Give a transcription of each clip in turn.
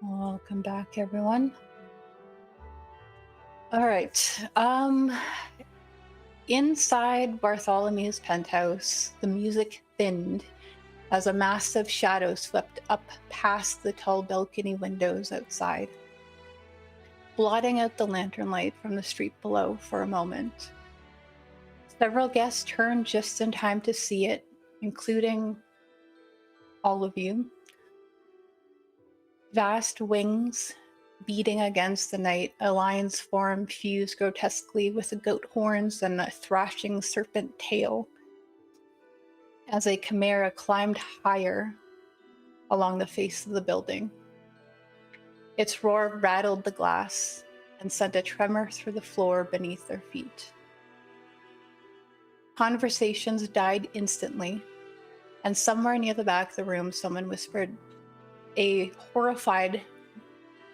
Welcome back, everyone. All right. Inside Bartholomew's penthouse, the music thinned as a massive shadow swept up past the tall balcony windows outside, blotting out the lantern light from the street below for a moment. Several guests turned just in time to see it, including all of you. Vast wings beating against the night, a lion's form fused grotesquely with the goat horns and a thrashing serpent tail as a chimera climbed higher along the face of the building. Its roar rattled the glass and sent a tremor through the floor beneath their feet. Conversations died instantly, and somewhere near the back of the room, someone whispered a horrified,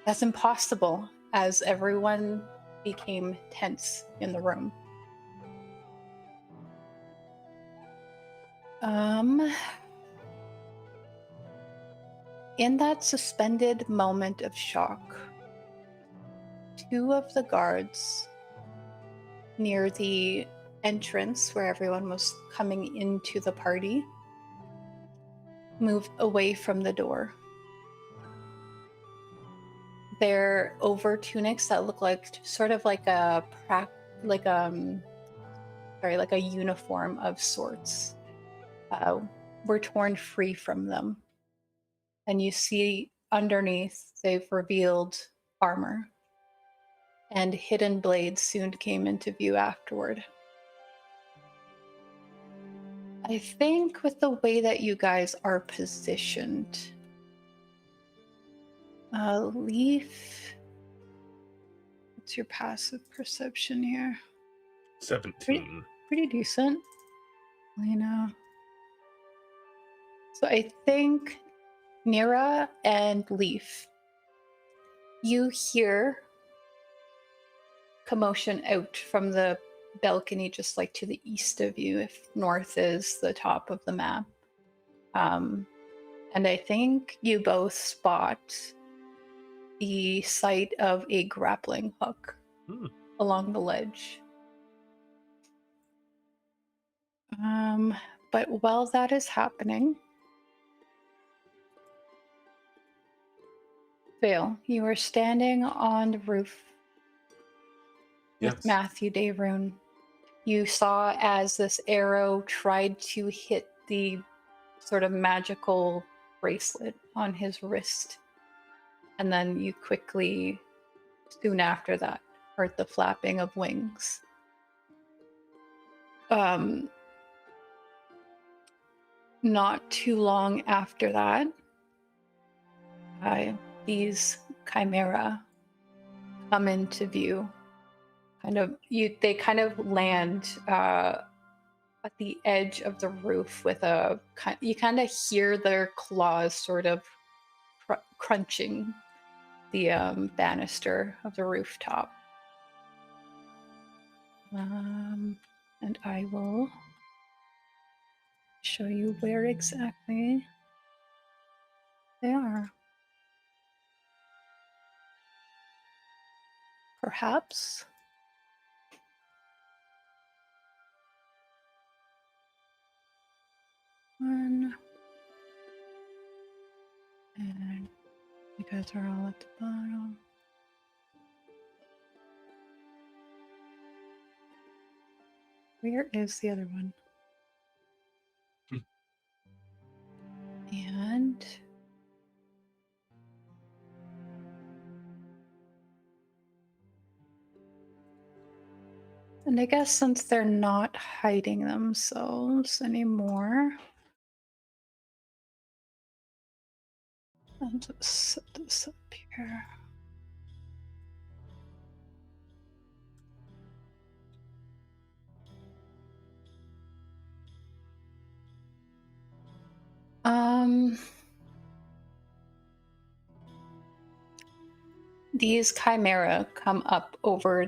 "That's impossible," as everyone became tense in the room. In that suspended moment of shock, two of the guards near the entrance where everyone was coming into the party moved away from the door. Their over tunics that look like sort of like a uniform of sorts were torn free from them, and you see underneath they've revealed armor, and hidden blades soon came into view afterward. I think with the way that you guys are positioned, Leif, what's your passive perception here? 17. Pretty decent. Alina. So I think Nyra and Leif, you hear commotion out from the balcony just like to the east of you, if north is the top of the map. And I think you both spot the sight of a grappling hook along the ledge. But while that is happening, Vael, you are standing on the roof with Matthew Davrun. You saw as this arrow tried to hit the sort of magical bracelet on his wrist. And then you quickly, soon after that, heard the flapping of wings. Not too long after that, these chimera come into view. They kind of land at the edge of the roof with you kind of hear their claws sort of crunching the banister of the rooftop. And I will show you where exactly they are. Perhaps. One. And you guys are all at the bottom. Where is the other one? And I guess since they're not hiding themselves anymore, I'll just set this up here. These chimera come up over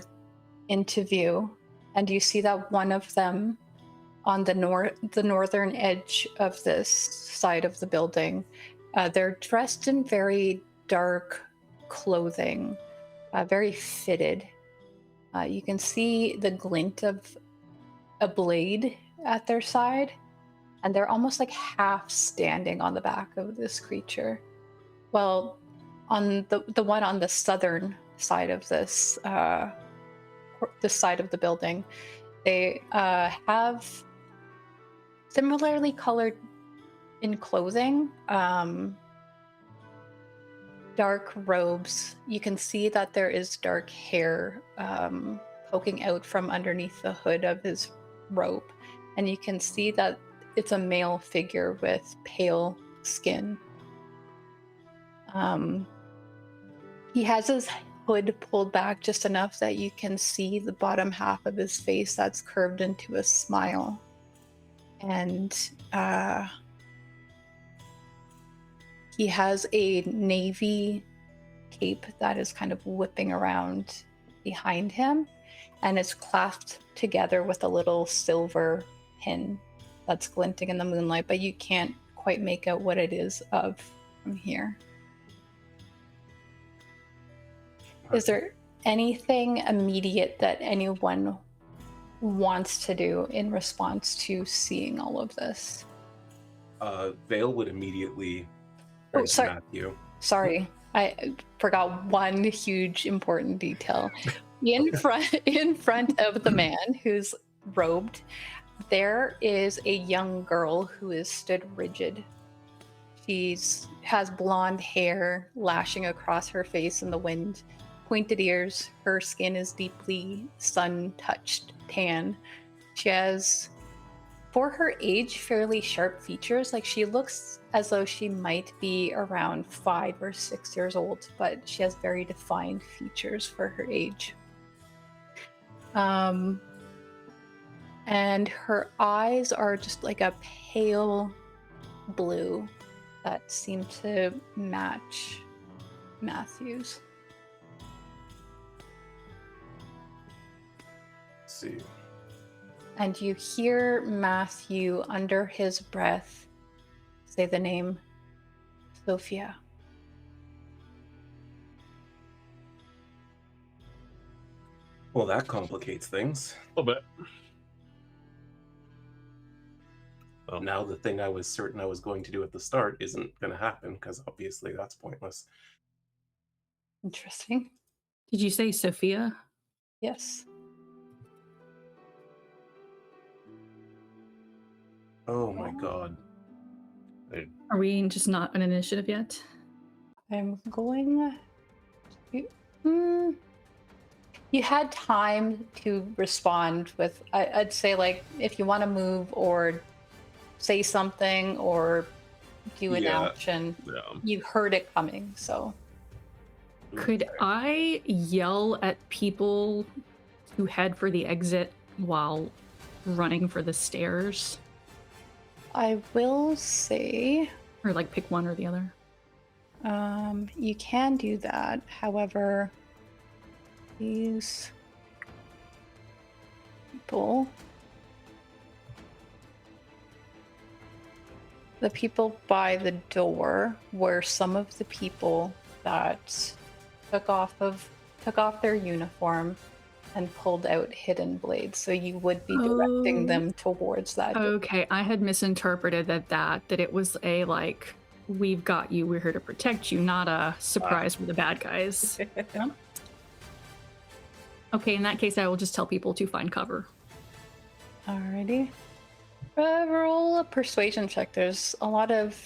into view, and you see that one of them on the northern edge of this side of the building, they're dressed in very dark clothing, very fitted. You can see the glint of a blade at their side, and they're almost like half standing on the back of this creature. Well, on the one on the southern side of this side of the building, they have similarly colored in clothing, dark robes. You can see that there is dark hair poking out from underneath the hood of his robe, and you can see that it's a male figure with pale skin. He has his hood pulled back just enough that you can see the bottom half of his face that's curved into a smile. And he has a navy cape that is kind of whipping around behind him, and it's clasped together with a little silver pin that's glinting in the moonlight, but you can't quite make out what it is of from here. Is there anything immediate that anyone wants to do in response to seeing all of this? Vael would immediately Oh, sorry. Matthew. Sorry, I forgot one huge important detail. In front of the man who's robed, there is a young girl who is stood rigid. She has blonde hair lashing across her face in the wind, pointed ears. Her skin is deeply sun-touched tan. She has, for her age, fairly sharp features. Like, she looks as though she might be around 5 or 6 years old, but she has very defined features for her age. And her eyes are just like a pale blue that seem to match Matthew's. Let's see. And you hear Matthew under his breath say the name Sophia. Well, that complicates things. A little bit. Well, now the thing I was certain I was going to do at the start isn't going to happen, because obviously that's pointless. Interesting. Did you say Sophia? Yes. Oh my god. Are we just not an initiative yet? I'm going to... You had time to respond with, I'd say, like, if you want to move or say something or do an action, you heard it coming, so. Could I yell at people to head for the exit while running for the stairs? I will say... Or, like, pick one or the other? You can do that. However, these people... The people by the door were some of the people that took off their uniform and pulled out hidden blades, so you would be directing them towards that door. Okay, I had misinterpreted that it was a, like, we've got you, we're here to protect you, not a surprise for the bad guys. Yeah. Okay, in that case, I will just tell people to find cover. Alrighty. Roll a persuasion check. There's a lot of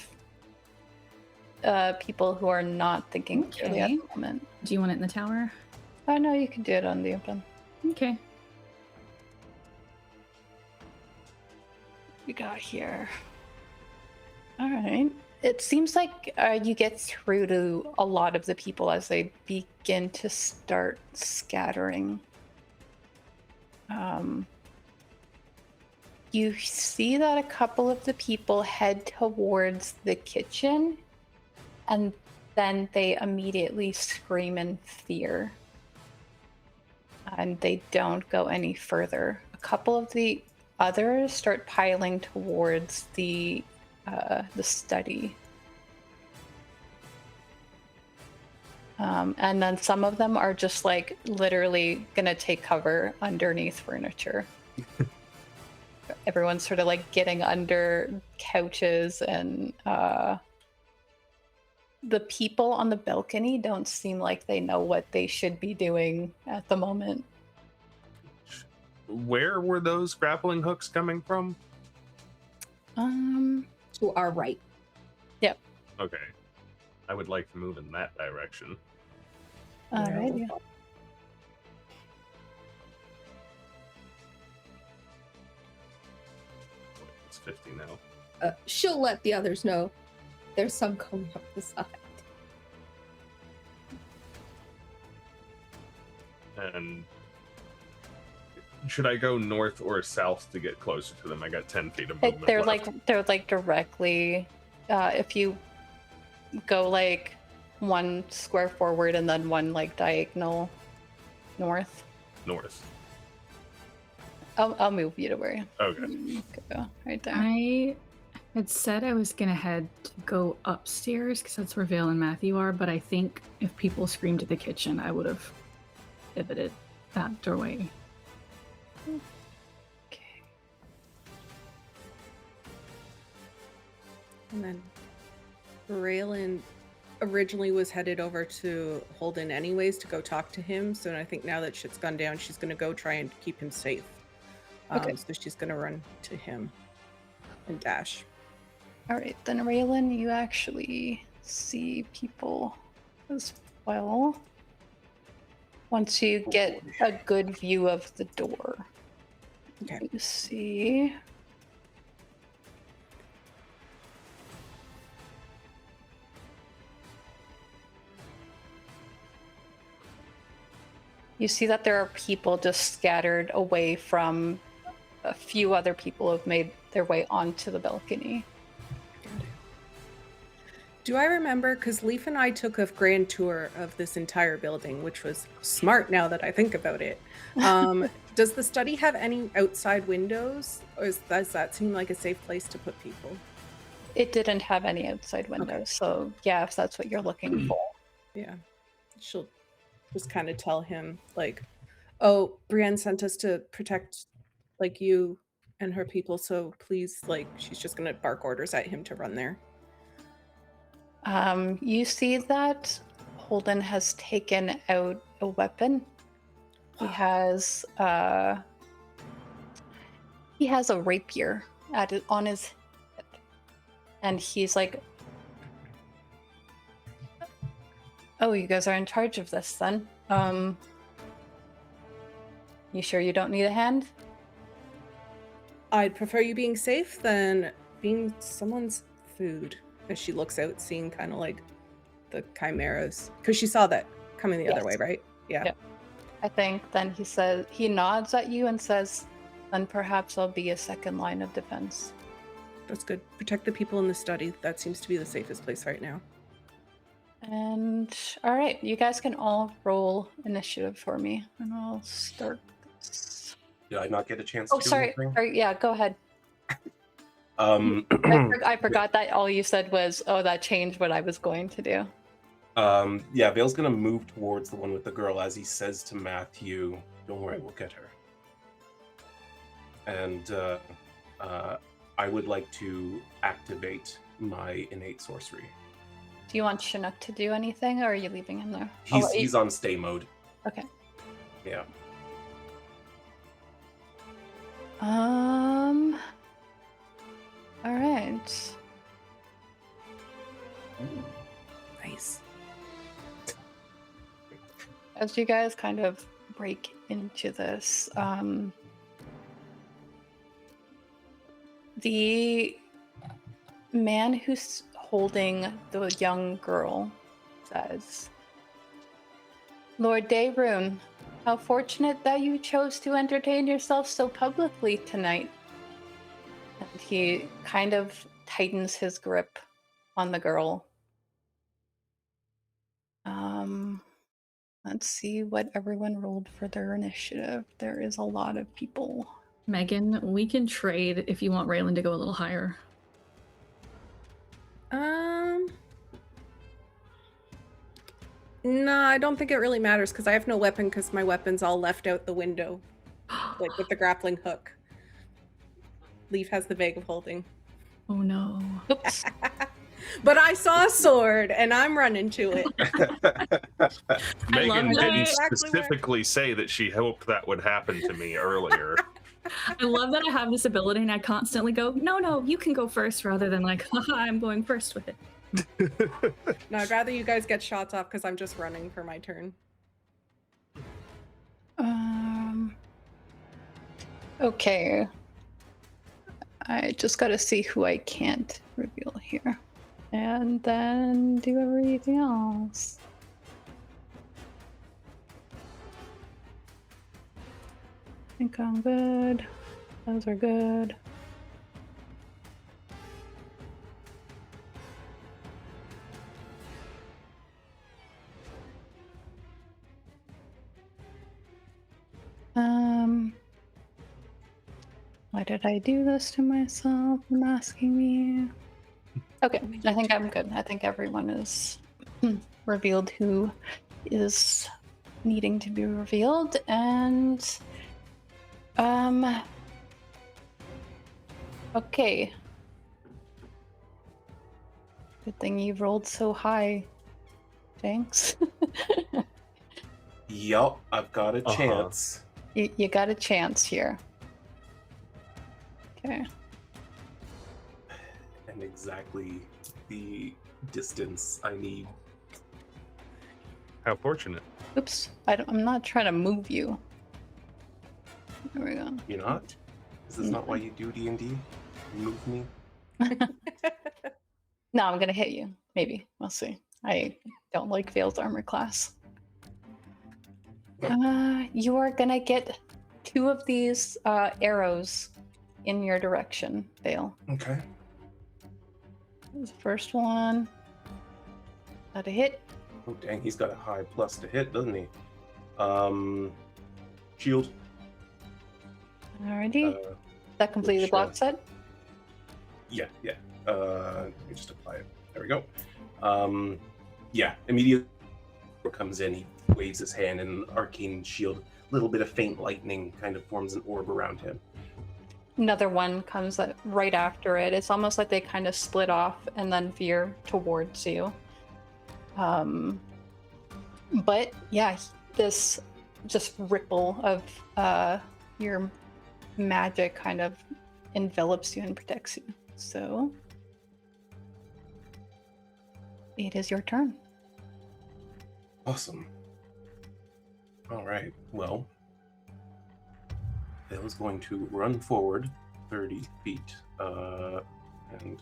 people who are not thinking clearly at the moment. Do you want it in the tower? Oh no, you can do it on the open. Okay. We got here. Alright. It seems like you get through to a lot of the people as they begin to start scattering. You see that a couple of the people head towards the kitchen, and then they immediately scream in fear. And they don't go any further. A couple of the others start piling towards the study. And then some of them are just like literally gonna take cover underneath furniture. Everyone's sort of like getting under couches, and the people on the balcony don't seem like they know what they should be doing at the moment. Where were those grappling hooks coming from? To our right. Yep. Okay. I would like to move in that direction. Alrighty. It's 50 now. She'll let the others know. There's some coming up the side. And should I go north or south to get closer to them? I got 10 feet of movement They're left. like directly. If you go like 1 square forward and then 1 like diagonal north. North. I'll move you to where Okay. you go. Right there. I had said I was gonna head to go upstairs because that's where Vael and Matthew are, but I think if people screamed at the kitchen, I would have pivoted that doorway. Okay. And then Raelynn originally was headed over to Holden anyways to go talk to him. So I think now that shit's gone down, she's going to go try and keep him safe. Okay. So she's going to run to him and dash. All right, then Raelynn, you actually see people as well. Once you get a good view of the door. Okay. You see. You see that there are people just scattered away from a few other people who have made their way onto the balcony. Do I remember, because Leif and I took a grand tour of this entire building, which was smart now that I think about it. Does the study have any outside windows, or does that seem like a safe place to put people? It didn't have any outside windows, Okay. so yeah, if that's what you're looking for. Yeah. She'll just kind of tell him, like, oh, Brienne sent us to protect, like, you and her people, so please, like, she's just going to bark orders at him to run there. You see that Holden has taken out a weapon. He has a rapier on his hip, and he's like, "Oh, you guys are in charge of this, then? You sure you don't need a hand?" I'd prefer you being safe than being someone's food. As she looks out, seeing kind of like the chimeras, because she saw that coming the other way, right? Yeah. Yep. I think then he nods at you and says, "Then perhaps I'll be a second line of defense." That's good. Protect the people in the study. That seems to be the safest place right now. And all right, you guys can all roll initiative for me, and I'll start this. Did I not get a chance Oh, to do sorry. anything? Sorry. Yeah, go ahead. I forgot that all you said was, "Oh, that changed what I was going to do." Yeah, Vail's gonna move towards the one with the girl as he says to Matthew, "Don't worry, we'll get her." And I would like to activate my innate sorcery. Do you want Chinook to do anything, or are you leaving him there? He's on stay mode. Okay. Yeah. All right. Nice. As you guys kind of break into this, the man who's holding the young girl says, "Lord Dayrune, how fortunate that you chose to entertain yourself so publicly tonight." And he kind of tightens his grip on the girl. Let's see what everyone rolled for their initiative. There is a lot of people. Megan, we can trade if you want Raelynn to go a little higher. No, I don't think it really matters because I have no weapon because my weapon's all left out the window, like with the grappling hook. Leif has the bag of holding. Oh no. Oops. But I saw a sword and I'm running to it. Megan love that. didn't Exactly where- specifically say that she hoped that would happen to me earlier. I love that I have this ability and I constantly go, no, you can go first rather than like, haha, I'm going first with it. No, I'd rather you guys get shots off because I'm just running for my turn. Okay. I just gotta see who I can't reveal here. And then do everything else. I think I'm good. Those are good. Why did I do this to myself? I'm asking me. Okay, I think I'm good. I think everyone is revealed who is needing to be revealed, and okay. Good thing you rolled so high. Thanks. Yup, I've got a Uh-huh. chance. You got a chance here. Okay. And exactly the distance I need. How fortunate. Oops. I'm not trying to move you. There we go. You're not? Is this not why you do D&D? Move me? No, I'm gonna hit you. Maybe. We'll see. I don't like Vael's armor class. You are gonna get 2 of these arrows in your direction, Vael. Okay. The first one. Got a hit. Oh, dang, he's got a high plus to hit, doesn't he? Shield. Alrighty. Uh, That completely which, block set. yeah. Let me just apply it. There we go. Yeah, immediately comes in, he waves his hand and an arcane shield, a little bit of faint lightning kind of forms an orb around him. Another one comes right after it. It's almost like they kind of split off and then veer towards you. But yeah, this just ripple of your magic kind of envelops you and protects you. So it is your turn. Awesome. All right. Well, Vael is going to run forward 30 feet, and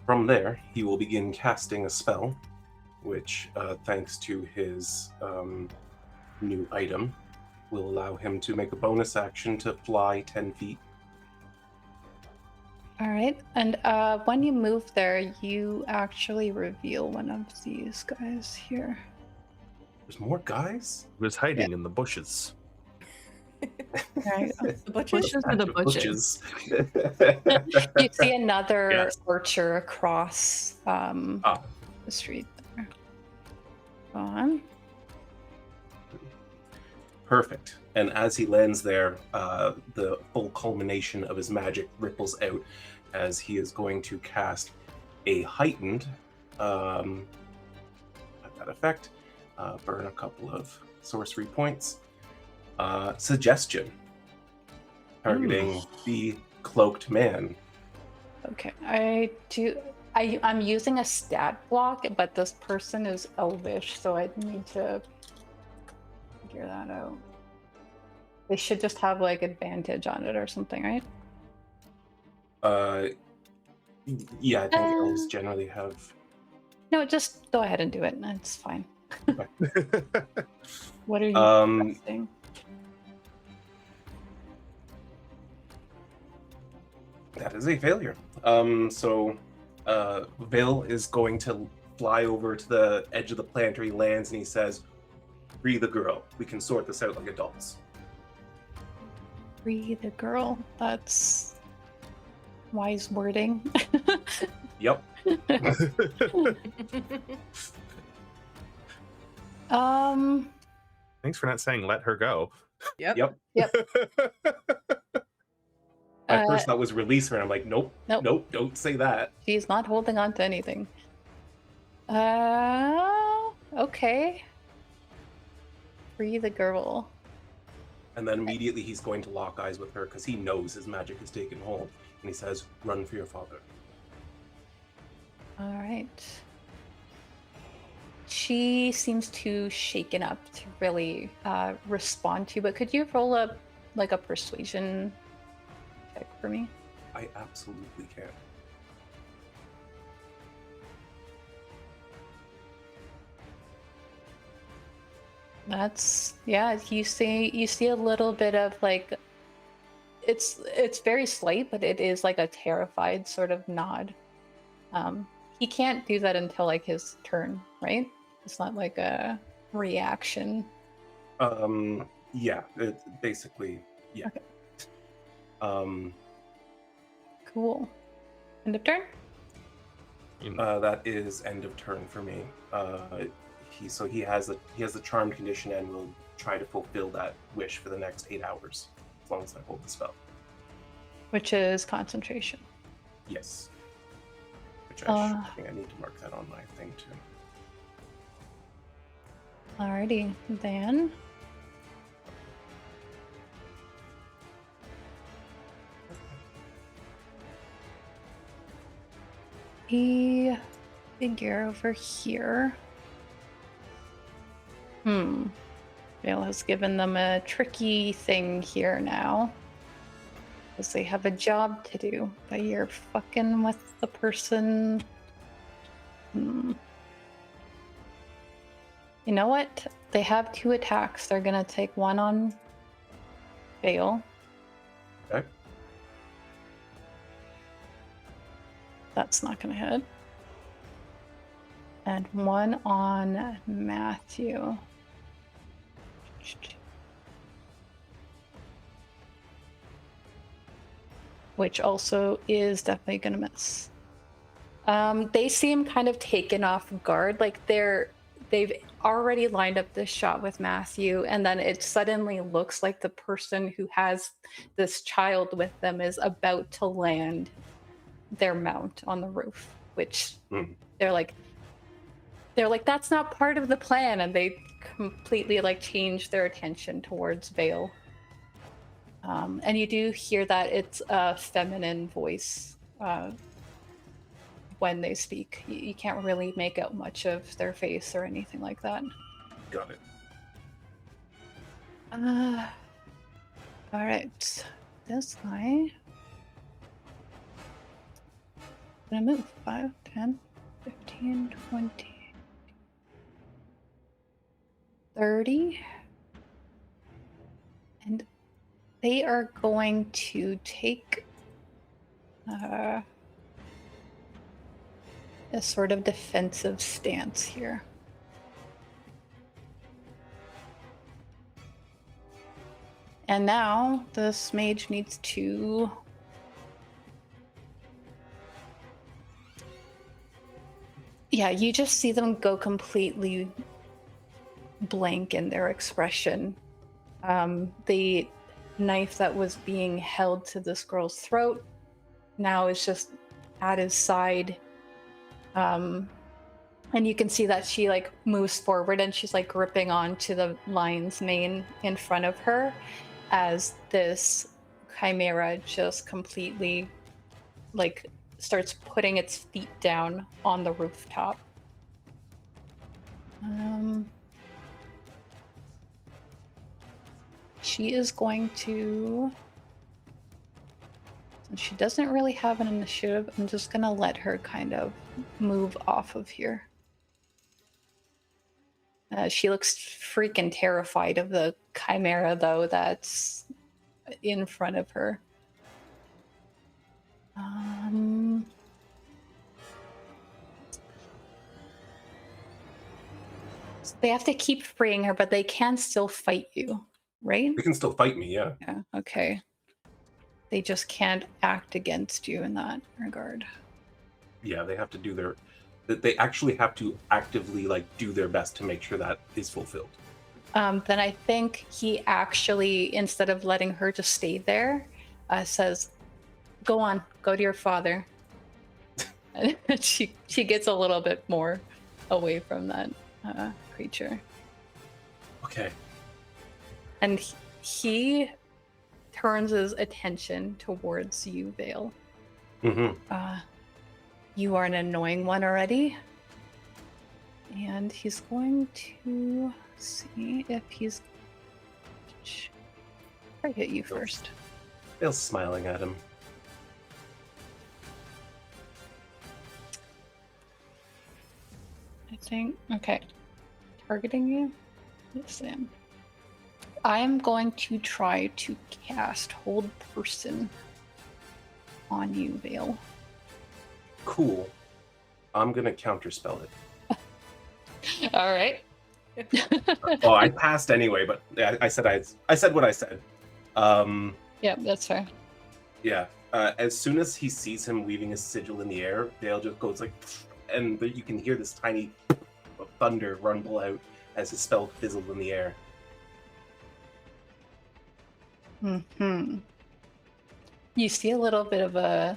from there he will begin casting a spell, which, thanks to his new item, will allow him to make a bonus action to fly 10 feet. All right. And when you move there, you actually reveal one of these guys here. There's more guys? He was hiding in the bushes. All right. The butchers? Bushes are the bushes. You see another Yes. archer across the street there. On. Perfect. And as he lands there, the full culmination of his magic ripples out as he is going to cast a heightened, at that effect, burn a couple of sorcery points. Suggestion, targeting the cloaked man. Okay. I'm using a stat block, but this person is elvish, so I need to figure that out. They should just have like advantage on it or something, right? Yeah, I think elves generally have. No, just go ahead and do it. It's fine. What are you casting? That is a failure. So Vael is going to fly over to the edge of the plant where he lands, and he says, "Free the girl. We can sort this out like adults." Free the girl. That's wise wording. Yep. Thanks for not saying let her go. Yep. Yep. My Uh, first thought was release her, and I'm like, nope, Nope. nope, don't say that. She's not holding on to anything. Okay. Free the girl. And then immediately he's going to lock eyes with her because he knows his magic has taken hold. And he says, run for your father. All right. She seems too shaken up to really respond to, but could you roll a persuasion check for me? I absolutely can. That's you see a little bit of like it's very slight, but it is like a terrified sort of nod. He can't do that until like his turn, right? It's not like a reaction. Yeah, basically, yeah. Okay. Cool. End of turn? That is end of turn for me. He has the charmed condition and will try to fulfill that wish for the next 8 hours, as long as I hold the spell. Which is concentration. Yes. Which I think I need to mark that on my thing too. Alrighty, then. The figure over here. Vael has given them a tricky thing here now. Because they have a job to do, but you're fucking with the person. You know what? They have 2 attacks. They're gonna take one on Vael. Okay. That's not gonna hit. And one on Matthew. Which also is definitely gonna miss. They seem kind of taken off guard, like they've already lined up this shot with Matthew, and then it suddenly looks like the person who has this child with them is about to land their mount on the roof, which they're like that's not part of the plan, and they completely like change their attention towards Vael. And you do hear that it's a feminine voice when they speak. You can't really make out much of their face or anything like that. Got it. All right. This guy. I'm gonna move 5, 10, 15, 20, 30. And they are going to take a sort of defensive stance here. And now this mage needs to you just see them go completely blank in their expression. The knife that was being held to this girl's throat now is just at his side. And you can see that she like moves forward and she's like gripping onto the lion's mane in front of her as this chimera just completely like starts putting its feet down on the rooftop. She is going to, since she doesn't really have an initiative, I'm just gonna let her kind of move off of here. She looks freaking terrified of the chimera though that's in front of her. So they have to keep freeing her, but they can still fight you, right? They can still fight me, yeah. Yeah, okay. They just can't act against you in that regard. Yeah, they have to do that they actually have to actively like do their best to make sure that is fulfilled. Then I think he actually, instead of letting her just stay there, says, "Go on, go to your father." And she gets a little bit more away from that creature. Okay. And he turns his attention towards you, Vael. Mm-hmm. You are an annoying one already. And he's going to see if he's... I hit you first. Vail's smiling at him. I think... Okay. Targeting you? Yes, Sam. I'm going to try to cast Hold Person on you, Vael. Cool. I'm gonna counterspell it. All right. Oh, I passed anyway, but I said what I said. Yep, that's fair. Yeah. As soon as he sees him leaving his sigil in the air, Vael just goes like, and you can hear this tiny thunder rumble out as his spell fizzled in the air. You see a little bit of a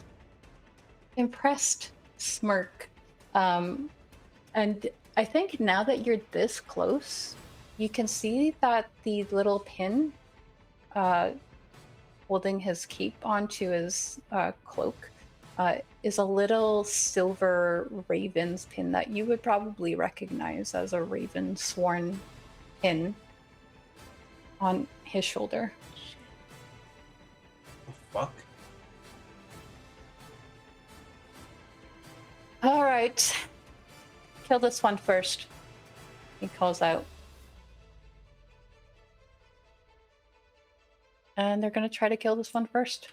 impressed smirk. And I think now that you're this close, you can see that the little pin holding his cape onto his cloak is a little silver raven's pin that you would probably recognize as a raven sworn pin on his shoulder. The fuck? All right. Kill this one first. He calls out. And they're going to try to kill this one first.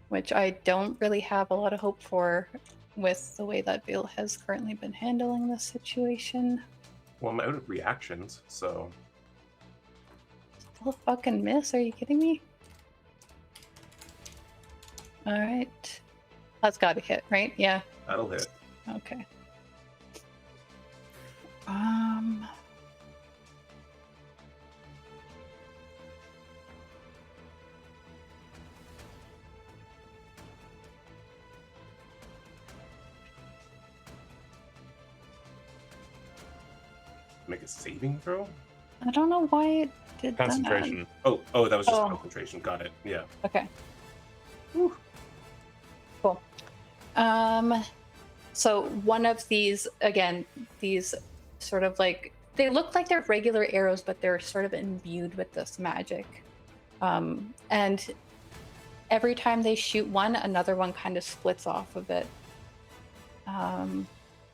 Which I don't really have a lot of hope for with the way that Vael has currently been handling this situation. Well, I'm out of reactions, so... Still a fucking miss? Are you kidding me? All right. That's got to hit, right? Yeah. That'll hit. Okay. Make a saving throw? I don't know why it did Concentration. Oh, that was just Oh. concentration. Got it. Yeah. that. Okay. Whew. Cool. So one of these, again, these sort of like, they look like they're regular arrows, but they're sort of imbued with this magic. And every time they shoot one, another one kind of splits off of it.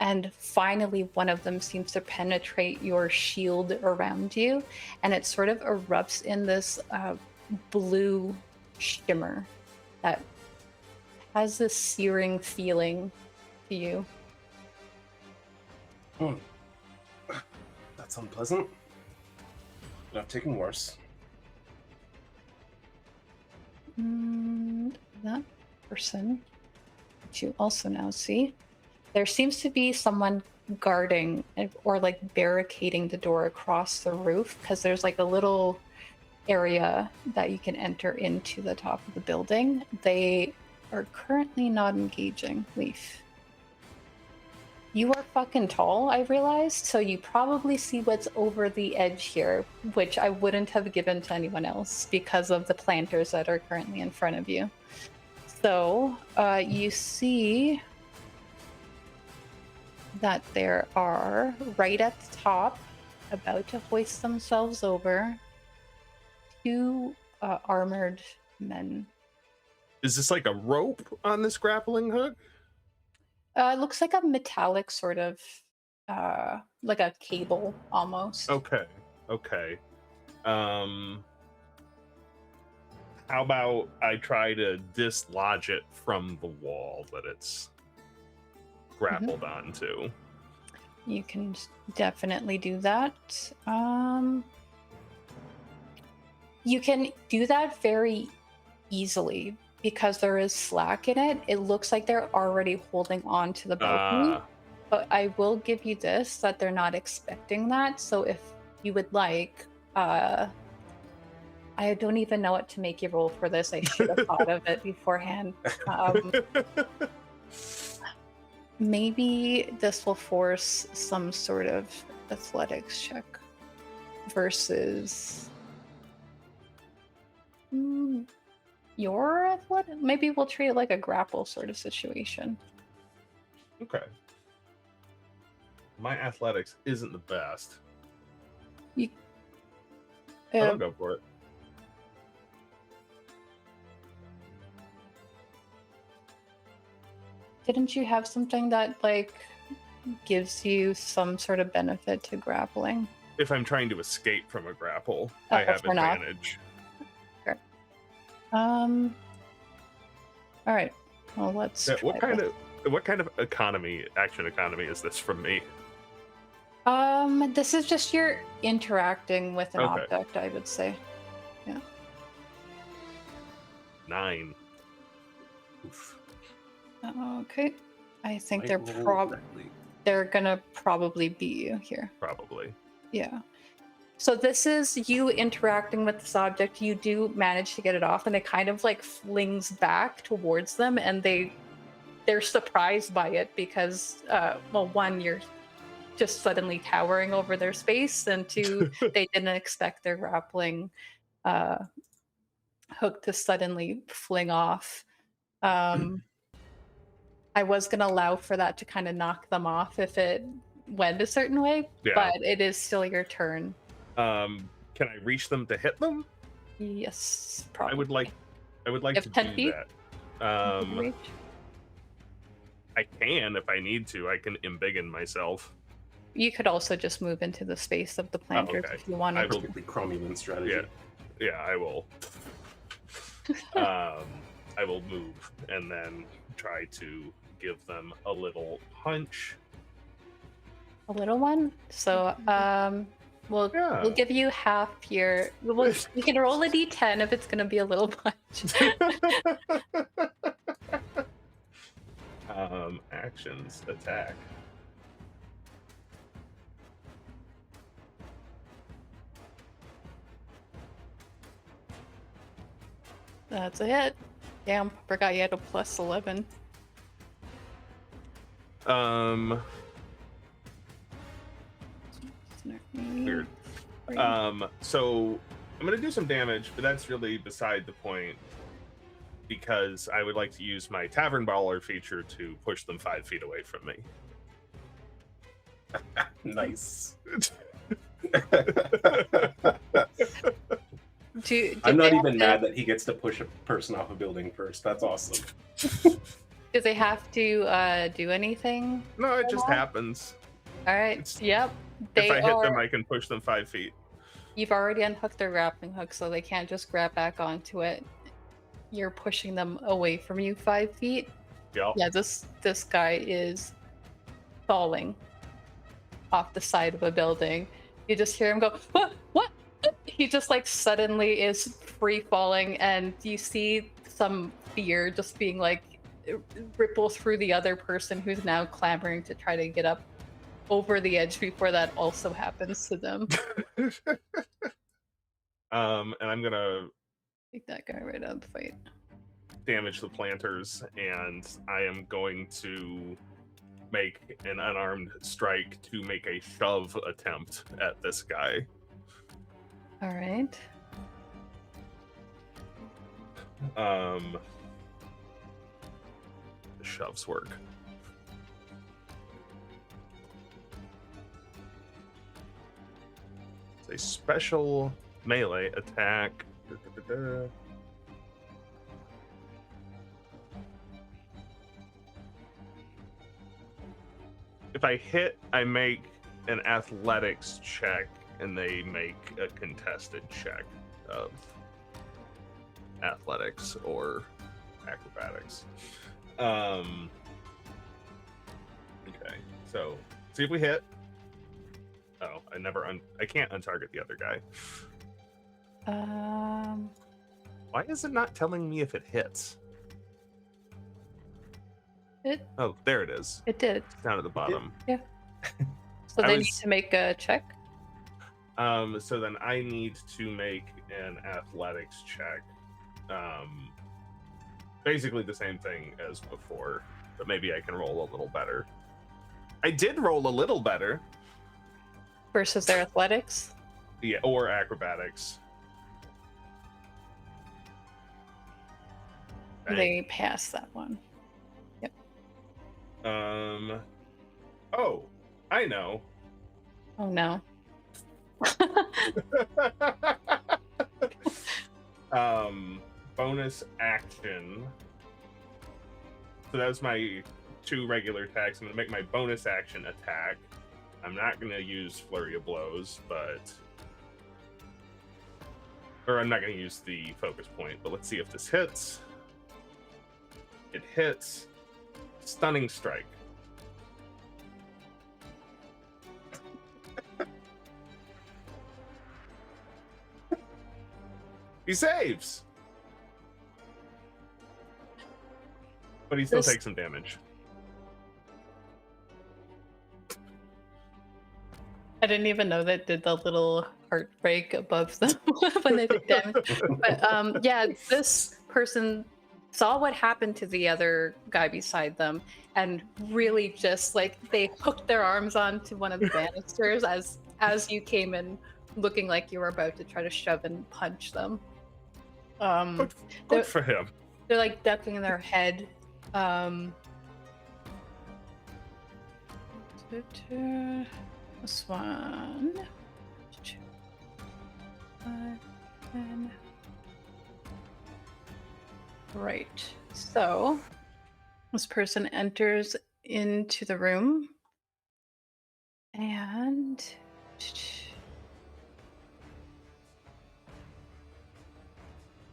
And finally, one of them seems to penetrate your shield around you, and it sort of erupts in this blue shimmer that has this searing feeling to you. That's unpleasant. But I've taken worse. And that person, which you also now see, there seems to be someone guarding or like barricading the door across the roof, because there's like a little area that you can enter into the top of the building. They are currently not engaging. Leif, you are fucking tall, I realized, so you probably see what's over the edge here, which I wouldn't have given to anyone else because of the planters that are currently in front of you. So you see that there are, right at the top, about to hoist themselves over, two armored men. Is this like a rope on this grappling hook? It looks like a metallic sort of, like a cable almost. Okay. How about I try to dislodge it from the wall that it's grappled onto? You can definitely do that. You can do that very easily, because there is slack in it, it looks like they're already holding on to the balcony. But I will give you this, that they're not expecting that. So if you would like, I don't even know what to make you roll for this. I should have thought of it beforehand. Maybe this will force some sort of athletics check versus your athletic. Maybe we'll treat it like a grapple sort of situation. Okay. My athletics isn't the best. I'll go for it. Didn't you have something that like gives you some sort of benefit to grappling? If I'm trying to escape from a grapple, I have advantage. Okay. All right. Well, let's. Yeah, what kind of action economy is this from me? This is just you're interacting with an Okay. object, I would say. 9. Oof. Okay. I think Might roll correctly. they're gonna probably beat you here. Probably. Yeah. So this is you interacting with this object. You do manage to get it off, and it kind of like flings back towards them, and they're surprised by it because, well, one, you're just suddenly towering over their space, and two, they didn't expect their grappling hook to suddenly fling off. I was going to allow for that to kind of knock them off if it went a certain way, Yeah. but it is still your turn. Can I reach them to hit them? Yes, probably. I would like You have to 10 do feet? that. Reach. I can if I need to. I can embiggen myself. You could also just move into the space of the planters okay. if you wanted I will- to. Typically cromulent strategy. Yeah, I will. I will move and then try to give them a little punch. A little one. So we'll give you half your. You can roll a d10 if it's going to be a little punch. Actions, attack. That's a hit. Damn, forgot you had a plus 11. Weird. So I'm gonna do some damage, but that's really beside the point because I would like to use my Tavern Baller feature to push them 5 feet away from me. Nice. Do I'm not they even have mad that he gets to push a person off a building first. That's awesome. Do they have to do anything? No, it just Yeah. happens. All right. It's- Yep. If I hit them, I can push them 5 feet. You've already unhooked their grappling hook, so they can't just grab back onto it. You're pushing them away from you 5 feet. Yep. Yeah, this guy is falling off the side of a building. You just hear him go, "What? What?" He just like suddenly is free falling, and you see some fear just being like ripple through the other person who's now clamoring to try to get up over the edge before that also happens to them. And I'm gonna Take that guy right out of the fight. damage the planters, and I am going to make an unarmed strike to make a shove attempt at this guy. All right. The shoves work. It's a special melee attack. If I hit, I make an athletics check, and they make a contested check of athletics or acrobatics. Okay, so see if we hit. Oh, I can't untarget the other guy. Um, Why is it not telling me if it hits? Oh, there it is. It did. Down at the bottom. So I they need was- to make a check. So then I need to make an athletics check. Basically the same thing as before, but maybe I can roll a little better. I did roll a little better. Versus their athletics. Yeah, or acrobatics. They pass that one. Oh, I know. Oh no. Bonus action. So that was my 2 regular attacks. I'm gonna make my bonus action attack. I'm not gonna use flurry of blows, or I'm not gonna use the focus point. But let's see if this hits. It hits. Stunning strike. He saves, but he still This- takes some damage. I didn't even know that did the little heartbreak above them when they take damage. But yeah, this person saw what happened to the other guy beside them and really just like they hooked their arms onto one of the banisters as you came in looking like you were about to try to shove and punch them. Good They're- for him. They're like ducking their head. This one. 2, 5, 10. Right. So this person enters into the room and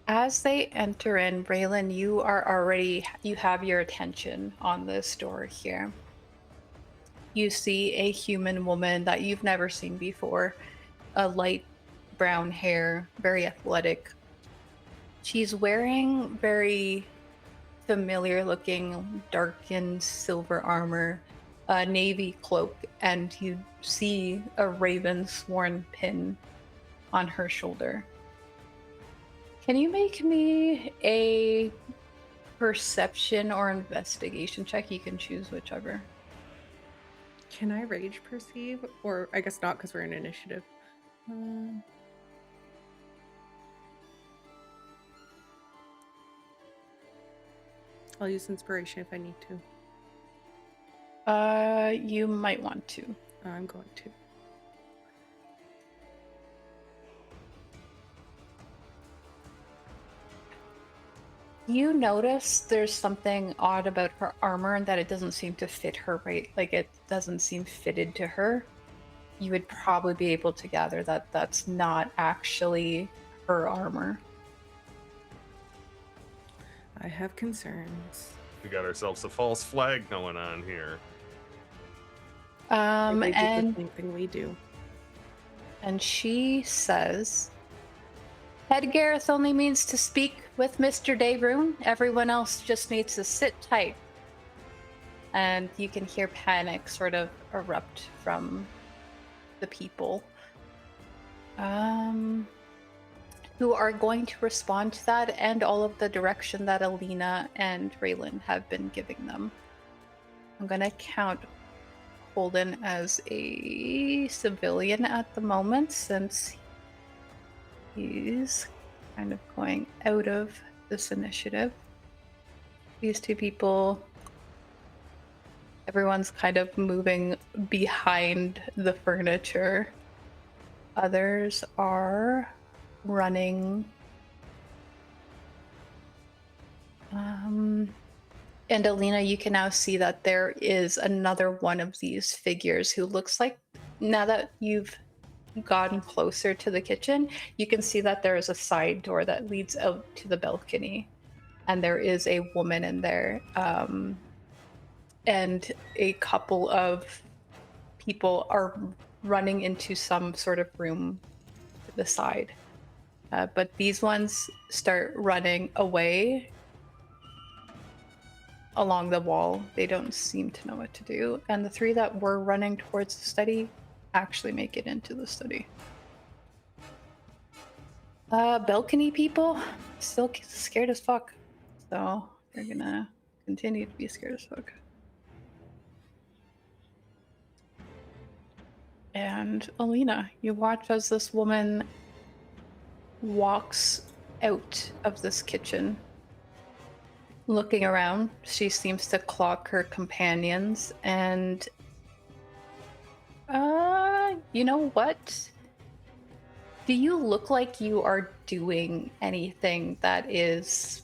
as they enter in, Raelynn, you have your attention on this door here. You see a human woman that you've never seen before, a light brown hair, very athletic. She's wearing very familiar looking darkened silver armor, a navy cloak, and you see a raven sworn pin on her shoulder. Can you make me a perception or investigation check? You can choose whichever. Can I rage perceive? Or I guess not because we're in initiative. I'll use inspiration if I need to. You might want to. I'm going to. You notice there's something odd about her armor and that it doesn't seem to fit her right. Like it doesn't seem fitted to her. You would probably be able to gather that that's not actually her armor. I have concerns. We got ourselves a false flag going on here. They do the And same thing we do. she says, Hedgarath only means to speak with Mr. Dayroom. Everyone else just needs to sit tight. And you can hear panic sort of erupt from the people. Who are going to respond to that and all of the direction that Alina and Raelynn have been giving them. I'm going to count Holden as a civilian at the moment since he's kind of going out of this initiative. These two people, everyone's kind of moving behind the furniture. Others are running. And Alina, you can now see that there is another one of these figures who looks like, now that you've gotten closer to the kitchen, you can see that there is a side door that leads out to the balcony. And there is a woman in there. And a couple of people are running into some sort of room to the side. But these ones start running away. along the wall. They don't seem to know what to do. And the 3 that were running towards the study actually make it into the study. Balcony people still scared as fuck. So they're gonna continue to be scared as fuck. And Alina, you watch as this woman walks out of this kitchen. Looking around, she seems to clock her companions and you know what? Do you look like you are doing anything that is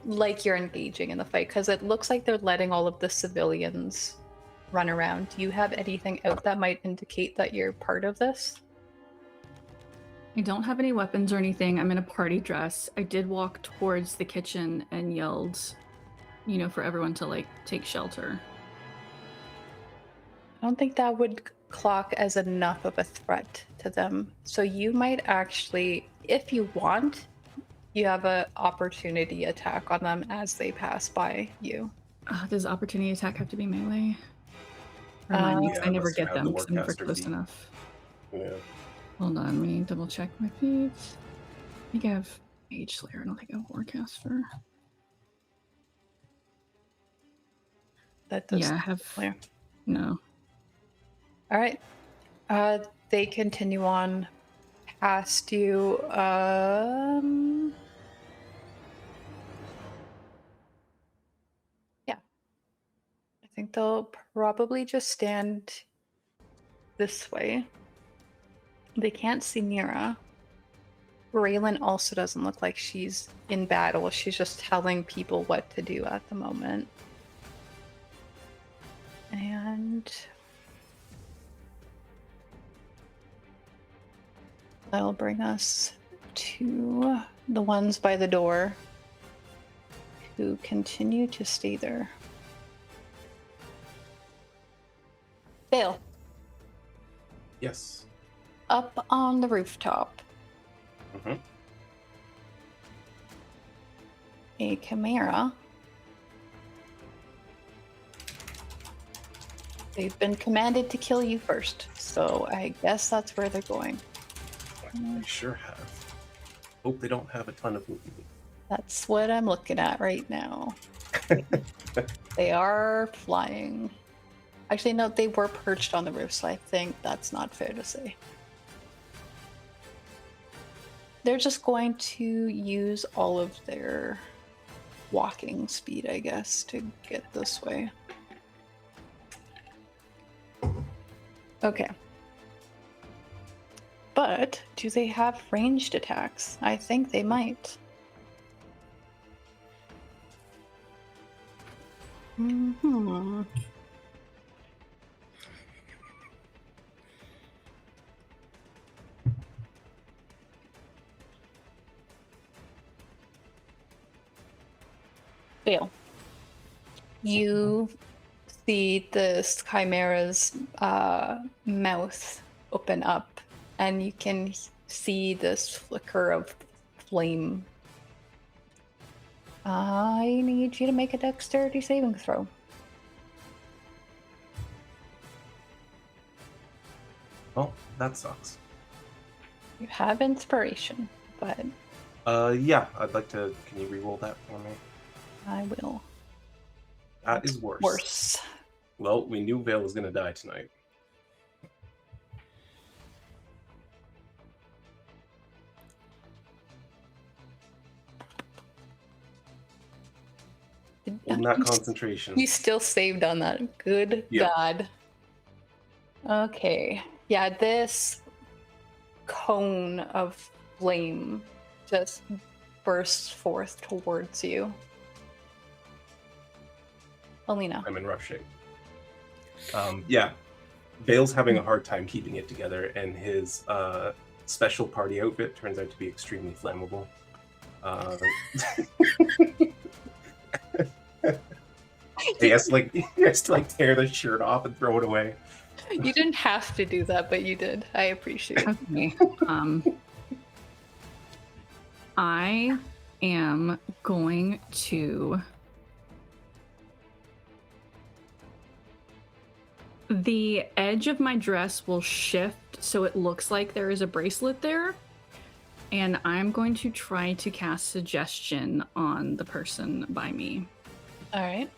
like you're engaging in the fight? Because it looks like they're letting all of the civilians run around. Do you have anything out that might indicate that you're part of this? I don't have any weapons or anything. I'm in a party dress. I did walk towards the kitchen and yelled, for everyone to like take shelter. I don't think that would clock as enough of a threat to them. So you might actually, if you want, you have an opportunity attack on them as they pass by you. Does opportunity attack have to be melee? Remind me, 'cause I never must get have them the because I'm never Warcaster close feat. enough. Yeah. Hold on, let me double check my feeds. I think I have Mage Slayer. I don't think I have Warcaster. That does Yeah, I have. clear. No. All right. They continue on past you. Yeah. I think they'll probably just stand this way. They can't see Nyra. Raelynn also doesn't look like she's in battle. She's just telling people what to do at the moment. And that'll bring us to the ones by the door who continue to stay there. Vael, Yes. up on the rooftop, Mm-hmm. a chimera. They've been commanded to kill you first, so I guess that's where they're going. They sure have. Hope they don't have a ton of movement. That's what I'm looking at right now. They are flying. Actually, no, they were perched on the roof, so I think that's not fair to say. They're just going to use all of their walking speed, I guess, to get this way. Okay. But do they have ranged attacks? I think they might. Mm-hmm. Vael, you see this chimera's mouth open up, and you can see this flicker of flame. I need you to make a dexterity saving throw. Well, that sucks. You have inspiration, but Yeah, I'd like to. Can you re-roll that for me? I will. That is worse. Worse. Well, we knew Vael was going to die tonight. Not concentration. You still saved on that. Good Yep. God. Okay. Yeah, this cone of flame just bursts forth towards you. Alina. I'm in rough shape. Yeah, Vael's having a hard time keeping it together, and his special party outfit turns out to be extremely flammable. he has to tear the shirt off and throw it away. You didn't have to do that, but you did. I appreciate it. Okay. I am going to The edge of my dress will shift so it looks like there is a bracelet there. And I'm going to try to cast suggestion on the person by me. All right.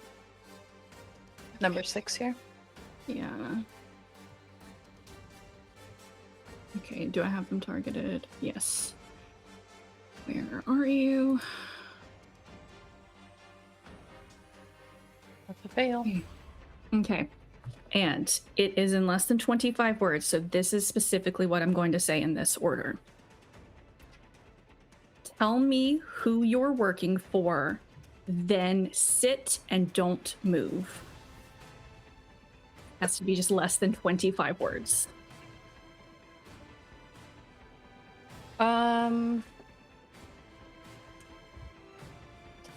Number 6 here. Yeah. Okay, do I have them targeted? Yes. Where are you? That's a fail. Okay. And it is in less than 25 words, so this is specifically what I'm going to say in this order. Tell me who you're working for, then sit and don't move. Has to be just less than 25 words.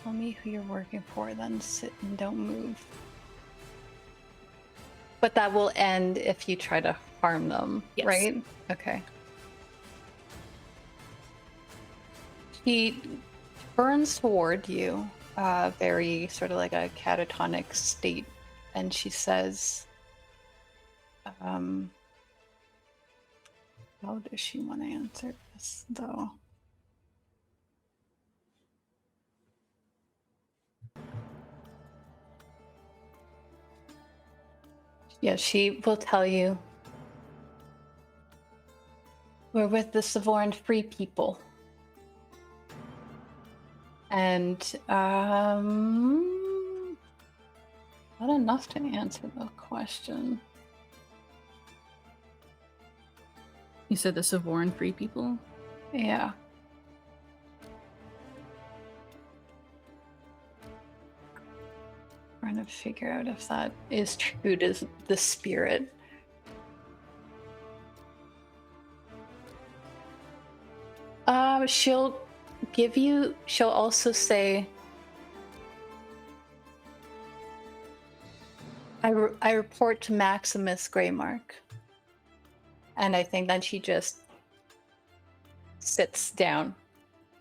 Tell me who you're working for, then sit and don't move. But that will end if you try to harm them, Yes. right? Okay. She turns toward you, very sort of like a catatonic state, and she says, how does she want to answer this, though? Yeah, she will tell you, we're with the Savorin Free People. And, not enough to answer the question. You said the Savorin Free People? Yeah. Trying to figure out if that is true to the spirit. She'll also say, I report to Maximus Greymark. And I think then she just sits down.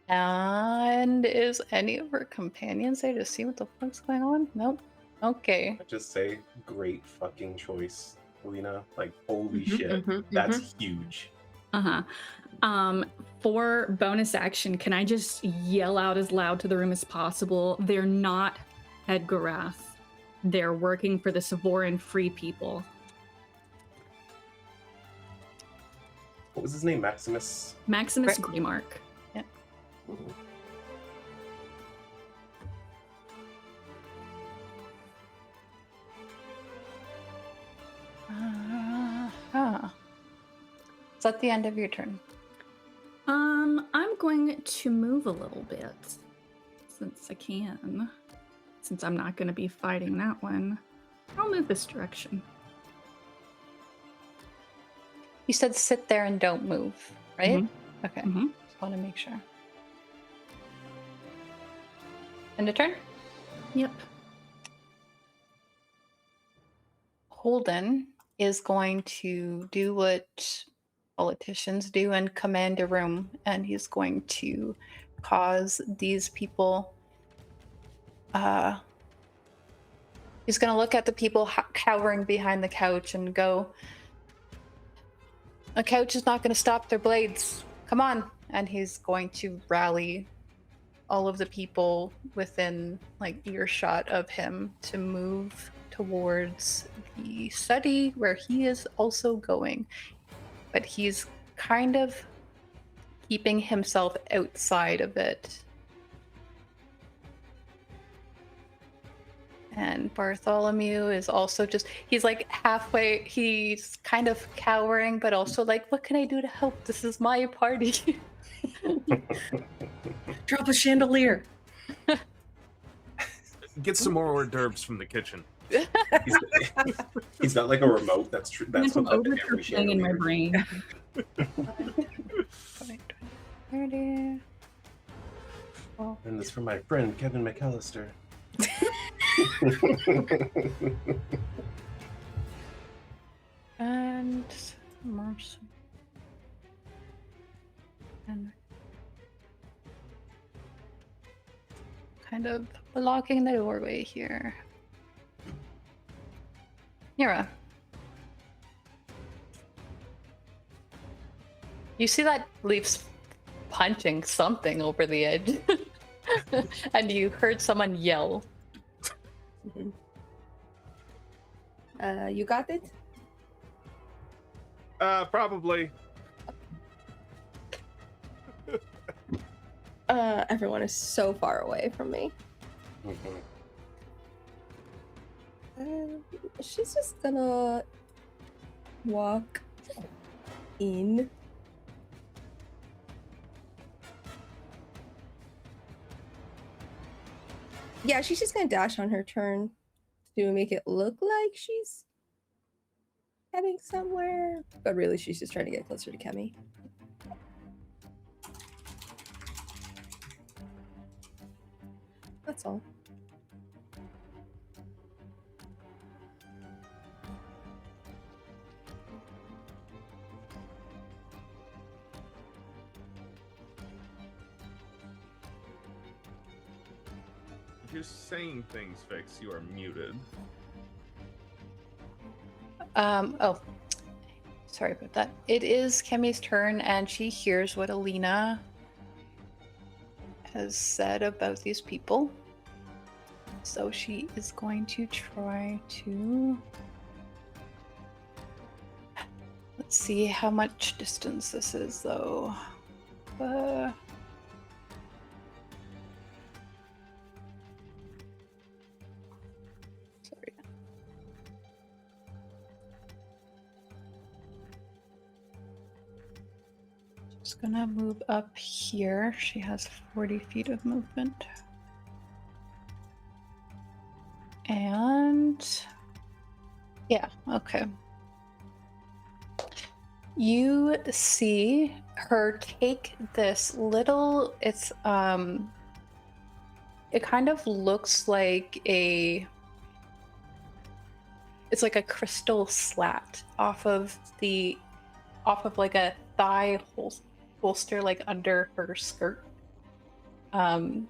And is any of her companions there to see what the fuck's going on? Nope. Okay. I just say, great fucking choice, Alina. Like, holy Mhm, shit, mhm, that's huge. Uh-huh. For bonus action, can I just yell out as loud to the room as possible? They're not Hedgarath. They're working for the Savorin Free People. What was his name? Maximus? Maximus Right. Greymark. Is that the end of your turn? I'm going to move a little bit since I can. Since I'm not going to be fighting that one, I'll move this direction. You said sit there and don't move, right? Mhm. Okay. Mhm. Just want to make sure. End of turn? Yep. Holden is going to do what politicians do and command a room, and he's going to cause these people. He's going to look at the people cowering behind the couch and go, "The couch is not going to stop their blades. Come on!" And he's going to rally all of the people within like earshot of him to move towards the study where he is also going, but he's kind of keeping himself outside of it. And Bartholomew is also he's like halfway, he's kind of cowering, but also like, what can I do to help? This is my party. Drop a chandelier. Get some more hors d'oeuvres from the kitchen. He's got like a remote that's true. That's I'm hooked up to every overcooking in my chandelier. brain. 20, 30. Well, And this from my friend Kevin McAllister. and Mercy. And kind of blocking the doorway here. Nyra. You see that Leif's punching something over the edge. And you heard someone yell. You got it? Probably. Everyone is so far away from me. She's just gonna walk in. Yeah, she's just gonna dash on her turn to make it look like she's heading somewhere. But really, she's just trying to get closer to Kemi. That's all. If you're saying things, Fix, you are muted. Oh, sorry about that. It is Kemi's turn, and she hears what Alina has said about these people. So she is going to try to... Let's see how much distance this is, though. Sorry. Just gonna move up here. She has 40 feet of movement. And yeah, okay. You see her take this little, it kind of looks like it's like a crystal slat off of like a thigh holster, like under her skirt. And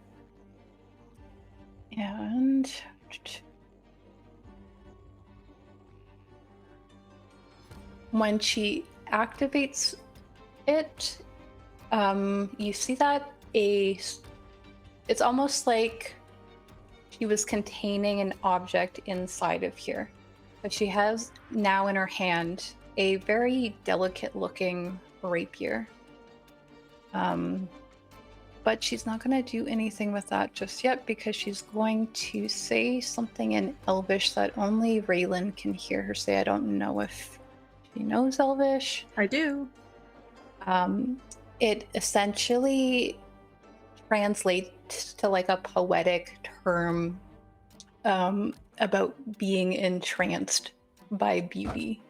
when she activates it, you see that it's almost like she was containing an object inside of here. But she has now in her hand a very delicate looking rapier. But she's not going to do anything with that just yet because she's going to say something in Elvish that only Raelynn can hear her say. I don't know if she knows Elvish. I do. It essentially translates to like a poetic term about being entranced by beauty.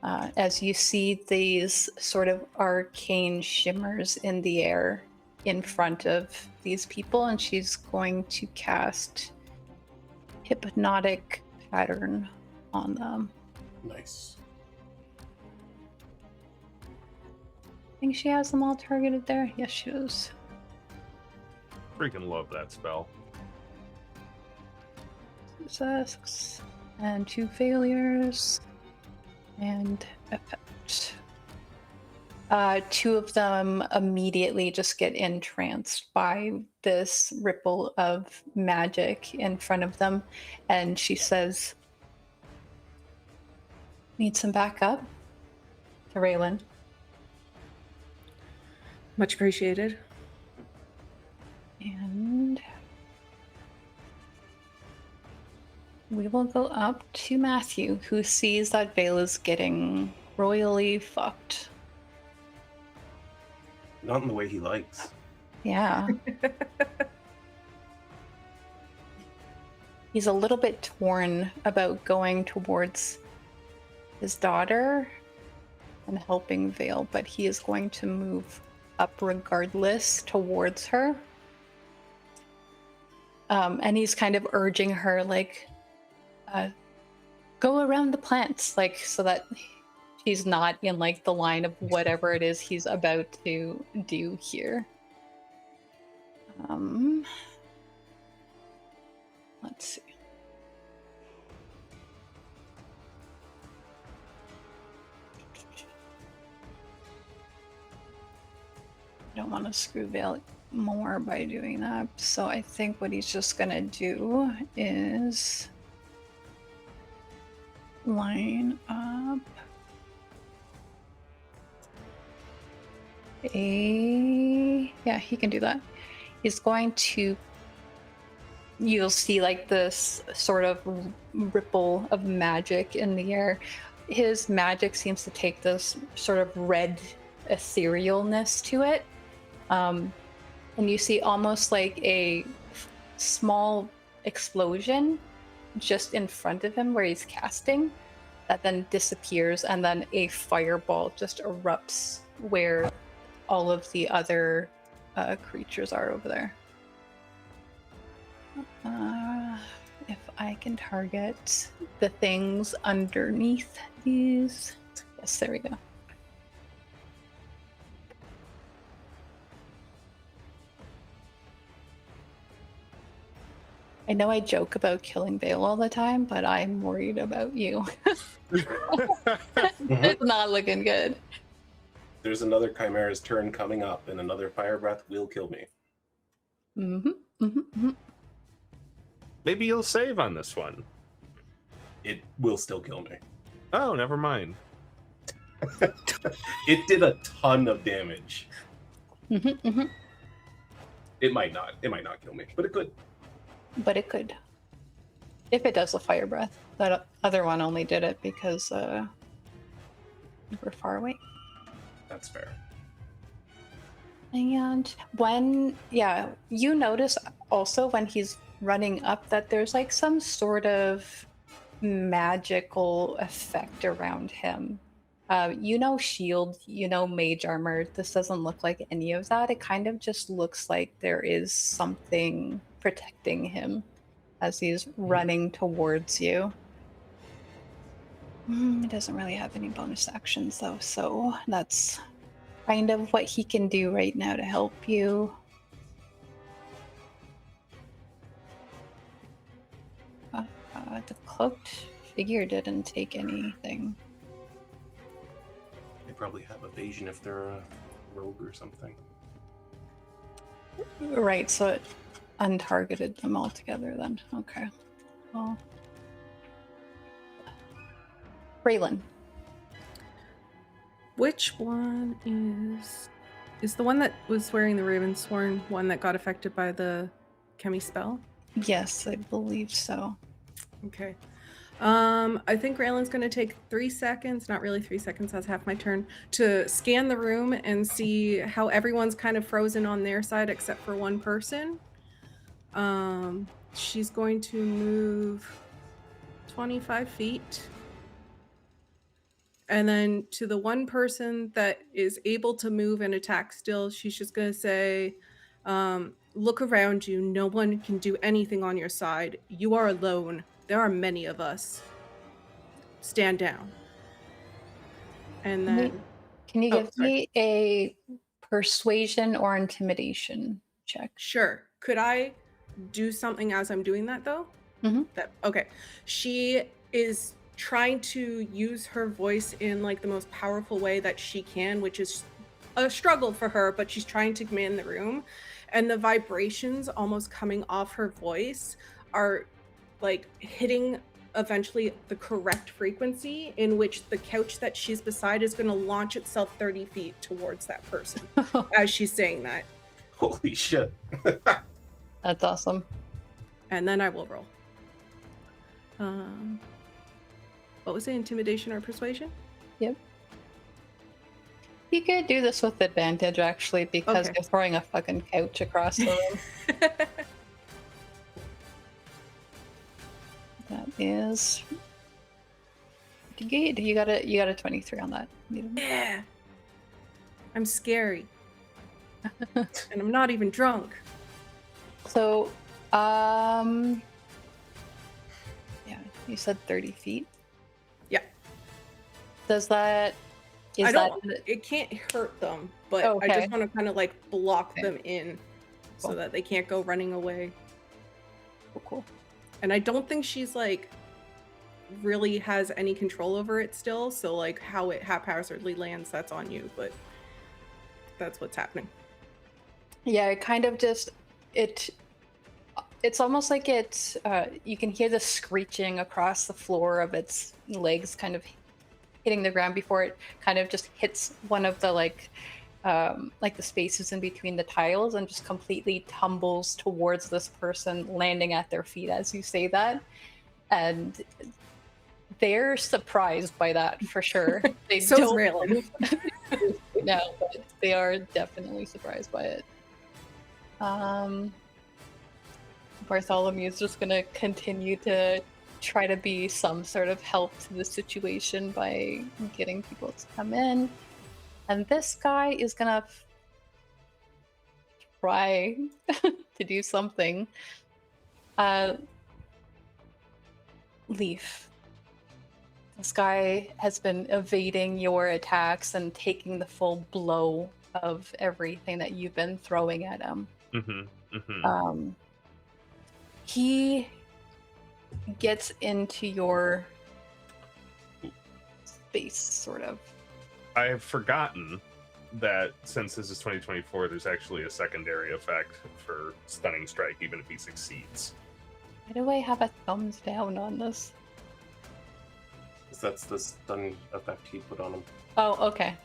As you see these sort of arcane shimmers in the air in front of these people, and she's going to cast hypnotic pattern on them. Nice. I think she has them all targeted there. Yes, she does. Freaking love that spell. Success and 2 failures and effect. 2 of them immediately just get entranced by this ripple of magic in front of them, and she says, "Need some backup?" to Raelynn. Much appreciated. And we will go up to Matthew, who sees that Vael is getting royally fucked. Not in the way he likes. Yeah. He's a little bit torn about going towards his daughter and helping Vael, but he is going to move up regardless towards her. And he's kind of urging her, like, go around the plants, like, so that she's not in, like, the line of whatever it is he's about to do here. Let's see. I don't want to screw Vael more by doing that. So I think what he's just gonna do is line up yeah, he can do that. He's going to, you'll see like this sort of ripple of magic in the air. His magic seems to take this sort of red etherealness to it. And you see almost like a small explosion just in front of him where he's casting that then disappears, and then a fireball just erupts where all of the other creatures are over there. If I can target the things underneath these. Yes, there we go. I know I joke about killing Vael all the time, but I'm worried about you. It's not looking good. There's another Chimera's turn coming up, and another fire breath will kill me. Maybe you'll save on this one. It will still kill me. Oh, never mind. It did a ton of damage. It might not. It might not kill me, but it could. But it could. If it does a fire breath. That other one only did it because we're far away. That's fair. And when, yeah, you notice also when he's running up that there's like some sort of magical effect around him. You know shield, you know mage armor. This doesn't look like any of that. It kind of just looks like there is something protecting him as he's running towards you. It doesn't really have any bonus actions though, so that's kind of what he can do right now to help you. The cloaked figure didn't take anything. They probably have evasion if they're a rogue or something. Right, so it untargeted them altogether then. Okay. Well, Raelynn. Which one is the one that was wearing the Ravensworn one that got affected by the chemi spell? Yes, I believe so. Okay. I think Raelynn's going to take 3 seconds, not really 3 seconds, that's half my turn, to scan the room and see how everyone's kind of frozen on their side except for one person. She's going to move 25 feet. And then to the one person that is able to move and attack still, she's just going to say, look around you. No one can do anything on your side. You are alone. There are many of us. Stand down. And then... Can you give me a persuasion or intimidation check? Sure. Could I do something as I'm doing that, though? Okay. She is trying to use her voice in like the most powerful way that she can, which is a struggle for her, but she's trying to command the room. And the vibrations almost coming off her voice are like hitting eventually the correct frequency in which the couch that she's beside is going to launch itself 30 feet towards that person as she's saying that. Holy shit. That's awesome. And then I will roll. What was it? Intimidation or persuasion? Yep. You could do this with advantage, actually, because Okay. you're throwing a fucking couch across the room. That is. You got a 23 on that. Yeah. I'm scary. And I'm not even drunk. So, yeah, you said 30 feet. Yeah. Does that? It can't hurt them, but I Okay. just want to kind of like block Okay. them in so Cool. that they can't go running away. Cool. And I don't think she's like really has any control over it still. So like how it haphazardly lands, that's on you, but that's what's happening. Yeah, it kind of just it's almost like it's you can hear the screeching across the floor of its legs kind of hitting the ground before it kind of just hits one of the like the spaces in between the tiles and just completely tumbles towards this person, landing at their feet as you say that. And they're surprised by that for sure. They So's don't Raelynn. no, but they are definitely surprised by it. Bartholomew is just gonna continue to try to be some sort of help to the situation by getting people to come in. And this guy is gonna try to do something. Leif. This guy has been evading your attacks and taking the full blow of everything that you've been throwing at him. He gets into your space, sort of. I have forgotten that since this is 2024, there's actually a secondary effect for Stunning Strike, even if he succeeds. Why do I have a thumbs down on this? That's the stun effect he put on him. Oh, okay.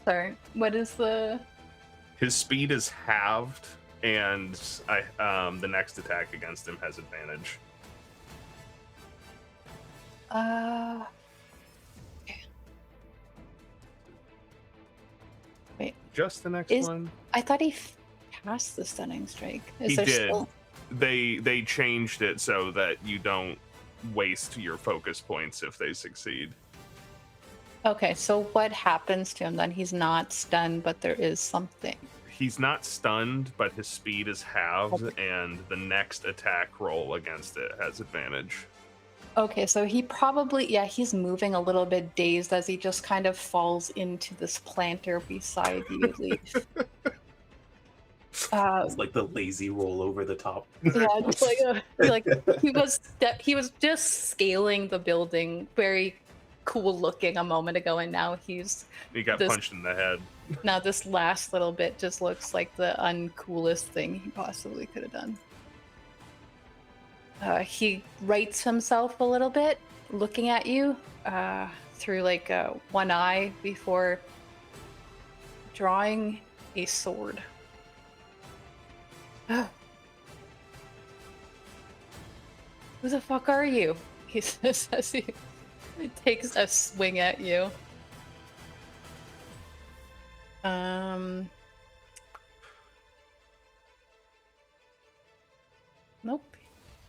Sorry. What is the... His speed is halved, and the next attack against him has advantage. Okay. Wait. Just the next one? I thought he passed the Stunning Strike. He did. They changed it so that you don't waste your focus points if they succeed. Okay, so what happens to him then? He's not stunned, but there is something. He's not stunned, but his speed is halved, and the next attack roll against it has advantage. Okay, so he probably, he's moving a little bit dazed as he just kind of falls into this planter beside you, Leif. It's like the lazy roll over the top. Yeah, it's like he was just scaling the building, very cool looking a moment ago, and now he got punched in the head. Now this last little bit just looks like the uncoolest thing he possibly could have done. He rights himself a little bit, looking at you through like one eye before drawing a sword. Who the fuck are you? He says as he takes a swing at you. Nope.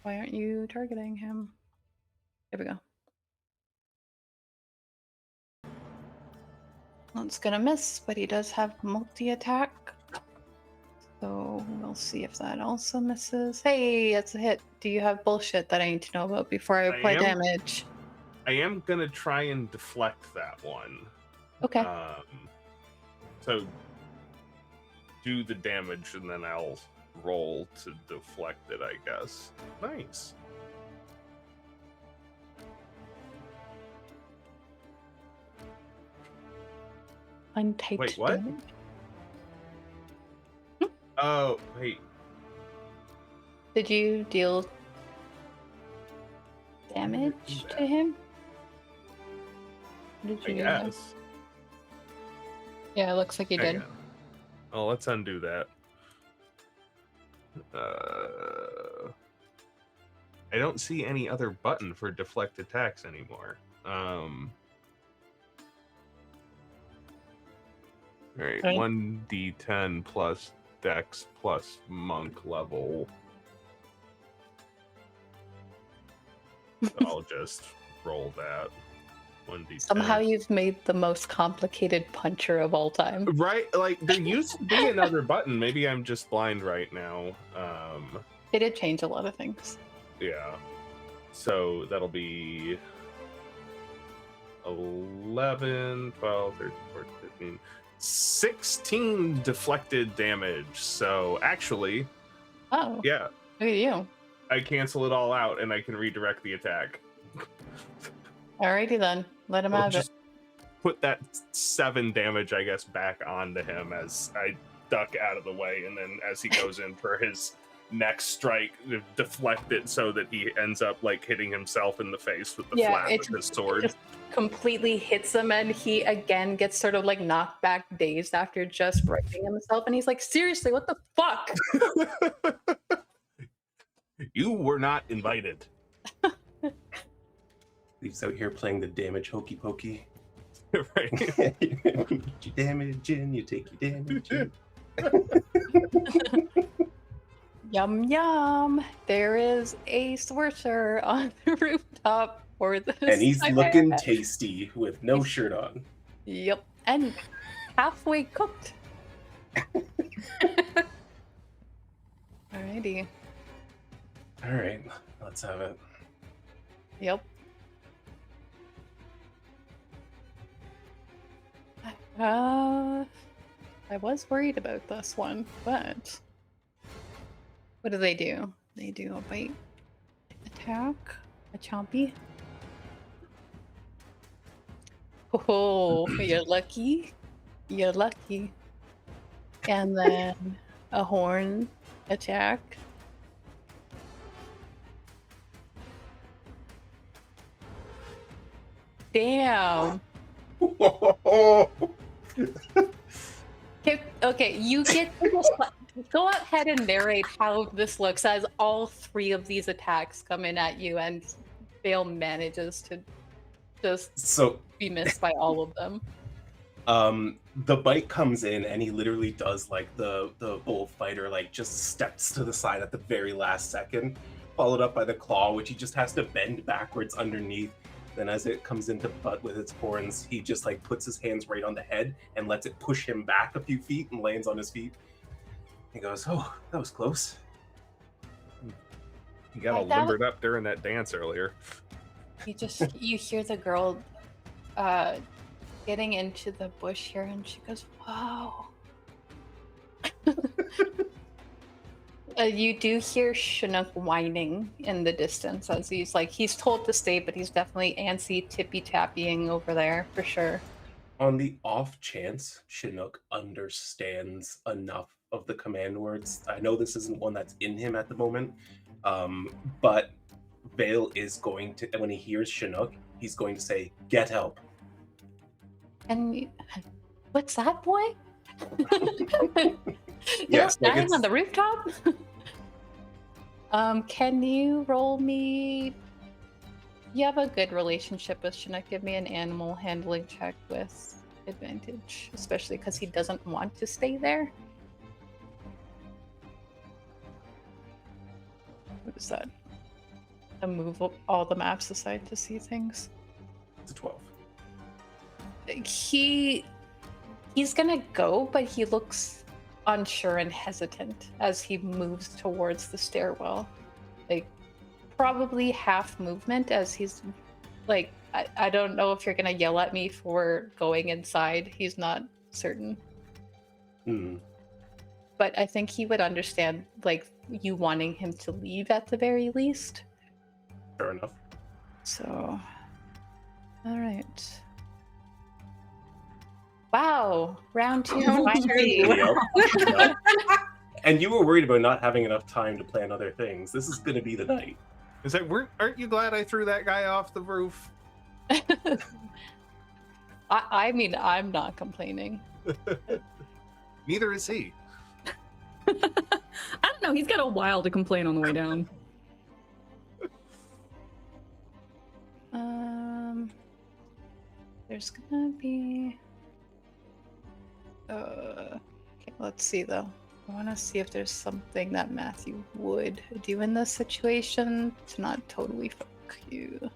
Why aren't you targeting him? There we go. Well, it's gonna miss, but he does have multi-attack. So we'll see if that also misses. Hey, that's a hit. Do you have bullshit that I need to know about before I apply damage? I am gonna try and deflect that one. Okay. So do the damage and then I'll roll to deflect it, I guess. Nice. Untyped Wait, what? damage. Oh, wait. Did you deal damage to him? Did you? I guess. Yeah, it looks like you did. Hang on. Oh, let's undo that. I don't see any other button for deflect attacks anymore. All right, 1d10 plus Dex plus monk level. I'll just roll that. 1d10. Somehow you've made the most complicated puncher of all time. Right? Like, there used to be another button. Maybe I'm just blind right now. They did change a lot of things. Yeah. So that'll be 11, 12, 13, 14, 15, 16 deflected damage. So actually, yeah. Look at you. I cancel it all out and I can redirect the attack. Alrighty then. Let him have it. put that 7 damage, I guess, back onto him as I duck out of the way, and then as he goes in for his next strike, deflect it so that he ends up like hitting himself in the face with the flat of his sword. Just completely hits him, and he again gets sort of like knocked back, dazed after just righting himself, and he's like, seriously, what the fuck? You were not invited. Leif's out here playing the damage hokey pokey. Right. You put your damage in, you take your damage in. Yum yum. There is a sorcerer on the rooftop for this. And he's chimera. looking tasty with no shirt on. Yep. And halfway cooked. Alrighty. All right, let's have it. Yep. I was worried about this one, but what do? They do a bite attack, a chompy. Oh, you're lucky. You're lucky. And then a horn attack. Damn. Okay, you get to just go ahead and narrate how this looks as all 3 of these attacks come in at you, and Vael manages to just be missed by all of them. The bite comes in, and he literally does like the bullfighter, like just steps to the side at the very last second, followed up by the claw, which he just has to bend backwards underneath. Then as it comes into butt with its horns, he just like puts his hands right on the head and lets it push him back a few feet and lands on his feet. He goes, "Oh, that was close." You got all limbered up during that dance earlier. You hear the girl getting into the bush here, and she goes, "Wow." You do hear Chinook whining in the distance as he's told to stay, but he's definitely antsy, tippy-tappying over there for sure. On the off chance Chinook understands enough of the command words, I know this isn't one that's in him at the moment, but Vael is going to, when he hears Chinook, he's going to say, "Get help." And what's that, boy? Yes, Dying on the rooftop? Can you roll me? You have a good relationship with Chinook. Give me an animal handling check with advantage, especially because he doesn't want to stay there. What is that? To move all the maps aside to see things. It's a 12. He's gonna go, but he looks unsure and hesitant as he moves towards the stairwell, like probably half movement, as he's like, I don't know if you're gonna yell at me for going inside. He's not certain. But I think he would understand, like, you wanting him to leave at the very least. Fair enough. So, all right. Wow, round 2. Finally. Yep. And you were worried about not having enough time to plan other things. This is going to be the night. Is that? Aren't you glad I threw that guy off the roof? I mean, I'm not complaining. Neither is he. I don't know. He's got a while to complain on the way down. There's gonna be. Okay, let's see though. I want to see if there's something that Matthew would do in this situation to not totally fuck you.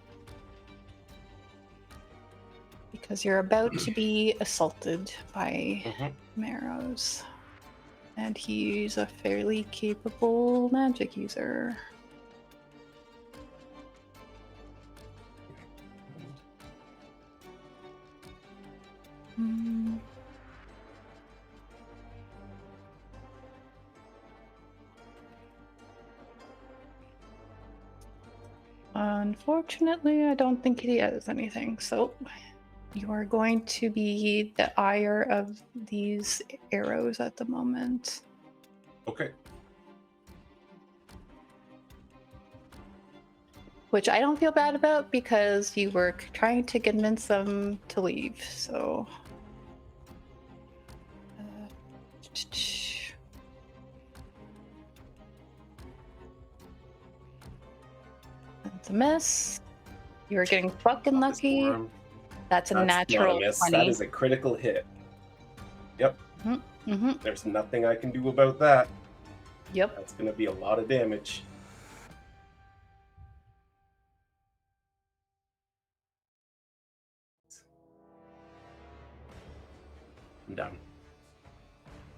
Because you're about to be assaulted by Marrows. And he's a fairly capable magic user. Unfortunately, I don't think he has anything, so You are going to be the ire of these arrows at the moment. Okay. Which I don't feel bad about because you were trying to convince them to leave, so... That's a miss. You're getting fucking lucky. That's a natural not a miss. 20. That is a critical hit. Yep. Mm-hmm. There's nothing I can do about that. Yep. That's going to be a lot of damage. I'm down.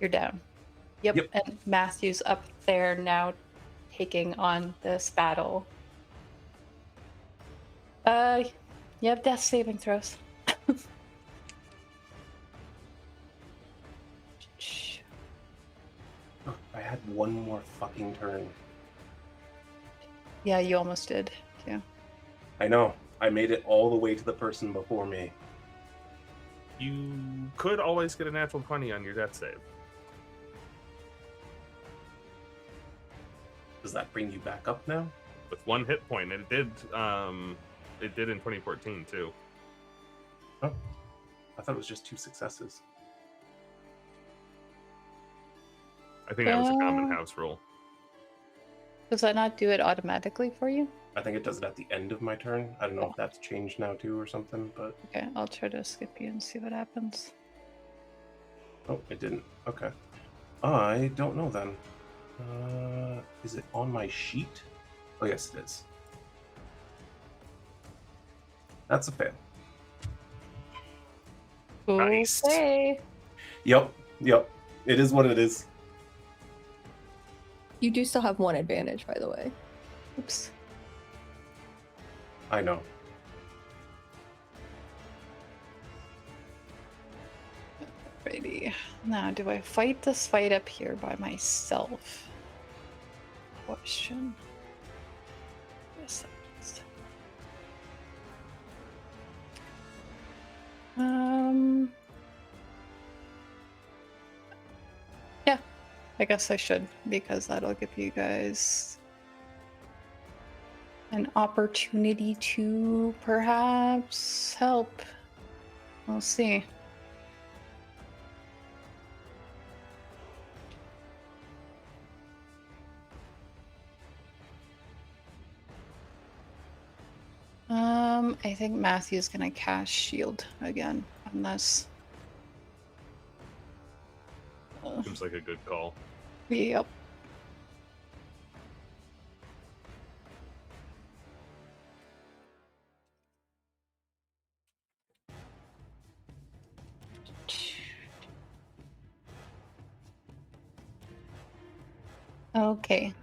You're down. Yep. And Matthew's up there now taking on this battle. You have death saving throws. Oh, I had one more fucking turn. Yeah, you almost did. Yeah. I know. I made it all the way to the person before me. You could always get a natural 20 on your death save. Does that bring you back up now? With 1 hit point, and it did in 2014 too. Oh, I thought it was just 2 successes. I think that was a common house rule. Does that not do it automatically for you? I think it does it at the end of my turn. I don't know if that's changed now too or something, but... Okay, I'll try to skip you and see what happens. Oh, it didn't. Okay. I don't know then. Is it on my sheet? Oh, yes, it is. That's a fail. Nice. Okay. Yep. It is what it is. You do still have 1 advantage, by the way. Oops. I know. Alrighty. Now, do I fight this fight up here by myself? Question. Yes. Yeah, I guess I should, because that'll give you guys an opportunity to perhaps help. We'll see. I think Matthew's gonna cast shield again, unless... Seems like a good call. Yep. Okay.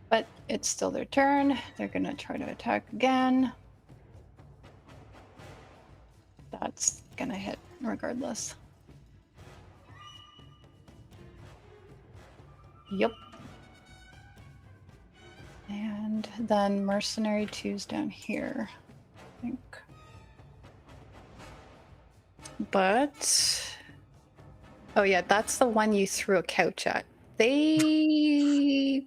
But it's still their turn. They're gonna try to attack again. That's gonna hit regardless. Yep. And then Mercenary 2's down here, I think. But... oh yeah, that's the one you threw a couch at. They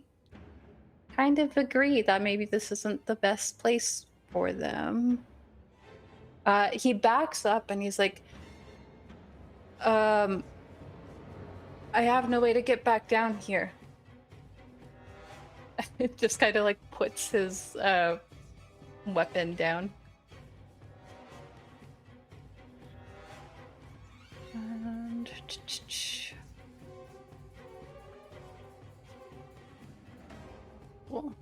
kind of agree that maybe this isn't the best place for them. He backs up and he's like, I have no way to get back down here. It just kind of like puts his weapon down. And... cool.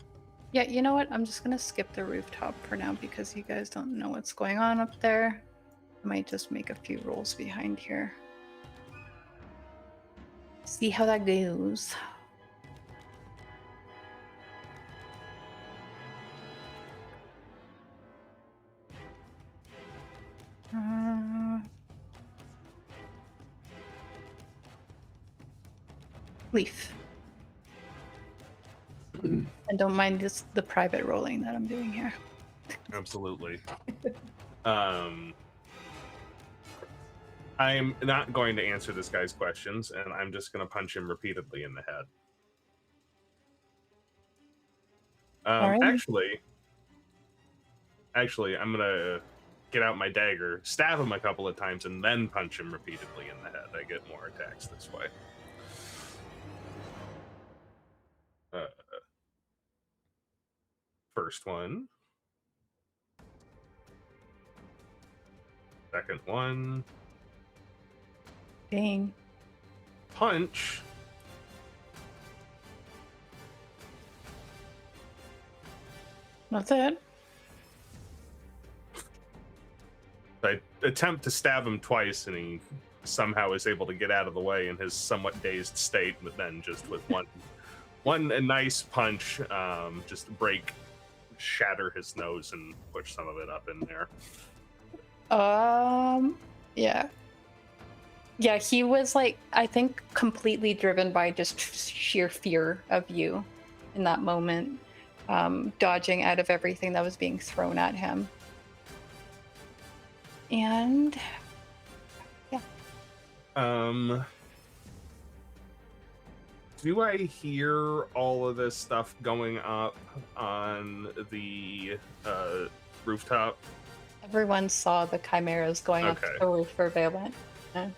Yeah, you know what? I'm just gonna skip the rooftop for now because you guys don't know what's going on up there. I might just make a few rolls behind here. See how that goes. Leif. And don't mind the private rolling that I'm doing here. Absolutely. I'm not going to answer this guy's questions, and I'm just going to punch him repeatedly in the head. Alright. Actually, I'm going to get out my dagger, stab him a couple of times, and then punch him repeatedly in the head. I get more attacks this way. First one. Second one. Dang. Punch. That's it. I attempt to stab him twice, and he somehow is able to get out of the way in his somewhat dazed state, but then just with one a nice punch, just shatter his nose and push some of it up in there. Yeah. Yeah, he was like, I think, completely driven by just sheer fear of you in that moment, dodging out of everything that was being thrown at him. And yeah. Do I hear all of this stuff going up on the rooftop? Everyone saw the chimeras going up Okay. the roof for Vael. Yeah.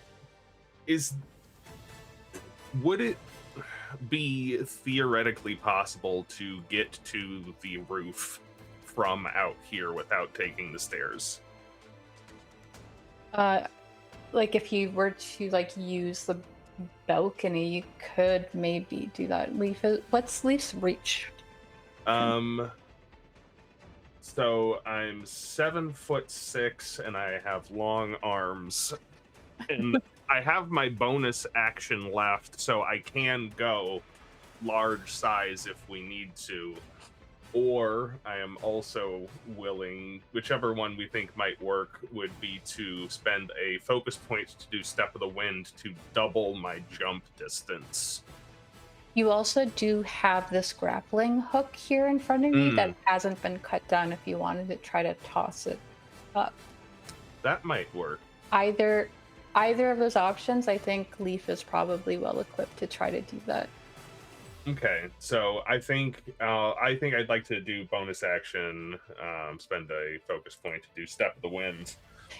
Would it be theoretically possible to get to the roof from out here without taking the stairs? Like if you were to like use the balcony, you could maybe do that. What's Leif's reach? So I'm 7'6" and I have long arms, and I have my bonus action left, so I can go large size if we need to. Or I am also willing, whichever one we think might work, would be to spend a focus point to do Step of the Wind to double my jump distance. You also do have this grappling hook here in front of you that hasn't been cut down if you wanted to try to toss it up. That might work. Either of those options, I think Leif is probably well equipped to try to do that. Okay, so I think I'd like to do bonus action, spend a focus point to do Step of the Wind.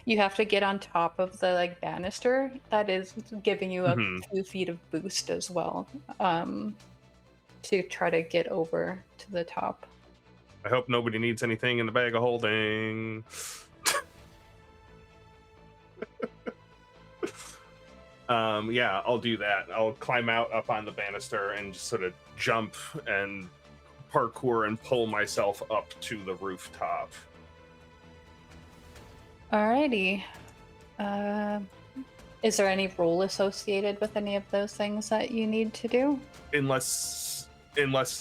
You have to get on top of the like banister that is giving you a 2 feet of boost as well, to try to get over to the top. I hope nobody needs anything in the bag of holding. Yeah, I'll do that. I'll climb out up on the banister and just sort of jump and parkour and pull myself up to the rooftop. Alrighty. Is there any role associated with any of those things that you need to do? Unless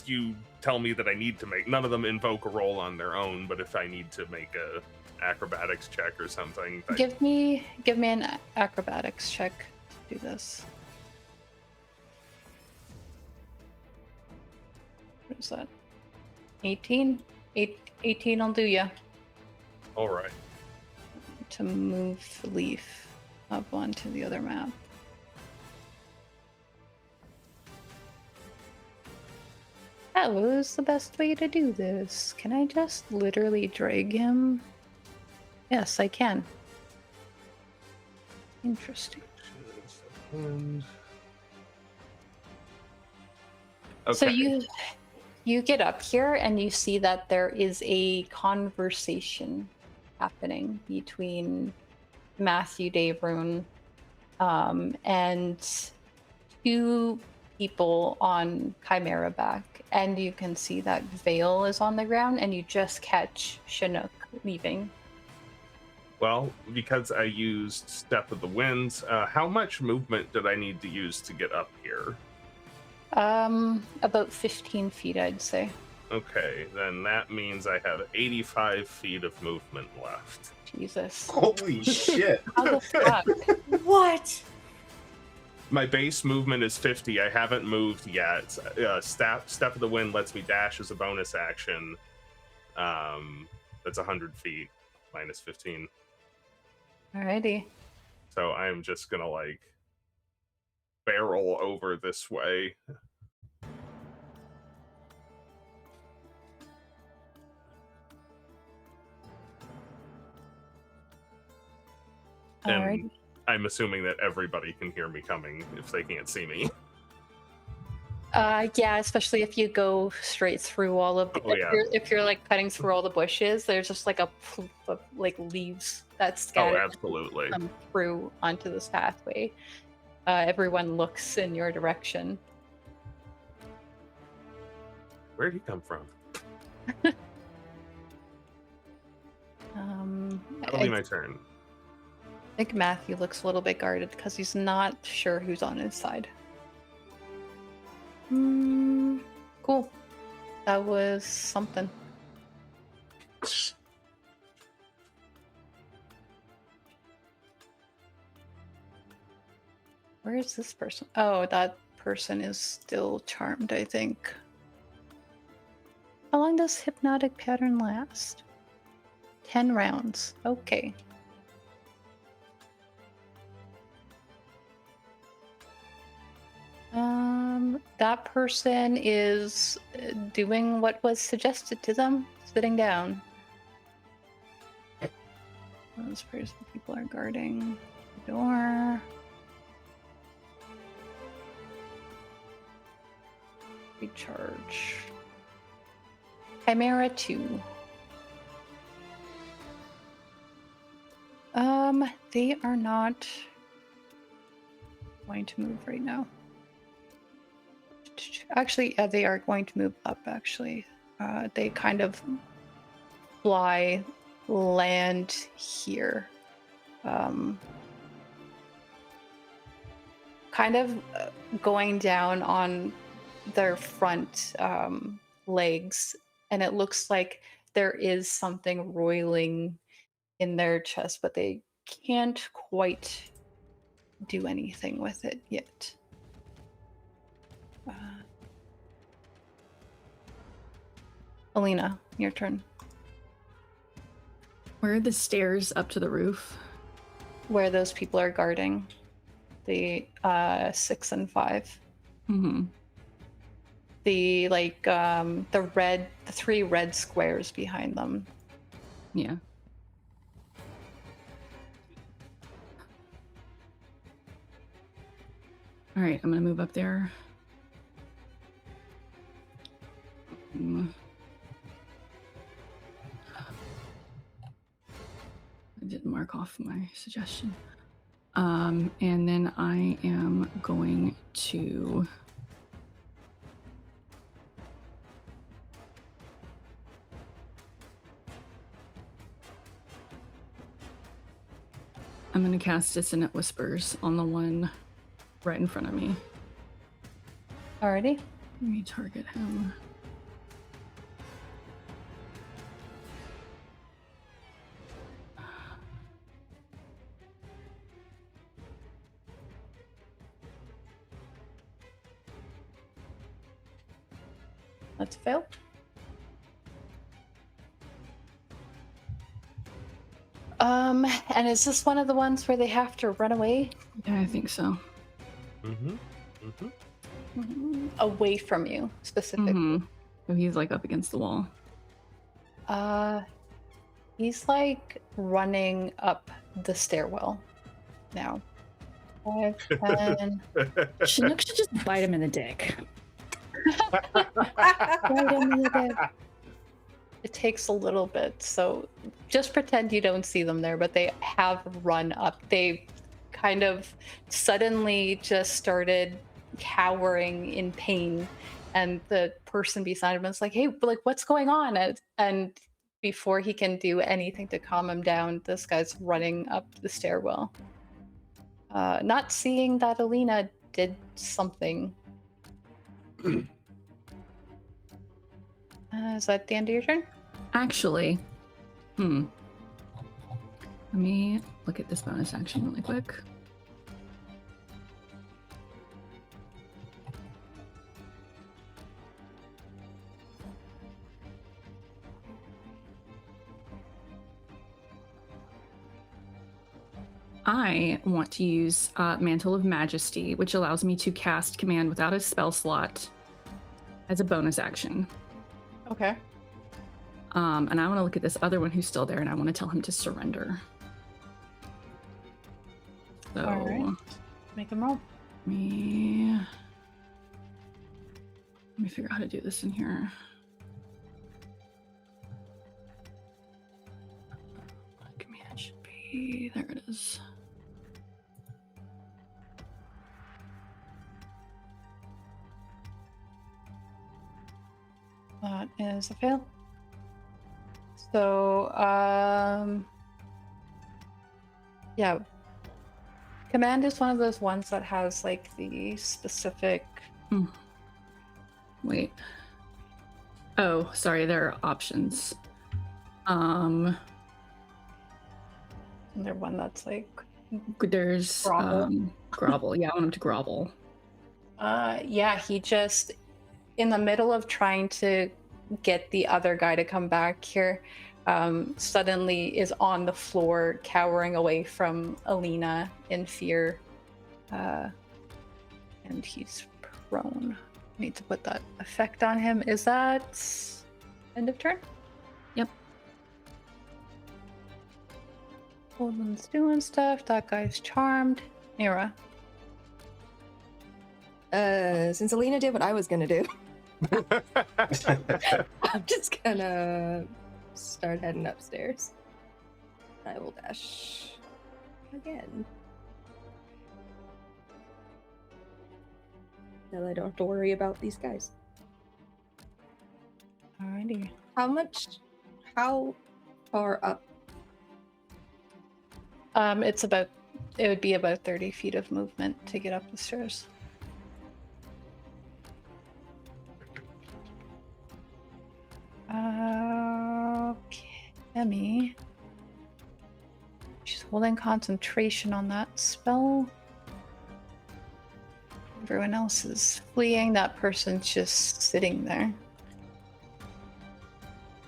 you tell me that I need to make, none of them invoke a roll on their own, but if I need to make a acrobatics check or something. Give me an acrobatics check to do this. What is that? 18? 18 will do ya. All right. To move Leif up onto the other map. That was the best way to do this. Can I just literally drag him? Yes, I can. Interesting. Okay. So you get up here and you see that there is a conversation happening between Matthew Davrun and two people on Chimera back, and you can see that Vael is on the ground, and you just catch Chinook leaving. Well, because I used Step of the Winds, how much movement did I need to use to get up here? About 15 feet, I'd say. Okay, then that means I have 85 feet of movement left. Jesus. Holy shit. How the fuck? What? My base movement is 50. I haven't moved yet. Step of the Wind lets me dash as a bonus action. That's 100 feet. minus 15. Alrighty. So I'm just gonna like barrel over this way. And Alrighty. I'm assuming that everybody can hear me coming if they can't see me. Yeah, especially if you go straight through all of the, Oh, yeah. if you're like cutting through all the bushes, there's just like a poof of like leaves that's Oh, scattered absolutely. come through onto this pathway. Everyone looks in your direction. Where'd he come from? That'll be my turn. I think Matthew looks a little bit guarded because he's not sure who's on his side. Cool. That was something. Where is this person? Oh, that person is still charmed, I think. How long does hypnotic pattern last? 10 rounds. Okay. That person is doing what was suggested to them, sitting down. Those people are guarding the door. Recharge. Chimera 2. They are not going to move right now. Actually, yeah, they are going to move up, actually. They kind of fly, land here. Kind of going down on their front legs, and it looks like there is something roiling in their chest, but they can't quite do anything with it yet. Alina, your turn. Where are the stairs up to the roof? Where those people are guarding the 6 and 5. Mm-hmm. The the 3 red squares behind them. Yeah. All right, I'm gonna move up there. I didn't mark off my suggestion. And then I am going to cast Dissonant Whispers on the one right in front of me. Alrighty. Let me target him. Let's fail. And is this one of the ones where they have to run away? Yeah, I think so. Away from you, specifically. So he's like up against the wall. He's like running up the stairwell now. 5, 10. Chinook should just bite him in the dick. Right in the dick. It takes a little bit, so just pretend you don't see them there, but they have run up. They kind of suddenly just started cowering in pain, and the person beside him is like, hey, like, what's going on? And before he can do anything to calm him down, this guy's running up the stairwell. Not seeing that Alina did something. Is that the end of your turn? Actually, let me look at this bonus action really quick. I want to use Mantle of Majesty, which allows me to cast command without a spell slot as a bonus action. Okay. And I want to look at this other one who's still there, and I want to tell him to surrender. So, All right. Make him roll. let me figure out how to do this in here. Command should be, there it is. That is a fail. So, yeah. Command is one of those ones that has like the specific. Wait. Oh, sorry, there are options. And there's one that's like. There's Grovel. grovel. Yeah, I want him to grovel. Yeah, he just in the middle of trying to get the other guy to come back here, suddenly is on the floor, cowering away from Alina in fear, and he's prone. I need to put that effect on him. Is that end of turn? Yep. Holden's doing stuff. That guy's charmed. Nyra. Since Alina did what I was gonna do, I'm just gonna start heading upstairs. I will dash again. Now I don't have to worry about these guys. Alrighty. How far up? It would be about 30 feet of movement to get up the stairs. Okay, Emmy. She's holding concentration on that spell. Everyone else is fleeing. That person's just sitting there.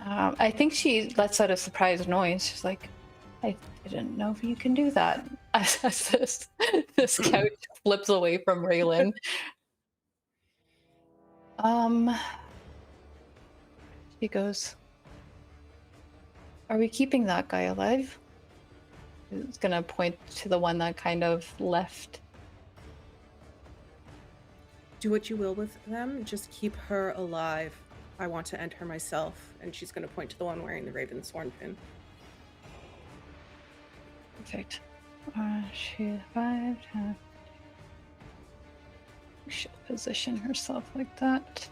I think she lets out a surprised noise. She's like, I didn't know if you can do that. As this couch flips away from Raelynn. She goes, are we keeping that guy alive? It's gonna point to the one that kind of left. Do what you will with them. Just keep her alive. I want to end her myself. And she's going to point to the one wearing the Raven Sworn pin. Perfect. She survived. She'll position herself like that.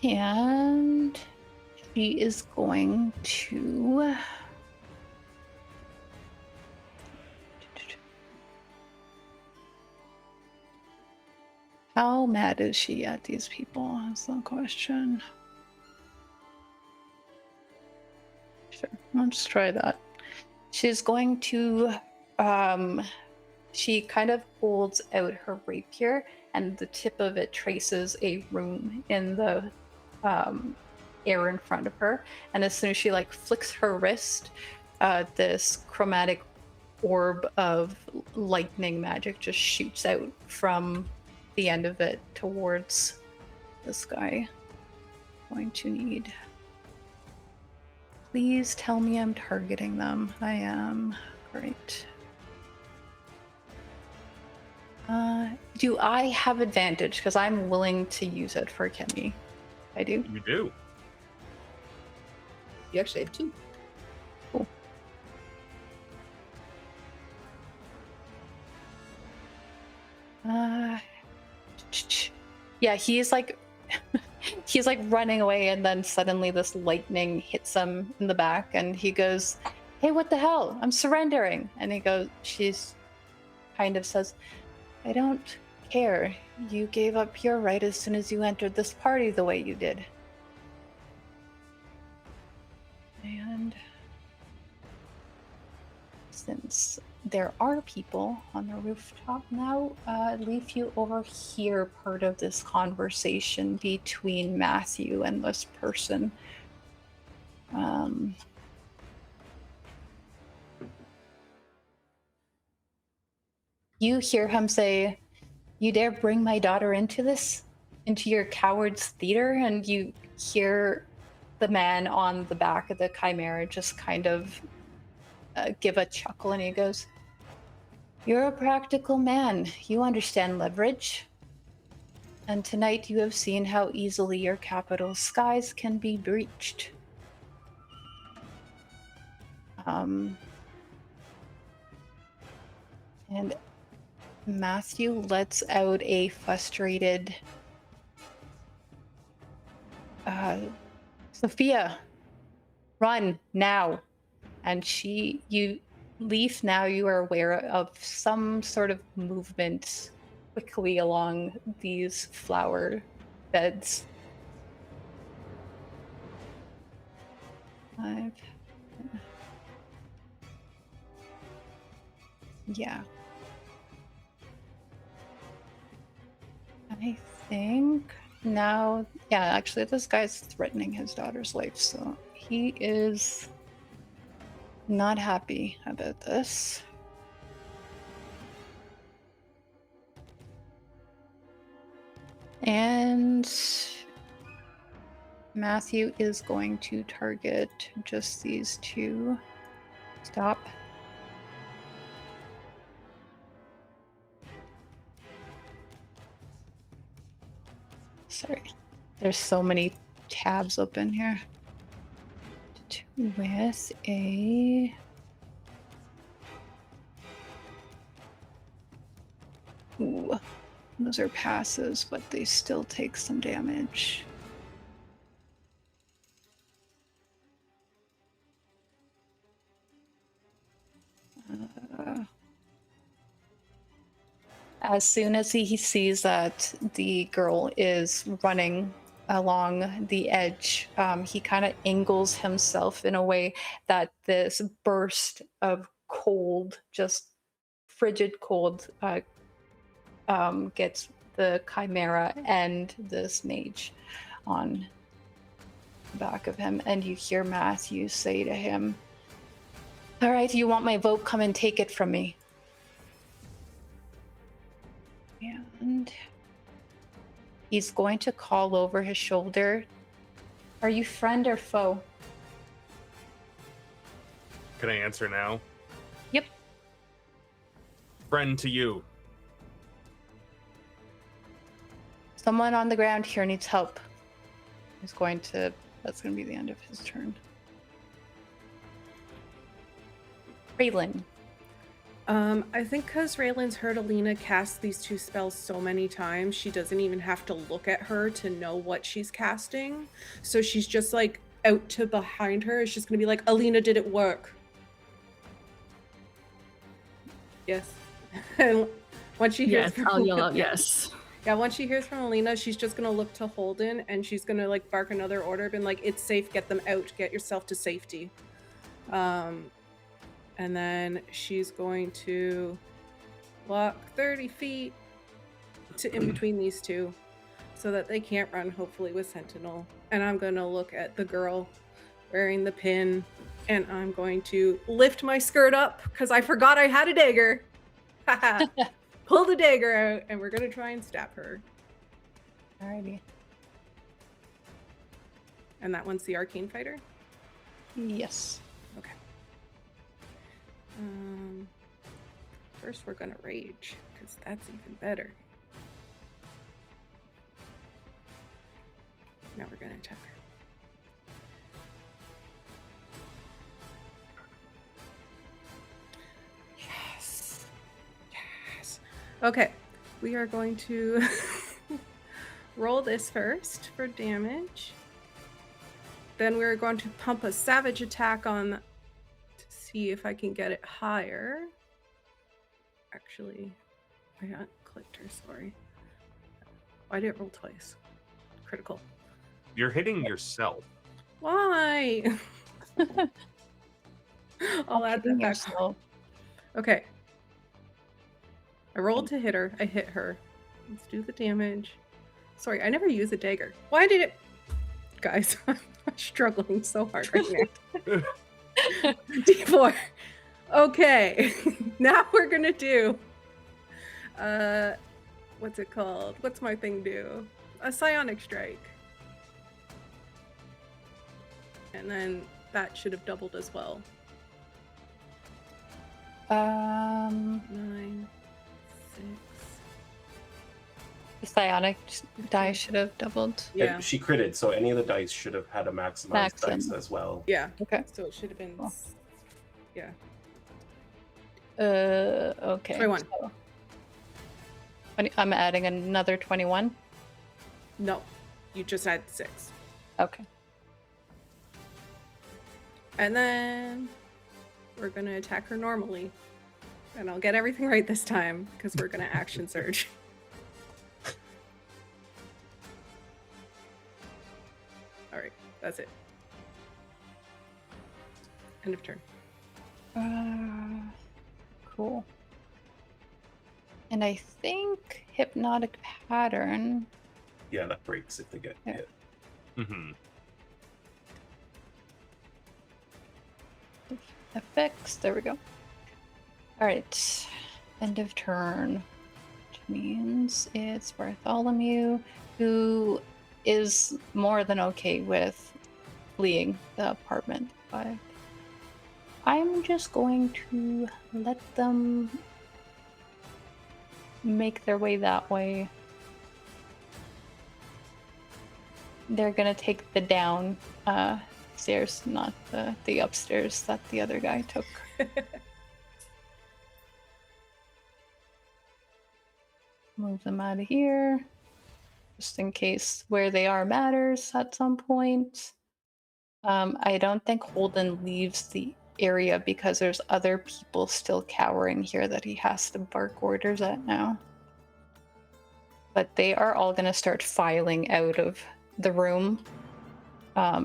And she is going to... How mad is she at these people? That's the question. Sure, let's try that. She's going to, she kind of holds out her rapier and the tip of it traces a rune in the air in front of her. And as soon as she like flicks her wrist, this chromatic orb of lightning magic just shoots out from the end of it towards this guy. Going to need... Please tell me I'm targeting them. I am. Great. Do I have advantage? Because I'm willing to use it for Kemi. I do? You do. You actually have 2. Cool. Yeah, he's like he's like running away, and then suddenly this lightning hits him in the back, and he goes, "Hey, what the hell? I'm surrendering." And he goes, she's kind of says, "I don't care. You gave up your right as soon as you entered this party the way you did." And since there are people on the rooftop now, Leif, you overhear part of this conversation between Matthew and this person. You hear him say, "You dare bring my daughter into this? Into your coward's theater?" And you hear the man on the back of the chimera just kind of give a chuckle, and he goes, "You're a practical man. You understand leverage. And tonight you have seen how easily your capital's skies can be breached." And Matthew lets out a frustrated, "Sophia, run now." And Leif, now you are aware of some sort of movement quickly along these flower beds. 5. Yeah. I think now, yeah, actually, this guy's threatening his daughter's life, so he is not happy about this. And Matthew is going to target just these two. Stop. Sorry, there's so many tabs open here. With a ooh, those are passes, but they still take some damage. As soon as he sees that the girl is running along the edge, he kind of angles himself in a way that this burst of cold, just frigid cold, gets the chimera and this mage on the back of him. And you hear Matthew say to him, "All right, you want my vote? Come and take it from me." And he's going to call over his shoulder, "Are you friend or foe?" Can I answer now? Yep. Friend to you. Someone on the ground here needs help. That's going to be the end of his turn. Raelynn. I think because Raelynn's heard Alina cast these two spells so many times, she doesn't even have to look at her to know what she's casting. So she's just like out to behind her. It's just gonna be like, "Alina, did it work?" Yes. And once she hears Yes, I'll yell out yes. Yeah, once she hears from Alina, she's just gonna look to Holden and she's gonna like bark another order, being like, "It's safe, get them out, get yourself to safety." And then she's going to walk 30 feet to in between these two so that they can't run, hopefully, with Sentinel. And I'm going to look at the girl wearing the pin, and I'm going to lift my skirt up because I forgot I had a dagger. Pull the dagger out, and we're going to try and stab her. Alrighty. And that one's the Arcane Fighter? Yes. Okay. First we're gonna rage, because that's even better. Now we're gonna attack her. Yes. Yes. Okay, we are going to roll this first for damage. Then we're going to pump a savage attack on to see if I can get it higher. Actually, I got clicked her, sorry. Why did it roll twice? Critical. You're hitting yourself. Why? I'll add that back. Okay. I rolled to hit her. I hit her. Let's do the damage. Sorry, I never use a dagger. Why did it... Guys, I'm struggling so hard right now. D4. Okay. Now we're going to do What's it called? What's my thing do? A psionic strike. And then that should have doubled as well. 9, 6. The psionic die should have doubled. Yeah. And she critted, so any of the dice should have had a maximized Maxim. dice as well. Yeah. Okay. So it should have been. Cool. Yeah. Okay. 21. So, I'm adding another 21. No, you just had 6. Okay. And then we're gonna attack her normally. And I'll get everything right this time, because we're gonna action surge. Alright, that's it. End of turn. Cool. And I think hypnotic pattern. Yeah, that breaks if they get Yeah. hit. Mm-hmm. Effects. There we go. All right. End of turn. Which means it's Bartholomew, who is more than okay with fleeing the apartment, but I'm just going to let them make their way that way. They're gonna take the down stairs, not the upstairs that the other guy took. Move them out of here, just in case where they are matters at some point. I don't think Holden leaves the area because there's other people still cowering here that he has to bark orders at now. But they are all going to start filing out of the room,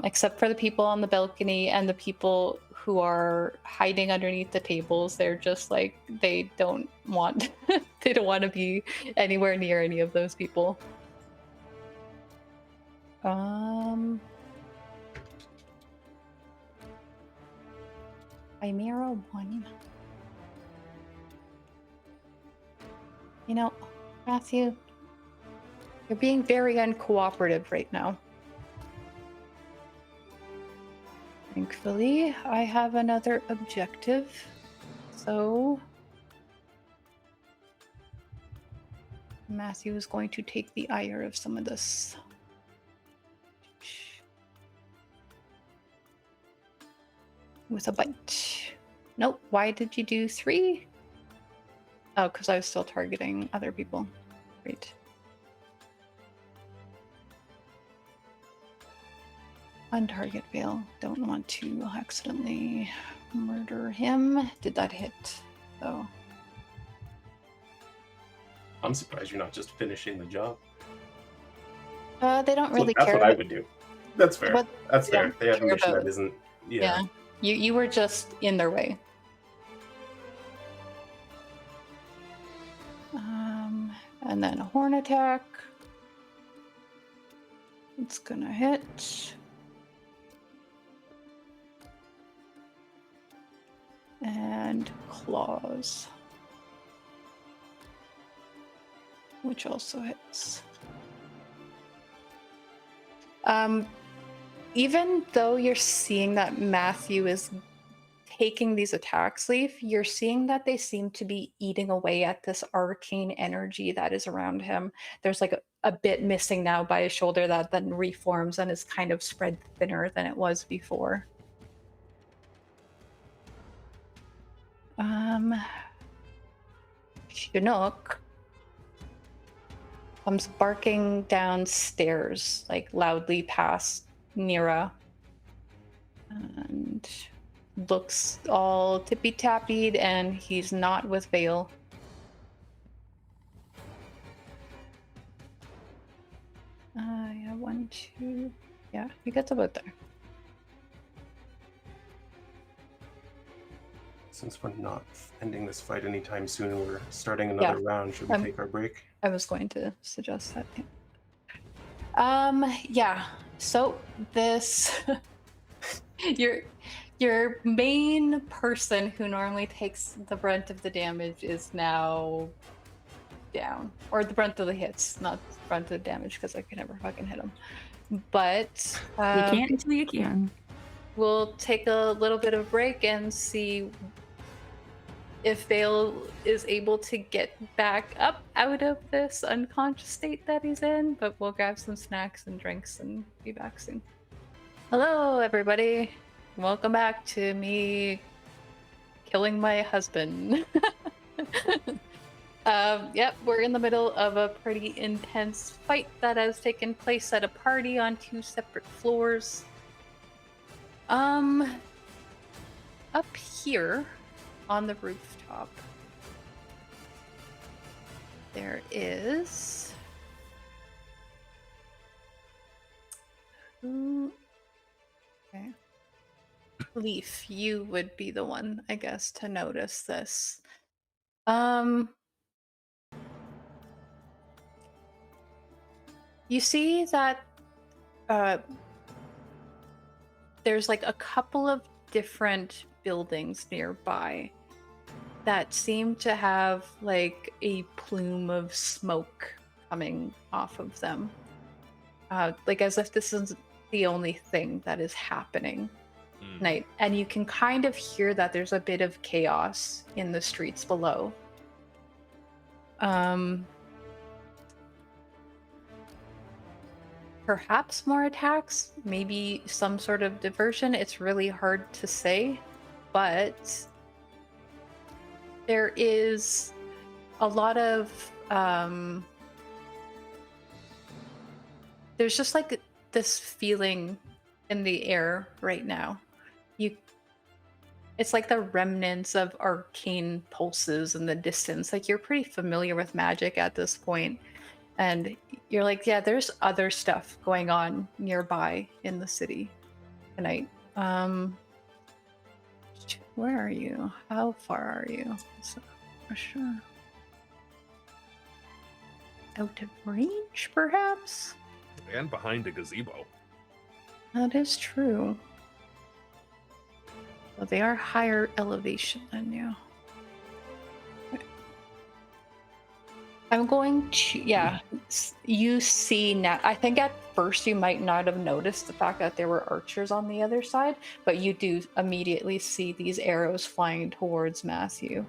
except for the people on the balcony and the people who are hiding underneath the tables. They're just like, they don't want they don't want to be anywhere near any of those people. Chimera 1. You know, Matthew, you're being very uncooperative right now. Thankfully, I have another objective, so Matthew is going to take the ire of some of this. With a bite. Nope, why did you do 3? Oh, because I was still targeting other people. Great. Untarget Vael. Don't want to accidentally murder him. Did that hit, though? I'm surprised you're not just finishing the job. They don't really That's care. what I would do. That's fair. But That's they fair. don't They have a care mission about- that isn't. Yeah. You were just in their way. And then a horn attack. It's gonna hit. And claws. Which also hits. Even though you're seeing that Matthew is taking these attacks, Leif, you're seeing that they seem to be eating away at this arcane energy that is around him. There's like a bit missing now by his shoulder that then reforms and is kind of spread thinner than it was before. Chinook comes barking downstairs, like loudly past Nyra, and looks all tippy-tappied, and he's not with Vael. Yeah, 1, 2. Yeah, he gets about there. Since we're not ending this fight anytime soon, we're starting another round. Should we take our break? I was going to suggest that. Yeah. So this your main person who normally takes the brunt of the damage is now down, or the brunt of the hits, not the brunt of the damage, because I can never fucking hit him. But You can't until you can. we'll take a little bit of break and see if Vael is able to get back up out of this unconscious state that he's in. But we'll grab some snacks and drinks and be back soon. Hello, everybody. Welcome back to me killing my husband. Yep, we're in the middle of a pretty intense fight that has taken place at a party on 2 separate floors. Up here on the rooftop, there is okay. Leif, you would be the one, I guess, to notice this. You see that there's like a couple of different buildings nearby that seem to have like a plume of smoke coming off of them. Like as if this is the only thing that is happening tonight. And you can kind of hear that there's a bit of chaos in the streets below. Perhaps more attacks, maybe some sort of diversion. It's really hard to say, but there is a lot of there's just like this feeling in the air right now. It's like the remnants of arcane pulses in the distance. Like you're pretty familiar with magic at this point. And you're like, yeah, there's other stuff going on nearby in the city tonight. Where are you? How far are you? For sure. Out of range, perhaps? And behind a gazebo. That is true. Well, they are higher elevation than you. I'm going to, yeah, you see now. I think at first you might not have noticed the fact that there were archers on the other side, but you do immediately see these arrows flying towards Matthew.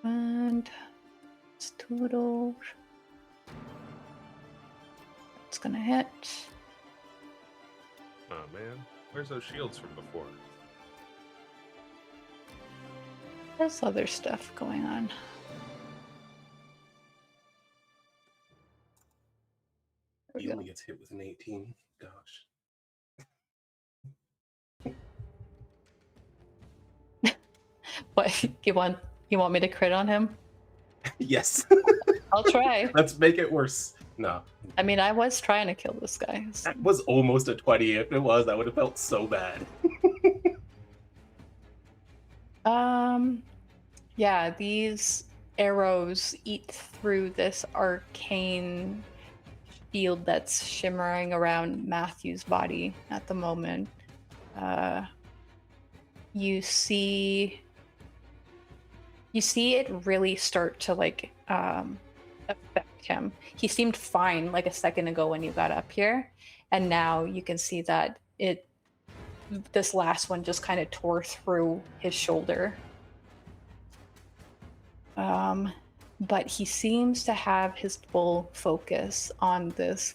And it's Toodle. It's gonna hit. Oh man, where's those shields from before? There's other stuff going on. He only gets hit with an 18. Gosh. What, you want me to crit on him? Yes. I'll try. Let's make it worse. No. I mean, I was trying to kill this guy. So. That was almost a 20. If it was, I would have felt so bad. Yeah, these arrows eat through this arcane field that's shimmering around Matthew's body at the moment. You see it really start to like affect him. He seemed fine like a second ago when you got up here, and now you can see that this last one just kind of tore through his shoulder. But he seems to have his full focus on this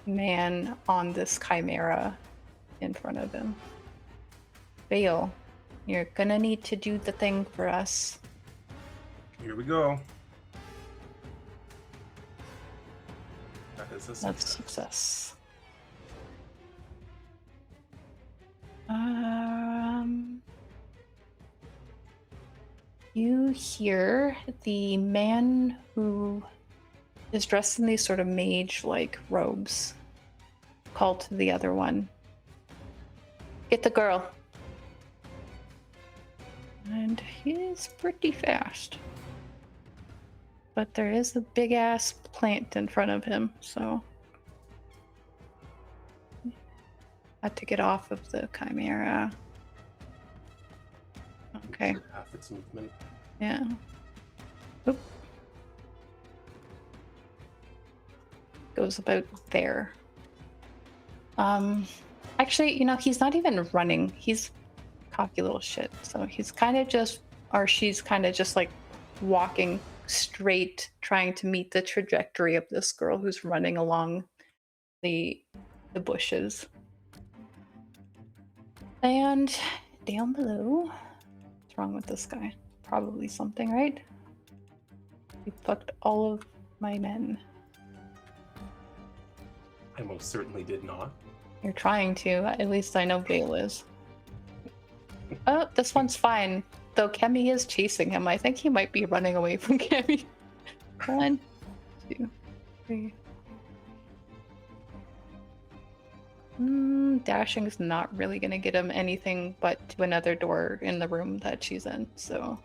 man, on this chimera in front of him. Vael, you're gonna need to do the thing for us. Here we go. That is a success. That's success. You hear the man who is dressed in these sort of mage-like robes call to the other one. Get the girl. And he's pretty fast. But there is a big-ass plant in front of him, so... had to get off of the chimera. Okay. Half its movement. Yeah. Oop. Goes about there. Actually, he's not even running. He's cocky little shit. So he's kind of just, or she's kind of just like walking straight, trying to meet the trajectory of this girl who's running along the bushes. And down below, what's wrong with this guy? Probably something, right? He fucked all of my men. I most certainly did not. You're trying to. At least I know Vael is. Oh, this one's fine. Though Kemi is chasing him. I think he might be running away from Kemi. 1, 2, 3. Dashing is not really going to get him anything but to another door in the room that she's in. So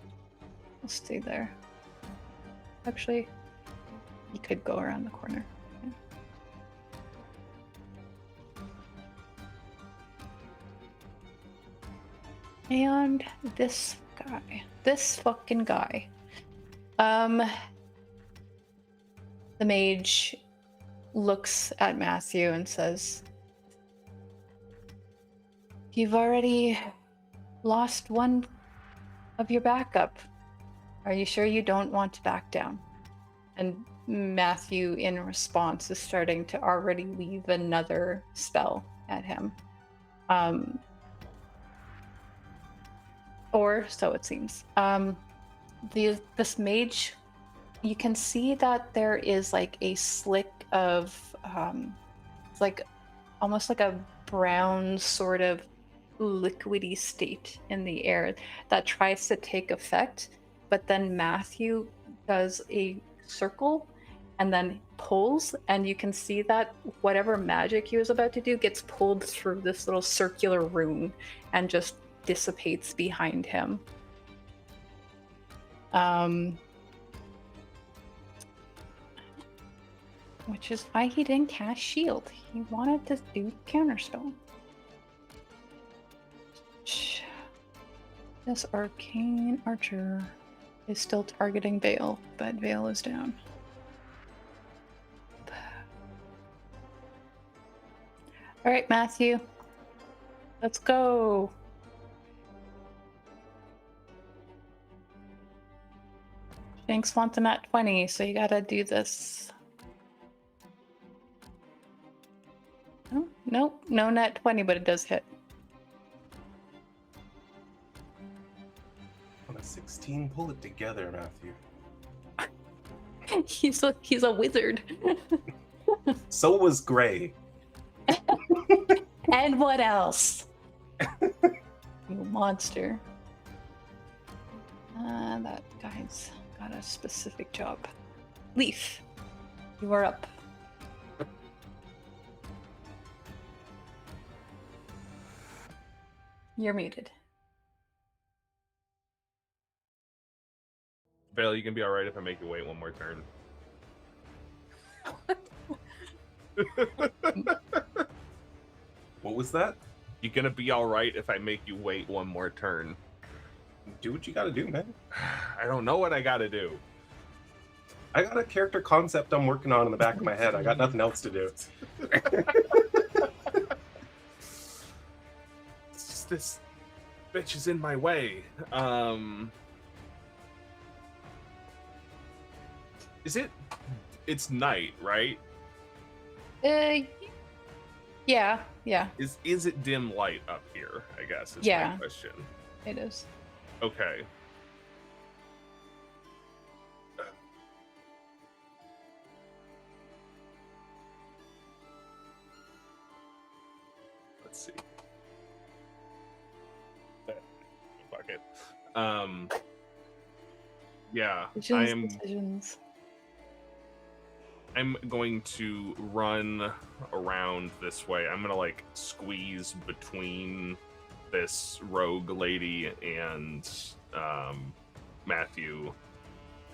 I'll stay there. Actually, he could go around the corner. And this fucking guy. The mage looks at Matthew and says, "You've already lost one of your backup. Are you sure you don't want to back down?" And Matthew, in response, is starting to already weave another spell at him. Or so it seems. This mage, you can see that there is like a slick of, it's like almost like a brown sort of liquidy state in the air that tries to take effect, but then Matthew does a circle and then pulls, and you can see that whatever magic he was about to do gets pulled through this little circular rune and just dissipates behind him. Which is why he didn't cast shield. He wanted to do counterspell. This arcane archer is still targeting Vael, but Vael is down. All right, Matthew, let's go. Shanks wants a nat 20, so you gotta do this. Oh, nope, no nat 20, but it does hit. On a 16, pull it together, Matthew. He's a wizard. So was Gray. And what else? You monster. That guy's got a specific job. Leif, you are up. You're muted. Vael, you can be alright if I make you wait one more turn. What was that? You gonna be alright if I make you wait one more turn? Do what you gotta do, man. I don't know what I gotta do. I got a character concept I'm working on in the back of my head. I got nothing else to do. It's just this bitch is in my way. It's night, right? Yeah. Is it dim light up here, I guess is Yeah. my question. It is. Okay. Let's see. Fuck it. Yeah, Decisions. I'm going to run around this way. I'm gonna like squeeze between this rogue lady and Matthew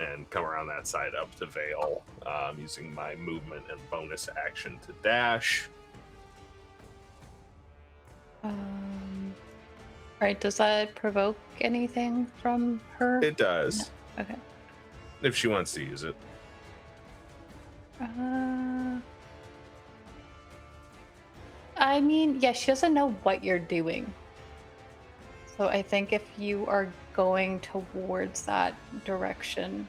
and come around that side up to Vael, using my movement and bonus action to dash. Right, does that provoke anything from her? It does. No. Okay. if she wants to use it. I mean, yeah, she doesn't know what you're doing. So I think if you are going towards that direction,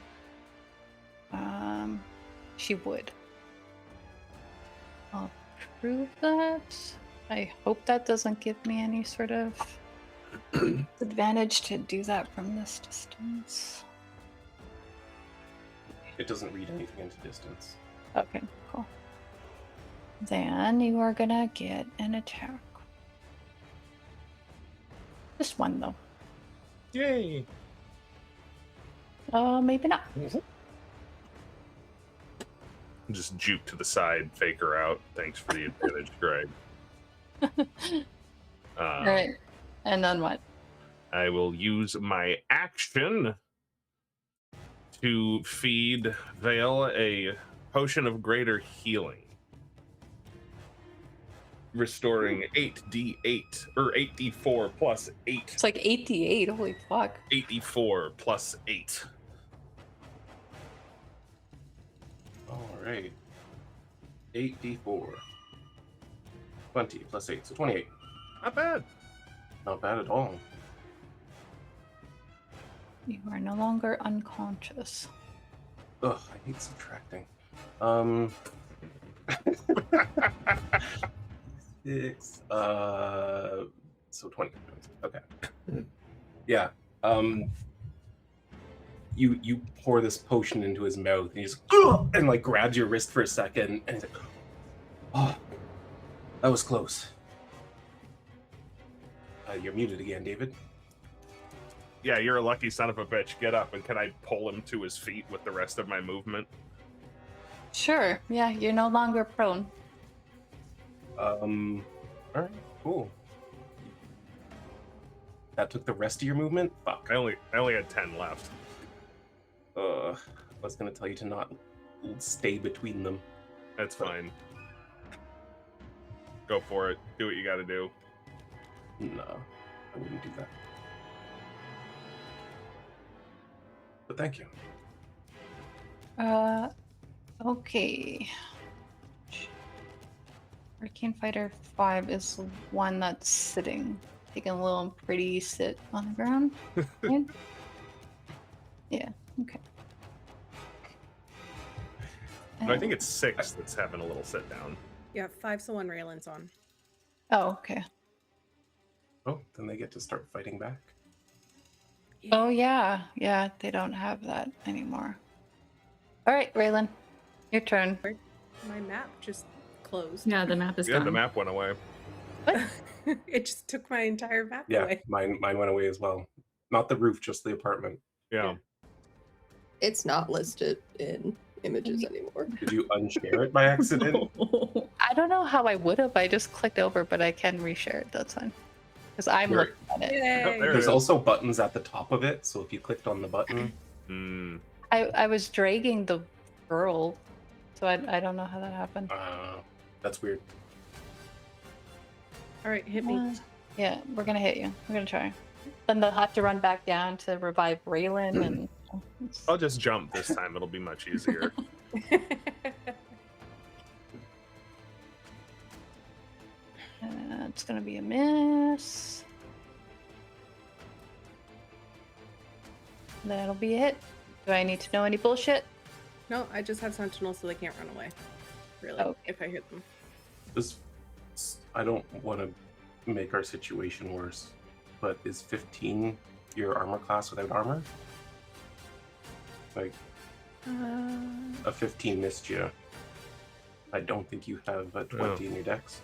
she would. I'll prove that. I hope that doesn't give me any sort of advantage to do that from this distance. It doesn't read anything into distance. Okay, cool. Then you are gonna get an attack. Just one though. Yay! Maybe not. Just juke to the side, fake her out. Thanks for the advantage, Greg. Alright. And then what? I will use my action to feed Vael a potion of greater healing. Restoring 8d8 or 8d4 plus 8. It's like 88. Holy fuck. 8d4 plus 8. All right. 8d4. 20 plus 8, so 28. Not bad. Not bad at all. You are no longer unconscious. Ugh, I hate subtracting. 6, so 20. Okay. Yeah. You pour this potion into his mouth, and he just and like grabs your wrist for a second, and he's like, "Oh, that was close." You're muted again, David. Yeah, you're a lucky son of a bitch. Get up, and can I pull him to his feet with the rest of my movement? Sure. Yeah, you're no longer prone. All right, cool. That took the rest of your movement? Fuck. I only had 10 left. I was gonna tell you to not stay between them. That's fine. Go for it. Do what you gotta do. No, I wouldn't do that. But thank you. Okay. Arcane Fighter 5 is the one that's sitting, taking a little pretty sit on the ground. Right? Yeah, okay. No, I think it's 6 that's having a little sit down. Yeah, 5's the one Raylan's on. Oh, okay. Oh, then they get to start fighting back. Oh, yeah. Yeah, they don't have that anymore. All right, Raelynn, your turn. My map just closed. Yeah, the map is Yeah, gone. the map went away. It just took my entire map Yeah, away. mine went away as well. Not the roof, just the apartment. Yeah. It's not listed in images anymore. Did you unshare it by accident? I don't know how I would have. I just clicked over, but I can reshare it. That's fine. Because I'm Here. looking at it. Yay. Oh, there it There's is. also buttons at the top of it, so if you clicked on the button, Mm. I was dragging the girl, so I don't know how that happened. that's weird. All right, hit me. Yeah, we're gonna hit you. We're gonna try. Then they'll have to run back down to revive Raelynn, and I'll just jump this time. It'll be much easier. it's gonna be a miss. That'll be a hit. Do I need to know any bullshit? No, I just have sentinels so they can't run away. Really, Okay. if I hit them. I don't want to make our situation worse, but is 15 your armor class without armor? Like, a 15 missed you. I don't think you have a 20 in your dex.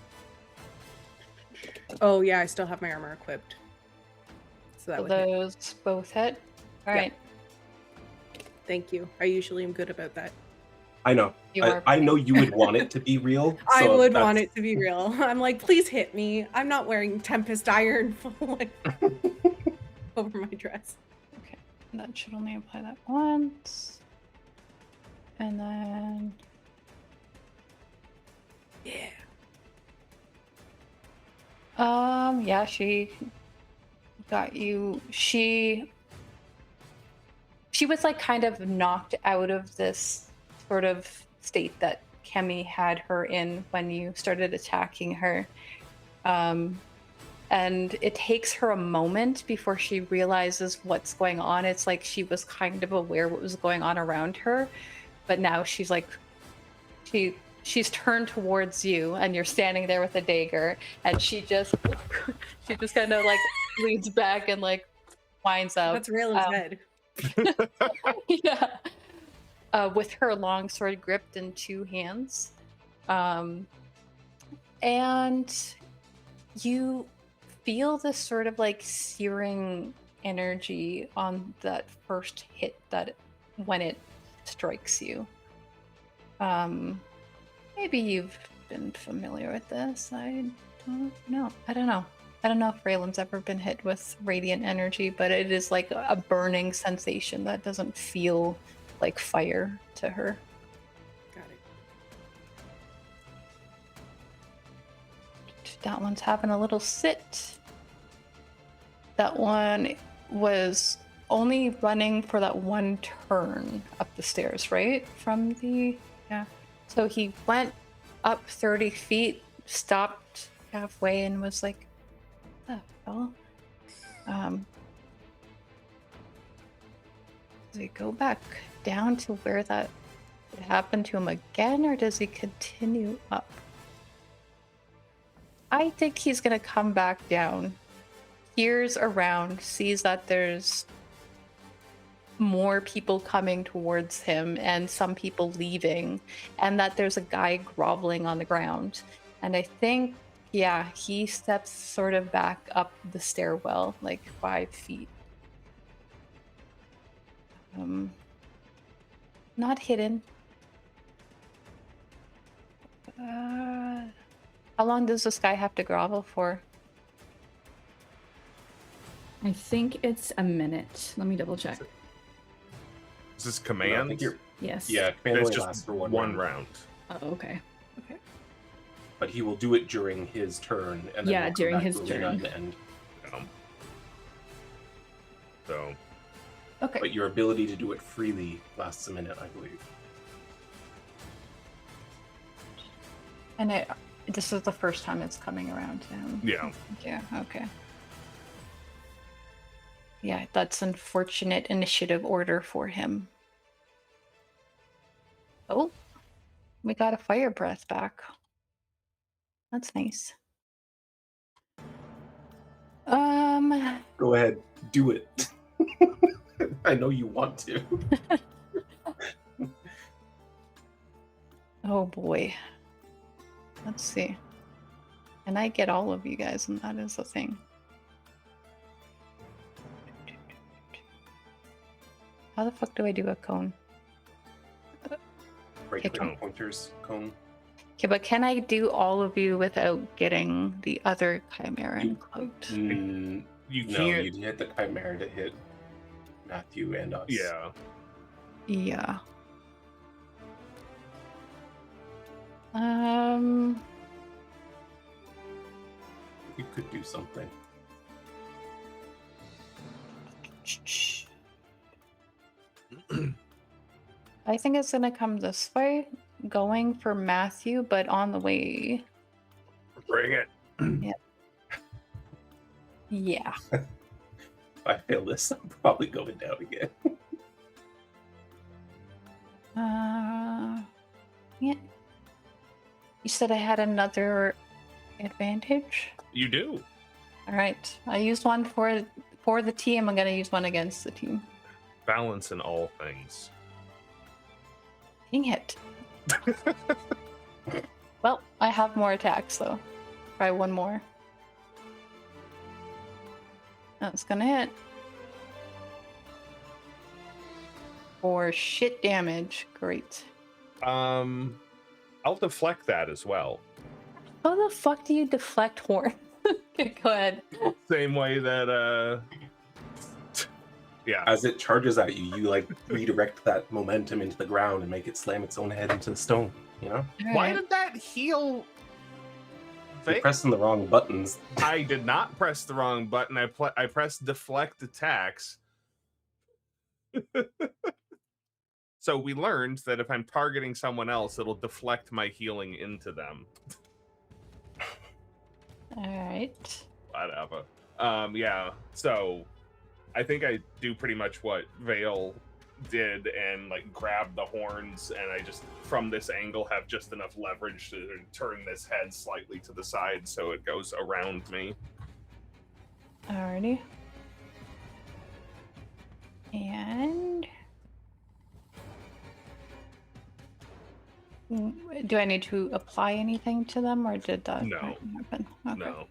Oh yeah, I still have my armor equipped. So that So would hit. those both hit. All Yeah. right. Thank you. I usually am good about that. I know. You are. I know you would want it to be real. I so would that's- want it to be real. I'm like, please hit me. I'm not wearing Tempest Iron like, over my dress. Okay. That should only apply that once. And then Yeah. yeah, she got you. She she was like kind of knocked out of this sort of state that Kemi had her in when you started attacking her. And it takes her a moment before she realizes what's going on. It's like she was kind of aware what was going on around her, but now she's like, she's turned towards you, and you're standing there with a dagger, and she just kind of like leans back and like winds up. That's Raelynn's head. Yeah. With her long sword gripped in two hands. And you feel this sort of like searing energy on that first hit when it strikes you. Maybe you've been familiar with this. I don't know. I don't know if Raelynn's ever been hit with radiant energy, but it is like a burning sensation that doesn't feel like fire to her. Got it. That one's having a little sit. That one was only running for that one turn up the stairs, right? Yeah. So he went up 30 feet, stopped halfway, and was like, what the hell? Does he go back down to where that happened to him again, or does he continue up? I think he's gonna come back down, hears around, sees that there's more people coming towards him and some people leaving, and that there's a guy groveling on the ground. And I think, yeah, he steps sort of back up the stairwell, like 5 feet. Not hidden. How long does this guy have to grovel for? I think it's a minute. Let me double check. Is this I command? think you're, Yes. yeah, command It's only just lasts for one round. Oh, okay. But he will do it during his turn. And then Yeah, we'll come during back his to Alina turn. at the end. So, Okay. But your ability to do it freely lasts a minute, I believe. And this is the first time it's coming around to him. yeah. Yeah, okay. Yeah, that's unfortunate initiative order for him. Oh, we got a fire breath back. That's nice. Go ahead, do it. I know you want to. Oh boy. Let's see. And I get all of you guys, and that is the thing. How the fuck do I do a cone? Right Okay, click pointers, cone. Okay, but can I do all of you without getting the other chimera cloaked? You No, can't. you'd hit the chimera to hit Matthew and us. Yeah. Yeah. You could do something. I think it's gonna come this way, going for Matthew, but on the way. Bring it. Yeah. If I fail this, I'm probably going down again. Yeah. You said I had another advantage? You do. All right. I used one for the team. I'm gonna use one against the team. Balance in all things. Dang it. Well, I have more attacks though. Try one more. That's gonna hit. For shit damage. Great. I'll deflect that as well. How the fuck do you deflect horn? Okay, go ahead. Same way that yeah. As it charges at you, you like redirect that momentum into the ground and make it slam its own head into the stone. You know, Why Alright. did that heal? you're pressing the wrong buttons. I did not press the wrong button. I pressed deflect attacks. So we learned that if I'm targeting someone else, it'll deflect my healing into them. All right. Whatever. Yeah. So I think I do pretty much what Vael did and like grab the horns, and I just from this angle have just enough leverage to turn this head slightly to the side so it goes around me. Alrighty. And do I need to apply anything to them, or did that No. already happen? Okay. No.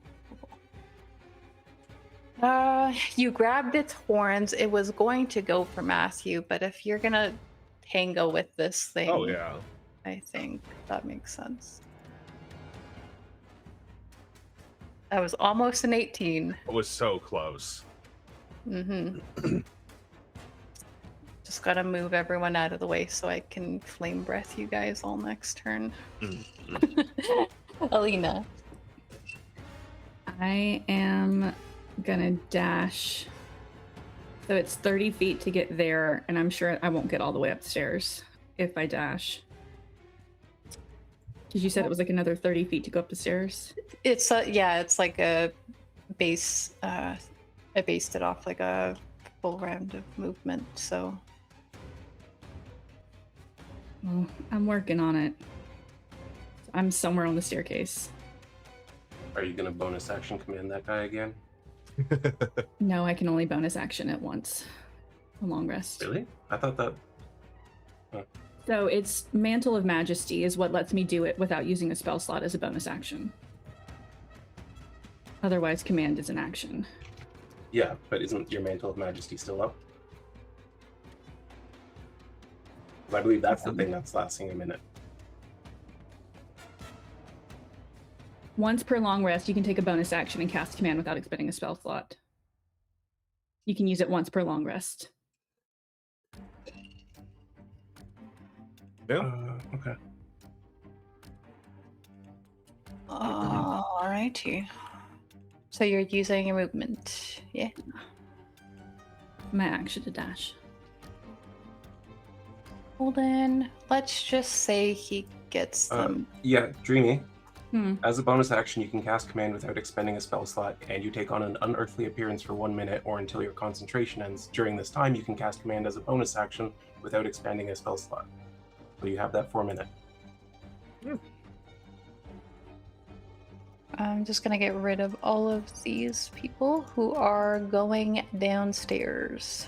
You grabbed its horns. It was going to go for Matthew, but if you're gonna tango with this thing, Oh yeah. I think that makes sense. That was almost an 18. It was so close. Mm-hmm. Just gotta move everyone out of the way so I can flame breath you guys all next turn. Alina. I am gonna dash. So it's 30 feet to get there, and I'm sure I won't get all the way upstairs if I dash. Because you said it was like another 30 feet to go up the stairs. It's it's like a base. I based it off like a full round of movement. So Well, I'm working on it. I'm somewhere on the staircase. Are you gonna bonus action command that guy again? No, I can only bonus action it once. A long rest. Really? I thought that. So it's Mantle of Majesty is what lets me do it without using a spell slot as a bonus action. Otherwise, command is an action. Yeah, but isn't your Mantle of Majesty still up? 'Cause I believe that's the thing that's lasting a minute. Once per long rest, you can take a bonus action and cast command without expending a spell slot. You can use it once per long rest. No? Okay. alrighty. So you're using your movement, yeah? My action to dash. Hold on. Let's just say he gets them. Yeah, Dreamy. Hmm. As a bonus action, you can cast command without expending a spell slot, and you take on an unearthly appearance for 1 minute or until your concentration ends. During this time, you can cast command as a bonus action without expending a spell slot. So you have that for a minute. I'm just gonna get rid of all of these people who are going downstairs.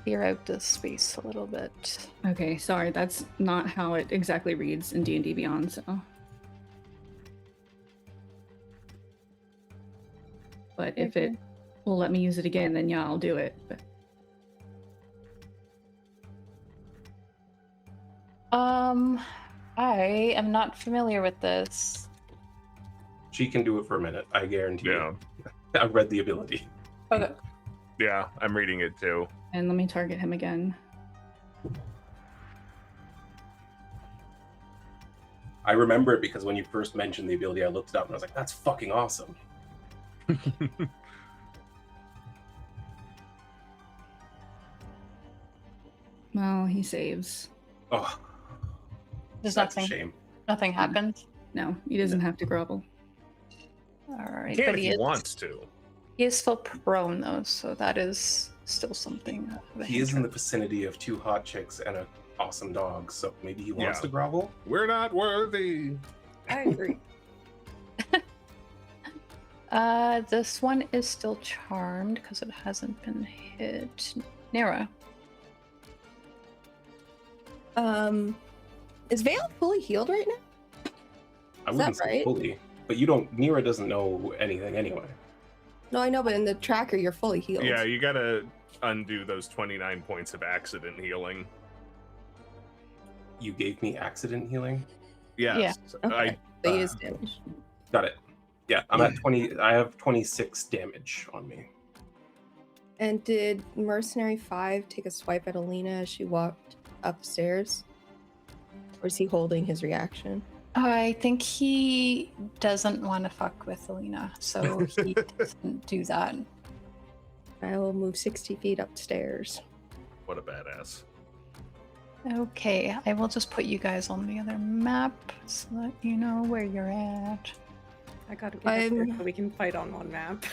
Clear out this space a little bit. Okay, sorry, that's not how it exactly reads in D&D Beyond, so. But if it will let me use it again, then yeah, I'll do it. But I am not familiar with this. She can do it for a minute, I guarantee Yeah. you. I've read the ability. Okay. Yeah, I'm reading it too. and let me target him again. I remember it because when you first mentioned the ability, I looked it up and I was like, that's fucking awesome. Well, he saves. Oh, There's that's a nothing. shame. Nothing happens. No, he doesn't have to grovel. All right, Can but if he he is, wants to. he is still prone though, so that is still something. of a He is in the hindrance. vicinity of 2 hot chicks and an awesome dog, so maybe he wants Yeah. to grovel? We're not worthy. I agree. This one is still charmed because it hasn't been hit. Nyra. Is Vael fully healed right now? I Is wouldn't that say right? fully. But you don't, Nyra doesn't know anything anyway. No, I know, but in the tracker, you're fully healed. Yeah, you gotta undo those 29 points of accident healing. You gave me accident healing? Yes. Okay. So he uh, is damaged. Got it. Yeah, I'm at 20. I have 26 damage on me. And did Mercenary 5 take a swipe at Alina as she walked upstairs? Or is he holding his reaction? I think he doesn't want to fuck with Alina, so he doesn't do that. I will move 60 feet upstairs. What a badass. Okay, I will just put you guys on the other map so that you know where you're at. I gotta get up there so we can fight on one map.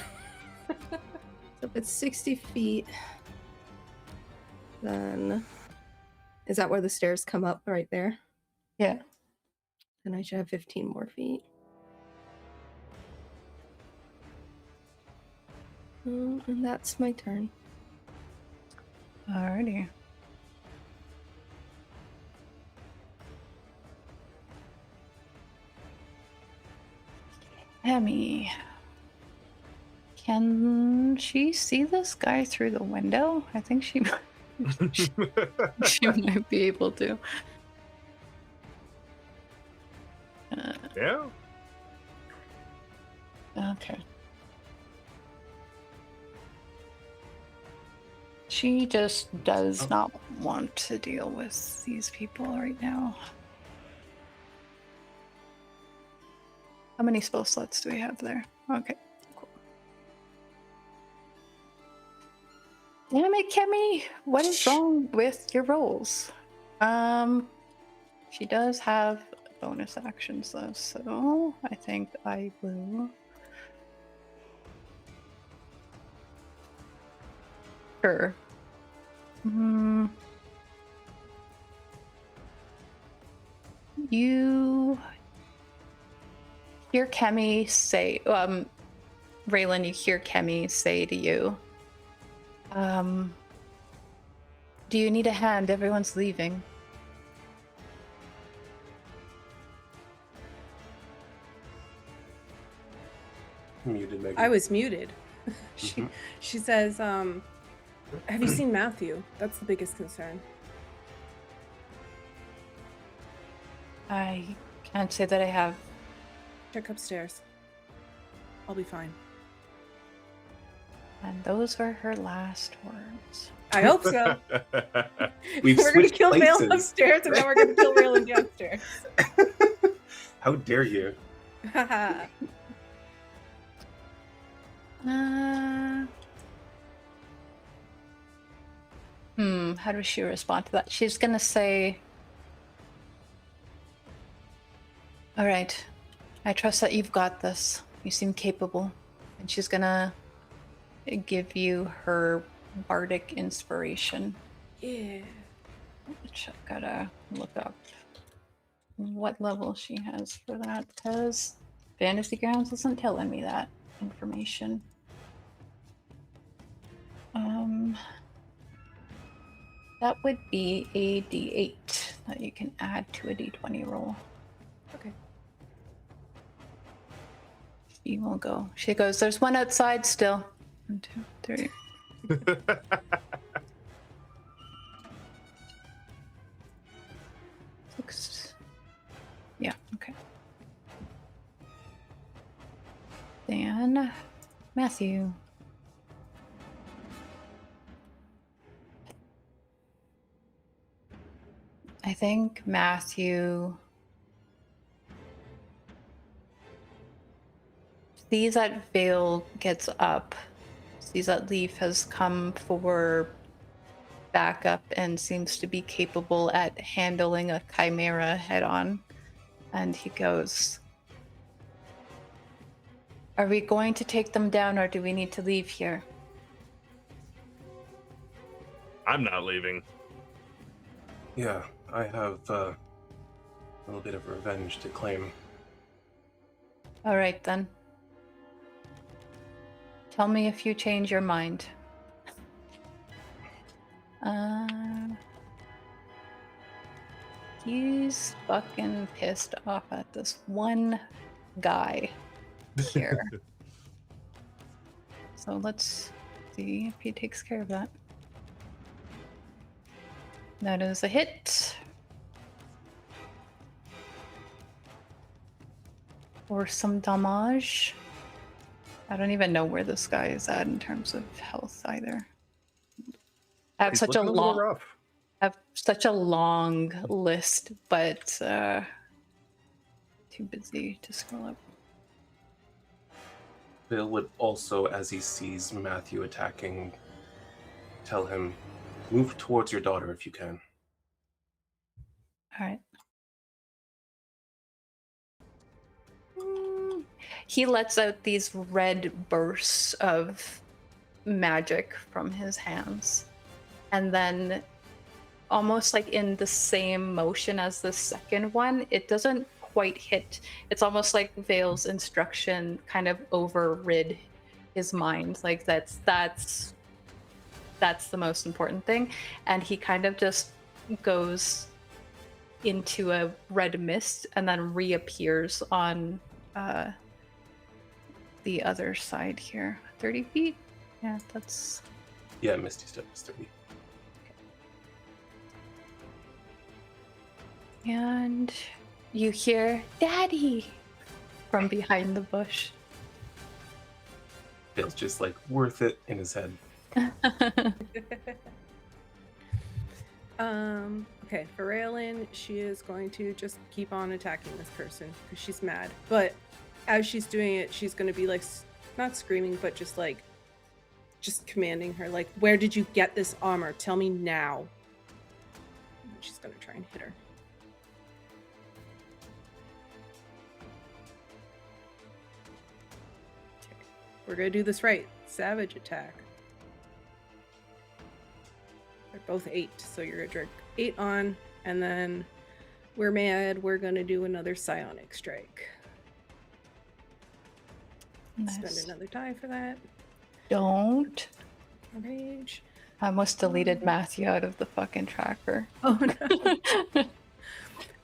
So if it's 60 feet, then is that where the stairs come up right there? Yeah. Then I should have 15 more feet. And that's my turn. Alrighty. Emmy. Can she see this guy through the window? I think she she might be able to. Yeah. Okay. She just does not want to deal with these people right now. How many spell slots do we have there? Okay, cool. Damn it, Kemi! What is wrong with your rolls? She does have bonus actions though, so I think I will. Sure. You hear Kemi say, Raelynn, you hear Kemi say to you, do you need a hand? Everyone's leaving. Muted, Megan. I was muted. Mhm. She says, have you seen Matthew? That's the biggest concern. I can't say that I have. Check upstairs. I'll be fine. And those were her last words. I hope so. We've We're gonna switched kill Vael places. upstairs, and then we're gonna kill Raelynn downstairs. How dare you? Haha. How does she respond to that? She's gonna say, all right, I trust that you've got this. You seem capable. And she's gonna give you her bardic inspiration. Yeah. Which I've gotta look up what level she has for that, because Fantasy Grounds isn't telling me that information. That would be a D8 that you can add to a D20 roll. Okay. She will go. She goes, there's one outside still. 1, 2, 3. Six. Yeah, okay. Then Matthew. I think Matthew sees that Vael gets up, sees that Leif has come for backup and seems to be capable at handling a chimera head on. And he goes, are we going to take them down or do we need to leave here? I'm not leaving. Yeah, I have a little bit of revenge to claim. All right, then. Tell me if you change your mind. He's fucking pissed off at this one guy here. So let's see if he takes care of that. That is a hit. Or some damage. I don't even know where this guy is at in terms of health either. I have He's such a looking little long rough. I have such a long list, but too busy to scroll up. Bill would also, as he sees Matthew attacking, tell him, move towards your daughter if you can. All right. He lets out these red bursts of magic from his hands. And then, almost like in the same motion as the second one, it doesn't quite hit. It's almost like Vael's instruction kind of overrid his mind. Like that's the most important thing. And he kind of just goes into a red mist and then reappears on the other side here. 30 feet? Yeah, that's... Yeah, Misty Step is 30. And you hear, Daddy! From behind the bush. Bill's just like, worth it in his head. Okay, for Raelynn, she is going to just keep on attacking this person because she's mad. But as she's doing it, she's going to be like, not screaming, but just like, just commanding her, like, where did you get this armor? Tell me now. And she's going to try and hit her. Okay, we're going to do this right. Savage attack. They're both 8, so you're gonna drink 8 on, and then we're mad. We're gonna do another psionic strike. Nice. Spend another die for that. Don't. Rage. I almost deleted Matthew out of the fucking tracker. Oh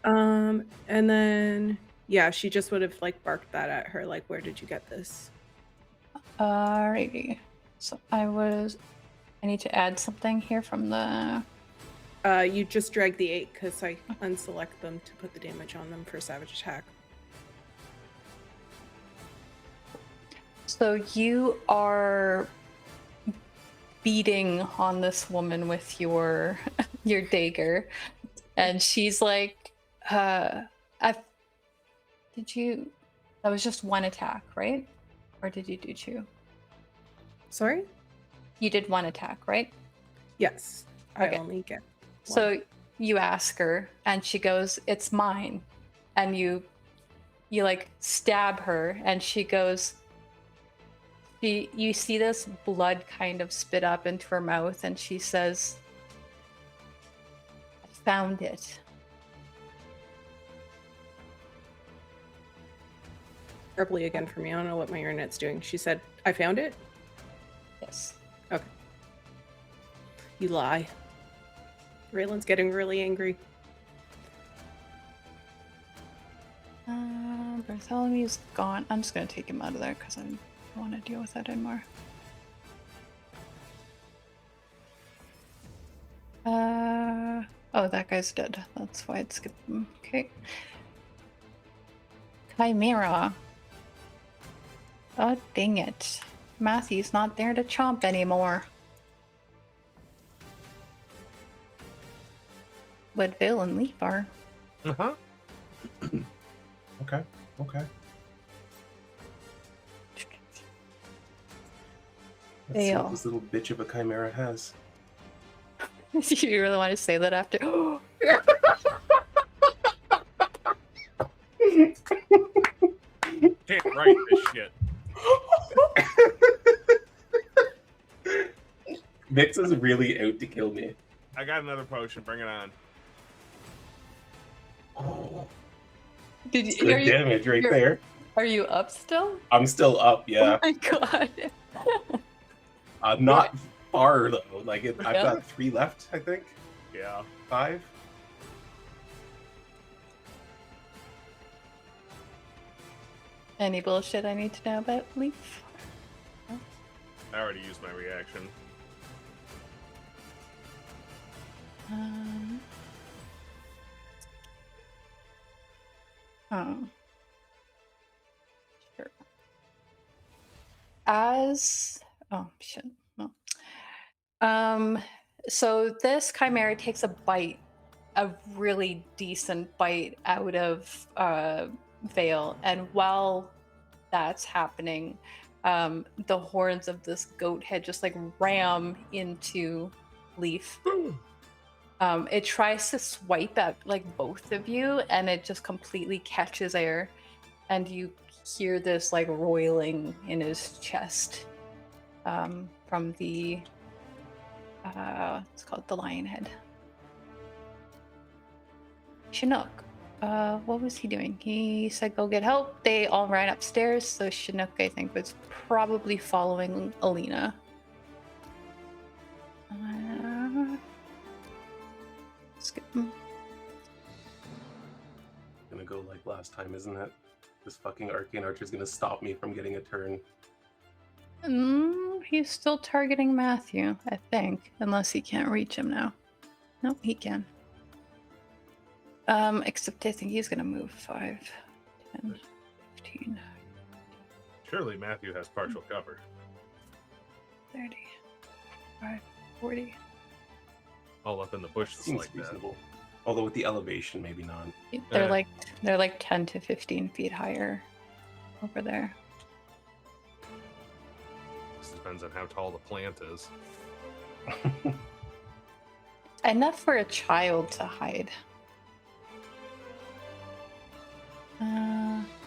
no. And then yeah, she just would have like barked that at her, like, where did you get this? Alrighty. So I need to add something here from the... You just drag the 8 because I unselect them to put the damage on them for savage attack. So you are beating on this woman with your dagger, and she's like, that was just one attack, right? Or did you do 2? Sorry? You did 1 attack, right? Yes. Okay. I only get 1. So you ask her, and she goes, it's mine. And you like stab her, and she goes, you see this blood kind of spit up into her mouth, and she says, I found it. Verbally again for me. I don't know what my internet's doing. She said, I found it? Yes. Okay. You lie. Raelynn's getting really angry. Bartholomew's gone. I'm just going to take him out of there because I don't want to deal with that anymore. Oh, that guy's dead. That's why it skipped him. Okay. Chimera. Oh, dang it. Matthew's not there to chomp anymore. But Vael and Leif are. Uh-huh. Okay. Let's see what this little bitch of a chimera has. You really want to say that after? Can't write this shit. Vix is really out to kill me. I got another potion. Bring it on. Did you, Good damage right there. Are you up still? I'm still up, yeah. Oh my god. I'm not far though. Like I've got 3 left, I think. Yeah. 5. Any bullshit I need to know about Leif? I already used my reaction. Sure. So this chimera takes a bite, a really decent bite out of Vael, and while that's happening, the horns of this goat head just like ram into Leif. It tries to swipe at like both of you, and it just completely catches air, and you hear this like roiling in his chest from the it's called the lion head. Chinook, what was he doing? He said go get help. They all ran upstairs, so Chinook, I think, was probably following Alina. Skip him. Gonna go like last time, isn't it? This fucking arcane archer's gonna stop me from getting a turn. He's still targeting Matthew, I think, unless he can't reach him now. No, he can. Except I think he's gonna move 5, 10, 15, Surely Matthew has partial cover. 30, 5, 40. All up in the bushes Seems like that. reasonable. Although with the elevation, maybe not. They're like 10 to 15 feet higher over there. This depends on how tall the plant is. Enough for a child to hide.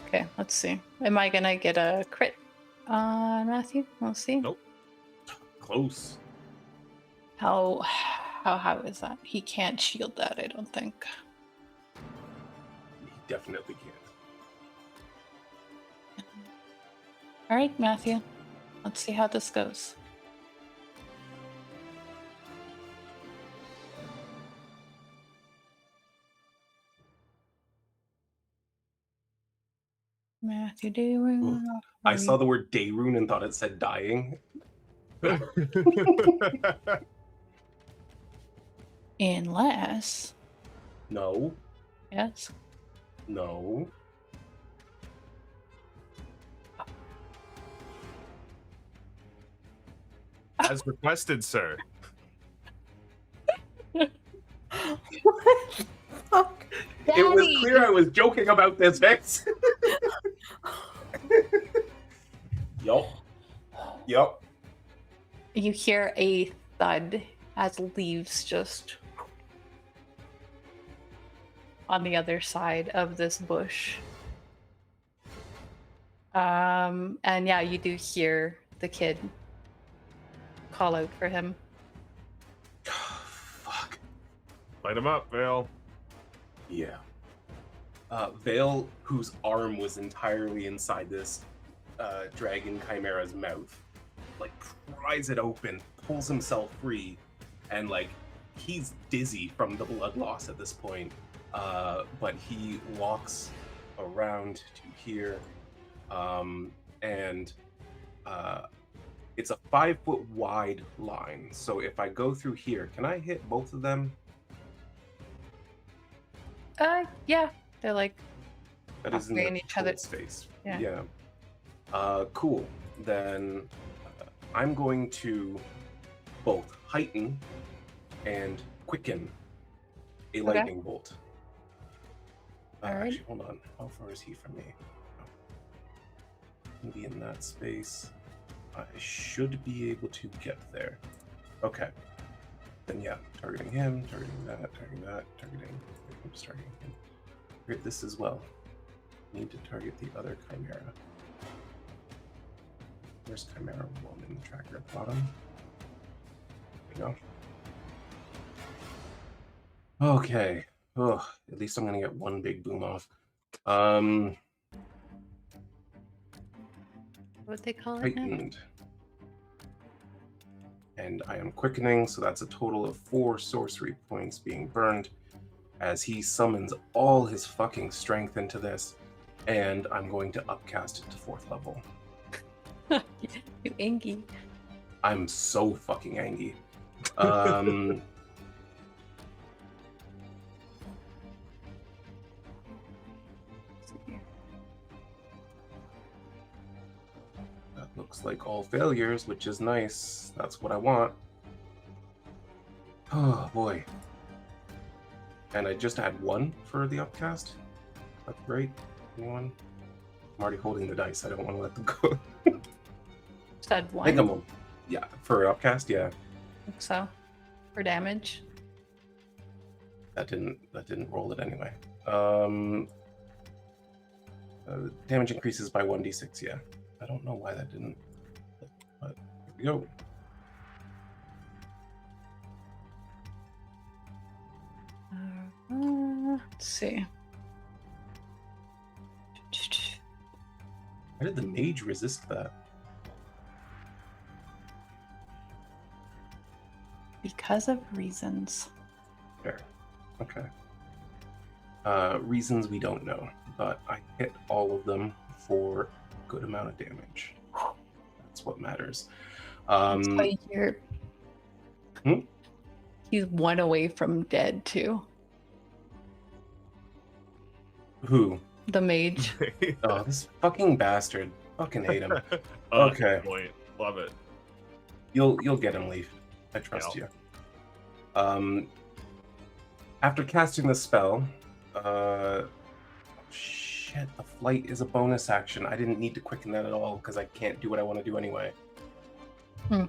Okay, let's see. Am I gonna get a crit on Matthew? We'll see. Nope. Close. How is that? He can't shield that, I don't think. He definitely can't. All right, Matthew. Let's see how this goes. Matthew Dayrune. I saw the word Dayrune and thought it said dying. Unless. No. Yes. No. As requested, sir. What the fuck? It was clear I was joking about this, Vex. Yup. Yup. You hear a thud as leaves just on the other side of this bush. And yeah, you do hear the kid call out for him. Fuck. Light him up, Vael. Yeah. Vael, whose arm was entirely inside this dragon chimera's mouth, like pries it open, pulls himself free, and like he's dizzy from the blood loss at this point. But he walks around to here, and it's a 5-foot wide line. So if I go through here, can I hit both of them? Yeah, they're like That is in halfway the in each other's space. Yeah. Cool. Then I'm going to both heighten and quicken a Okay. lightning bolt. Alright. Actually, hold on. How far is he from me? Maybe in that space. I should be able to get there. Okay. Then yeah, targeting him, targeting that, targeting that, targeting him. Target this as well. Need to target the other chimera. Where's Chimera 1 in the tracker at the bottom? There we go. Okay. Oh, at least I'm gonna get one big boom off. what they call it now? Heightened. And I am quickening, so that's a total of 4 sorcery points being burned as he summons all his fucking strength into this, and I'm going to upcast it to 4th level. You Angie. I'm so fucking angry. That looks like all failures, which is nice. That's what I want. Oh boy. And I just had 1 for the upcast. That's great. 1. I'm already holding the dice. I don't want to let them go. Said I think one. I'm, yeah, for upcast, yeah. So, for damage. That didn't roll it anyway. Damage increases by 1d6, yeah. I don't know why that didn't, but here we go. Let's see. Why did the mage resist that? Because of reasons. Fair. Okay. Reasons we don't know, but I hit all of them for a good amount of damage. That's what matters. That's why you're... Hmm? He's one away from dead, too. Who? The mage. Oh, this fucking bastard. Fucking hate him. Oh, Okay. good point. Love it. You'll get him, Leif. I trust you. After casting the spell, shit, the flight is a bonus action. I didn't need to quicken that at all because I can't do what I want to do anyway. Alright,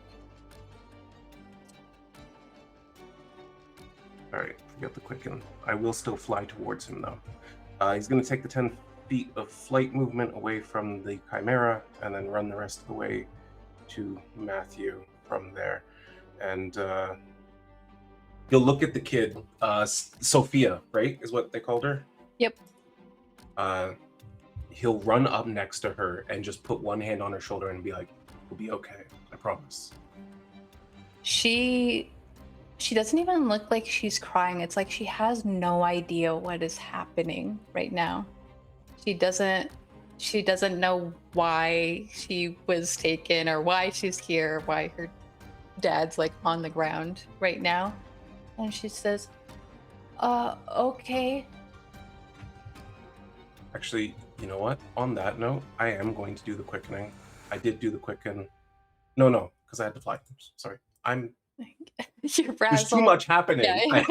forget the quicken. I will still fly towards him though. He's going to take the 10 feet of flight movement away from the chimera and then run the rest of the way to Matthew from there. And he'll look at the kid, Sophia, right, is what they called her? Yep. He'll run up next to her and just put one hand on her shoulder and be like, "We'll be okay, I promise." She doesn't even look like she's crying. It's like she has no idea what is happening right now. She doesn't know why she was taken or why she's here, why her dad's like on the ground right now. And she says, okay. Actually, you know what? On that note, I am going to do the quickening. I did do the quicken. No, because I had to fly. Sorry. You're There's too much happening. Yeah.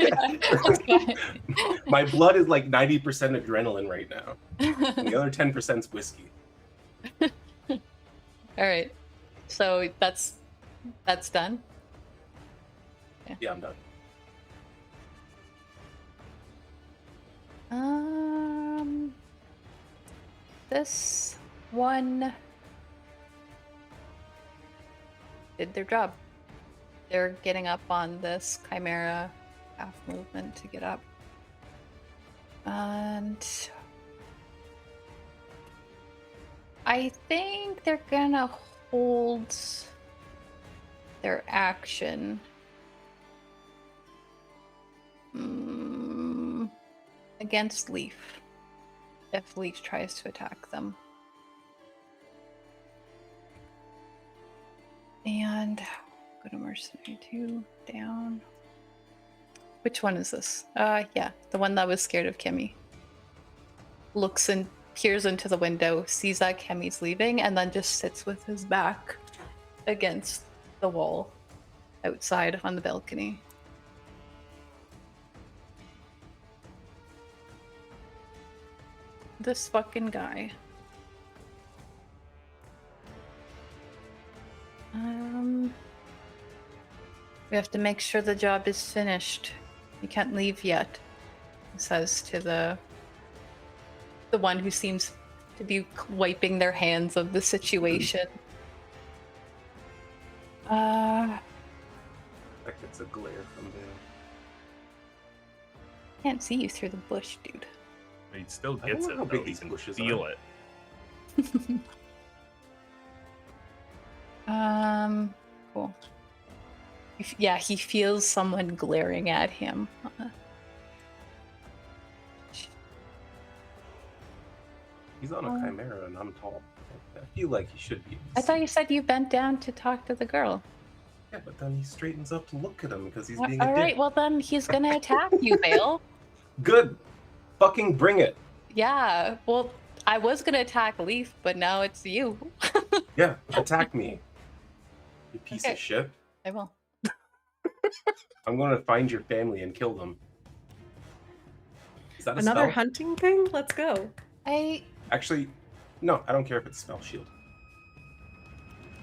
My blood is like 90% adrenaline right now. And the other 10% is whiskey. All right. So that's done. Yeah, I'm done. This one did their job. They're getting up on this chimera, half movement to get up. And I think they're gonna hold their action against Leif if Leif tries to attack them. And go to mercenary 2 down. Which one is this? Yeah, the one that was scared of Kimmy. Looks and peers into the window, sees that Kimmy's leaving, and then just sits with his back against the wall outside on the balcony. This fucking guy. We have to make sure the job is finished. You can't leave yet, he says to the one who seems to be wiping their hands of the situation. That gets a glare from Vael. Can't see you through the bush, dude. He still I don't gets know it, how though. big He these can bushes feel are. it. Cool. Yeah, he feels someone glaring at him. He's on a chimera and I'm tall. I feel like he should be. I thought you said you bent down to talk to the girl. Yeah, but then he straightens up to look at him because he's being All a right, dick. well then he's gonna attack you, Vael. Good. Fucking bring it. Yeah, well, I was gonna attack Leif, but now it's you. Yeah, attack me. You piece Okay. of shit. I will. I'm going to find your family and kill them. Is that a Another spell? hunting thing? Let's go. I Actually, no, I don't care if it's a spell. Shield.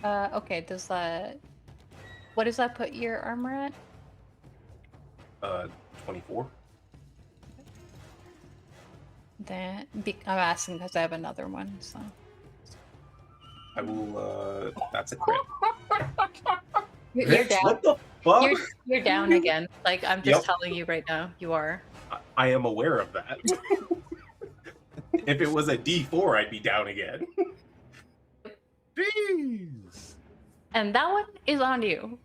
Okay, does that... What does that put your armor at? 24. I'm asking because I have another one, so... I will, that's a crit. You're Bitch, down. what the fuck? You're down again. Like, I'm just Yep. telling you right now, you are. I am aware of that. If it was a D4, I'd be down again. Jeez. And that one is on you.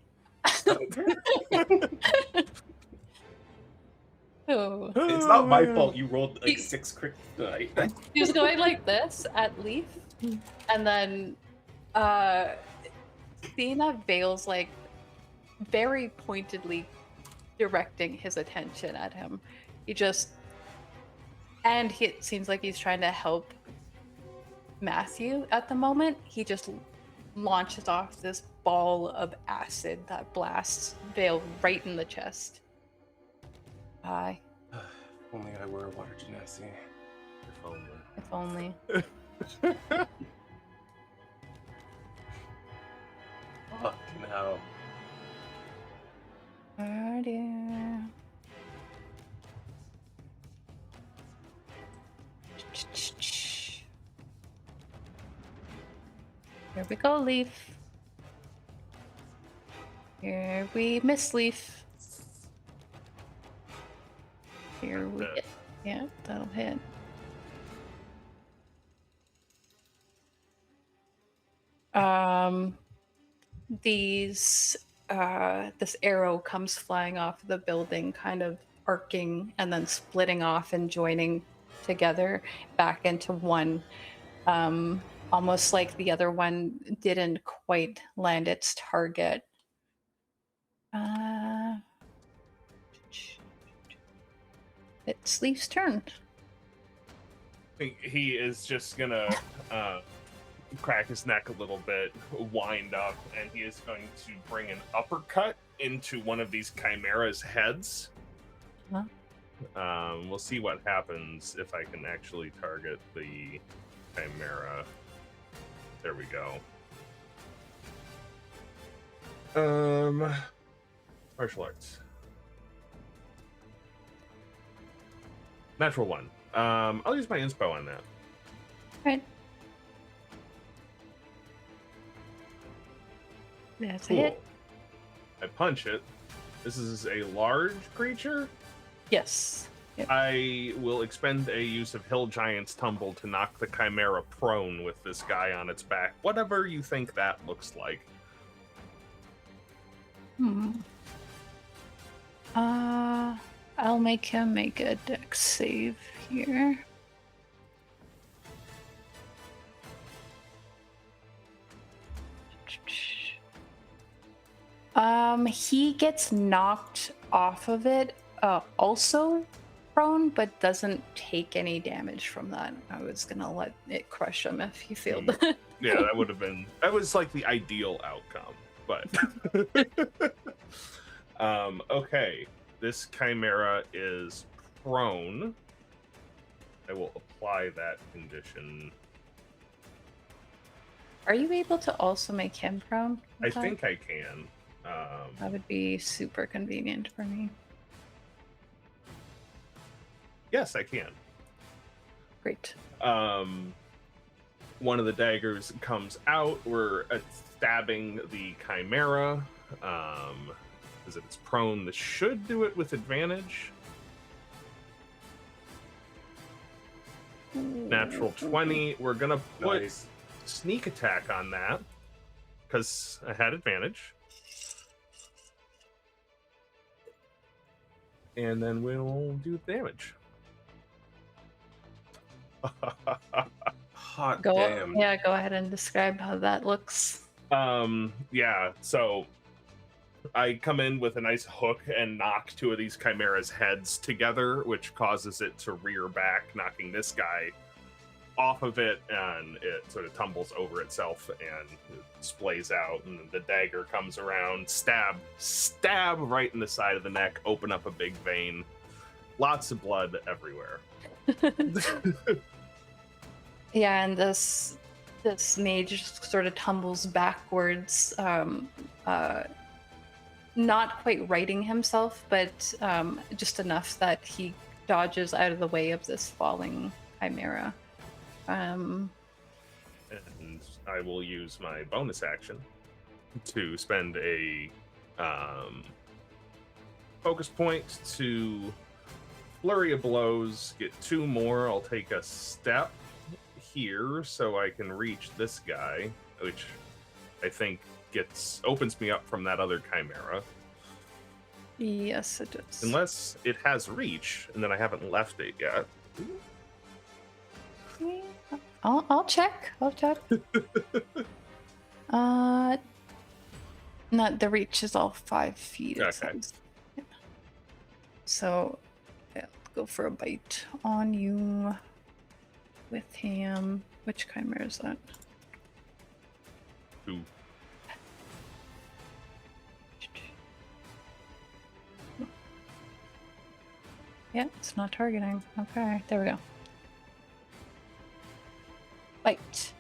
Oh. It's not my fault you rolled like 6 crits tonight. He was going like this at Leif, and then seeing that Vael's like very pointedly directing his attention at him, it seems like he's trying to help Matthew at the moment. He just launches off this ball of acid that blasts Vael right in the chest. Hi. Only I were a water genasi. If only. If only. Fucking hell. Oh dear. Here we go, Leif. Here we miss Leif. Here we hit. Yeah, that'll hit. This arrow comes flying off the building, kind of arcing and then splitting off and joining together back into one. Almost like the other one didn't quite land its target. It's Leif's turn. He is just gonna crack his neck a little bit, wind up, and he is going to bring an uppercut into one of these chimera's heads. Huh? We'll see what happens if I can actually target the chimera. There we go. Martial arts. Natural 1. I'll use my inspo on that. Right. That's Cool. it. I punch it. This is a large creature. Yes. Yep. I will expend a use of Hill Giant's Tumble to knock the chimera prone with this guy on its back. Whatever you think that looks like. I'll make him make a dex save here. He gets knocked off of it, also prone, but doesn't take any damage from that. I was gonna let it crush him if he failed. Yeah, that was like the ideal outcome, but okay. This chimera is prone. I will apply that condition. Are you able to also make him prone? I think I can. That would be super convenient for me. Yes, I can. Great. One of the daggers comes out. We're stabbing the chimera. Because it's prone, this should do it with advantage. Natural 20. We're gonna put Nice. sneak attack on that because I had advantage. And then we'll do damage. Hot Go damn. Yeah, go ahead and describe how that looks. Yeah, so I come in with a nice hook and knock two of these chimeras' heads together, which causes it to rear back, knocking this guy off of it, and it sort of tumbles over itself and it splays out, and the dagger comes around, stab right in the side of the neck, open up a big vein. Lots of blood everywhere. Yeah, and this This mage just sort of tumbles backwards, not quite righting himself, but just enough that he dodges out of the way of this falling chimera. And I will use my bonus action to spend a focus point to flurry of blows, get 2 more. I'll take a step here so I can reach this guy, which I think opens me up from that other chimera. Yes, it does. Unless it has reach, and then I haven't left it yet. I'll check. Not the reach is all 5 feet. Okay. Says. Yeah. So, yeah, go for a bite on you with him. Which chimera is that? 2. Yeah, it's not targeting. Okay, there we go. Bite.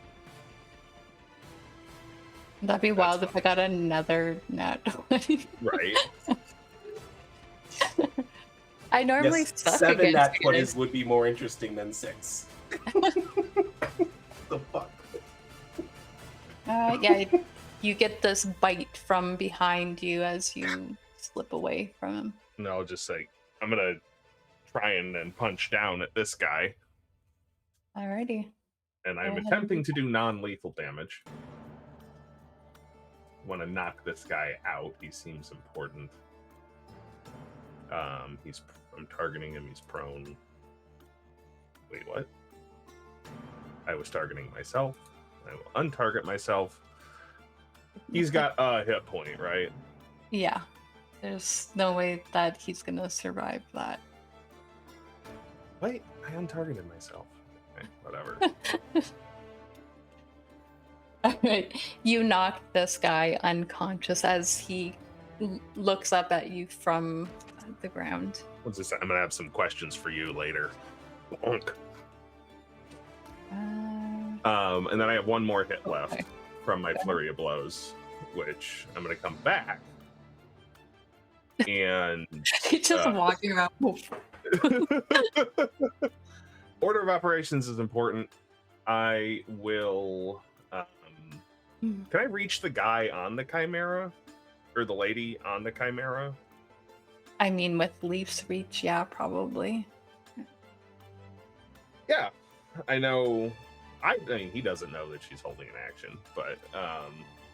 That'd be wild if I got another nat 20. Right. I normally Yes, suck 7 against nat you 20s guys. would be more interesting than 6. The fuck? Yeah, you get this bite from behind you as you slip away from him. And I'll just say, I'm going to try and then punch down at this guy. Alrighty. And Go I'm ahead and attempting do to do non-lethal damage. Want to knock this guy out. He seems important. I'm targeting him. He's prone. Wait, what? I was targeting myself. I will untarget myself. He's got a hit point, right? Yeah. There's no way that he's gonna survive that. Wait, I untargeted myself. Okay, whatever. Alright. You knock this guy unconscious as he looks up at you from the ground. What's this? I'm gonna have some questions for you later. Bonk. And then I have 1 more hit left Okay. from my flurry of blows, which I'm gonna come back. And He's just walking around. order of operations is important. I will. Can I reach the guy on the chimera, or the lady on the chimera? I mean, with Leif's reach, yeah, probably. Yeah, I know. I mean, he doesn't know that she's holding an action, but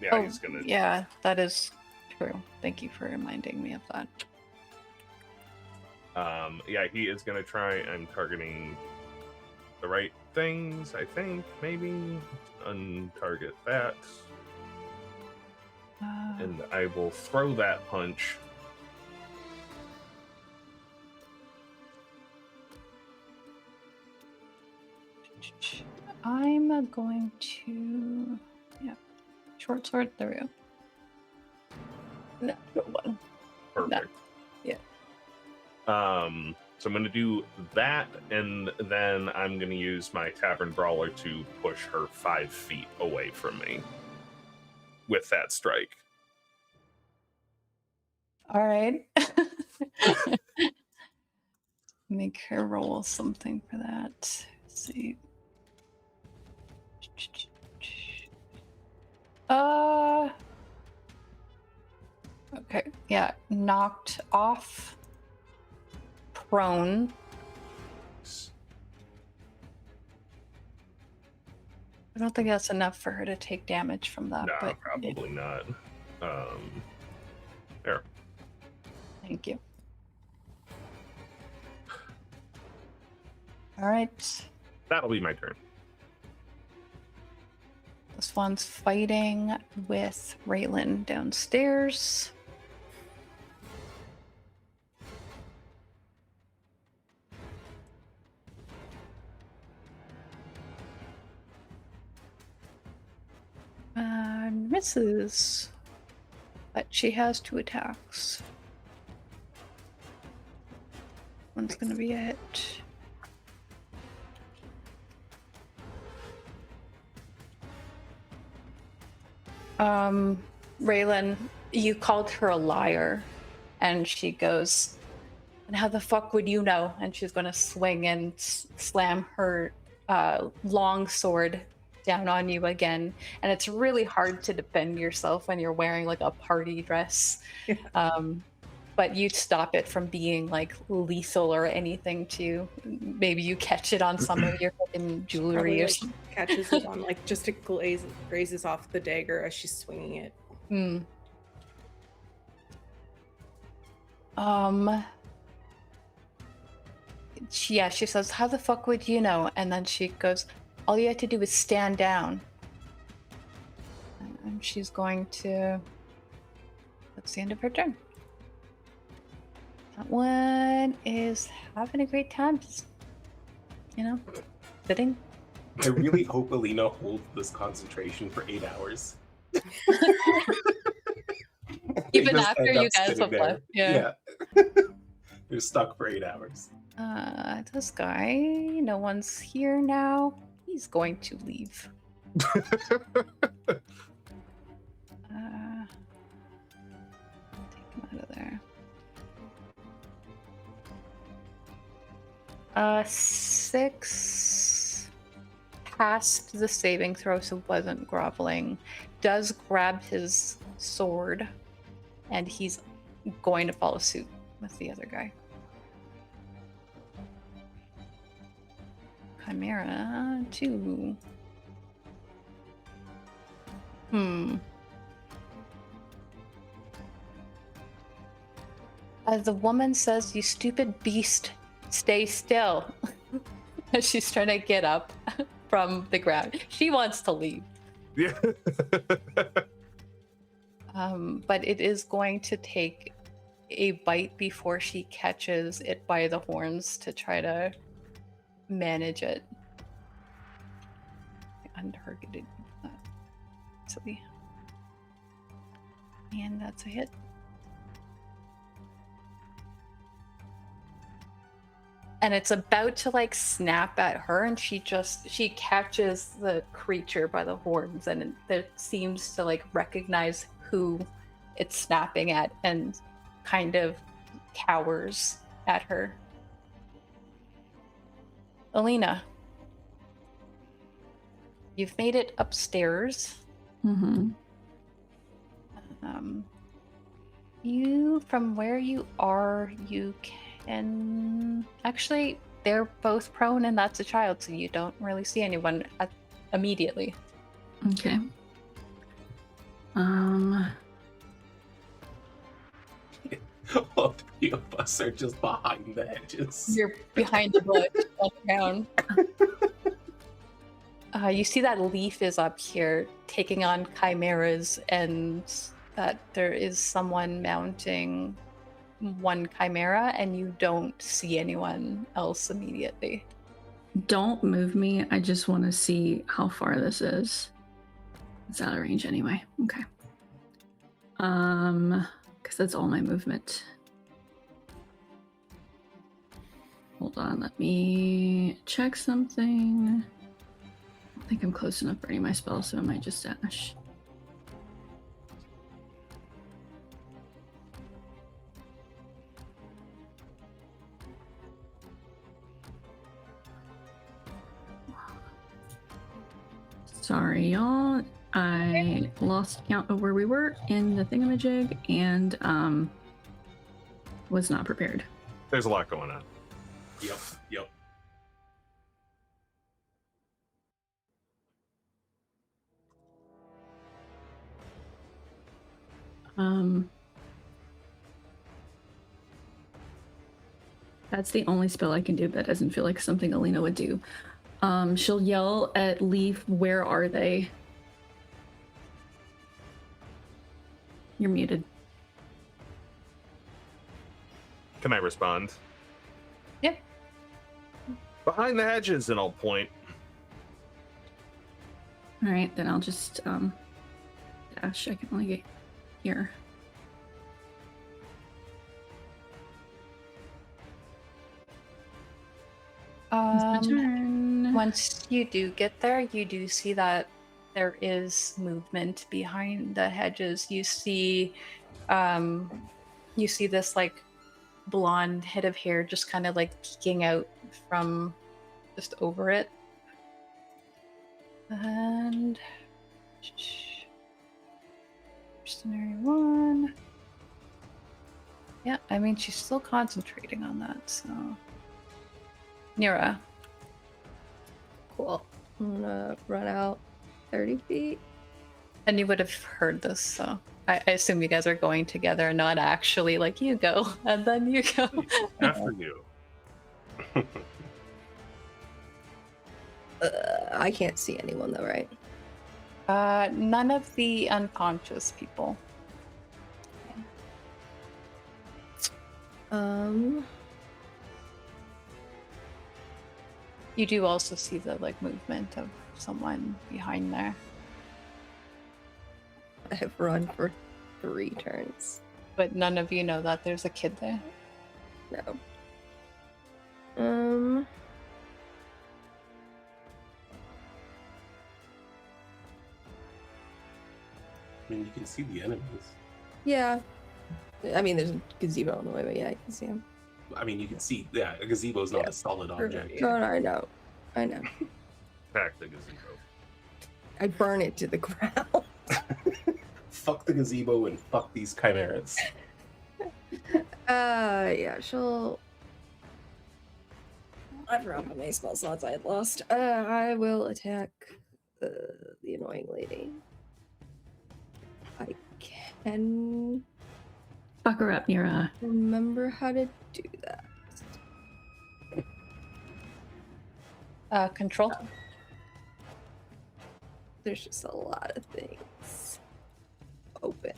yeah, he's gonna. Yeah, that is true. Thank you for reminding me of that. Yeah, he is gonna try. I'm targeting the right things, I think. Maybe untarget that, and I will throw that punch. I'm going to, short sword. There we go. No, one. Perfect. Yeah. So I'm going to do that, and then I'm going to use my Tavern Brawler to push her 5 feet away from me with that strike. All right. Make her roll something for that. Let's see. Okay. Yeah. Knocked off. Prone. I don't think that's enough for her to take damage from that. No, but probably not. There. Thank you. All right. That'll be my turn. This one's fighting with Raelynn downstairs. Misses, but she has 2 attacks. One's gonna be a hit. Raelynn, you called her a liar, and she goes, "And how the fuck would you know?" And she's going to swing and slam her long sword down on you again. And it's really hard to defend yourself when you're wearing like a party dress. Yeah. But you'd stop it from being like lethal or anything too. Maybe you catch it on some of your fucking jewelry Probably or like something. catches it on like just it grazes off the dagger as she's swinging it. She says, "How the fuck would you know?" And then she goes, "All you have to do is stand down." And she's going to... That's the end of her turn. That one is having a great time, just, sitting. I really hope Alina holds this concentration for 8 hours. Even Just after end up you guys sitting have there. left. Yeah. They're stuck for 8 hours. This guy, no one's here now. He's going to leave. Take him out of there. 6 passed the saving throw, so wasn't groveling. Does grab his sword, and he's going to follow suit with the other guy. Chimera 2. As the woman says, "You stupid beast, stay still." As she's trying to get up from the ground. She wants to leave. Yeah. But it is going to take a bite before she catches it by the horns to try to manage it. Untargeted. Silly. And that's a hit. And it's about to like snap at her, and she catches the creature by the horns, and it seems to like recognize who it's snapping at and kind of cowers at her. Alina, you've made it upstairs. Mm-hmm. You, from where you are, you can actually, they're both prone, and that's a child, so you don't really see anyone immediately. Okay. All 3 of us are just behind the hedges. You're behind the bush on the ground. You see that Leif is up here taking on chimeras, and that there is someone mounting one chimera, and you don't see anyone else immediately. Don't move me. I just want to see how far this is. It's out of range anyway. Okay. Because that's all my movement. Hold on, let me check something. I don't think I'm close enough for any of my spells, so I might just dash. Sorry, y'all. I lost count of where we were in the thingamajig and was not prepared. There's a lot going on. Yep. That's the only spell I can do that doesn't feel like something Alina would do. She'll yell at Leif, "Where are they?" You're muted. Can I respond? Yep. Behind the hedges, and I'll point. All right, then I'll just dash. I can only get here. It's my turn. Once you do get there, you do see that there is movement behind the hedges. You see this like blonde head of hair just kind of like peeking out from just over it. And mercenary 1. Yeah, I mean she's still concentrating on that, so Nyra. Cool. I'm gonna run out 30 feet. And you would have heard this, so I assume you guys are going together, not actually like you go and then you go. After you. I can't see anyone though, right? None of the unconscious people. You do also see the like movement of someone behind there. I have run for 3 turns. But none of you know that there's a kid there. No. I mean, you can see the enemies. Yeah. I mean, there's a gazebo on the way, but yeah, I can see him. I mean, you can see, yeah, a gazebo is not a solid object. No, I know. Pack the gazebo. I burn it to the ground. Fuck the gazebo and fuck these chimeras. Yeah, she'll... I forgot how many spell slots I had lost. I will attack the annoying lady. I can Fuck her up, Nyra. remember how to do that. Control. There's just a lot of things open.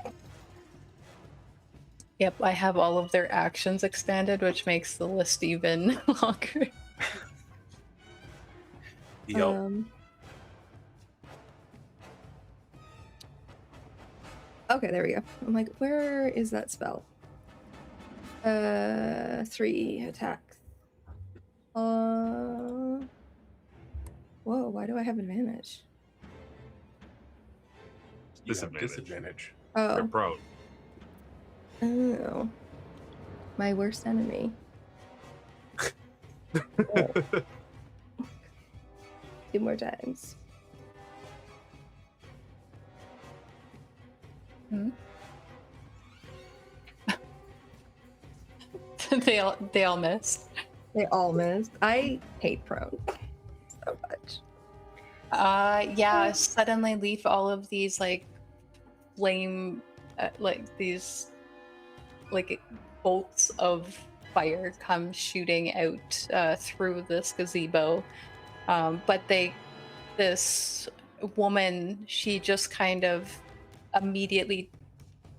Yep, I have all of their actions expanded, which makes the list even longer. Yo, Okay, there we go. I'm like, where is that spell? 3 attacks. Whoa, why do I have advantage? you have Disadvantage. disadvantage. You're Oh, prone. oh. My worst enemy. 2 more times. they all missed. They all missed. I hate prone so much. Yeah, suddenly Leif, all of these like flame, like these like bolts of fire come shooting out through this gazebo. But this woman, she just kind of immediately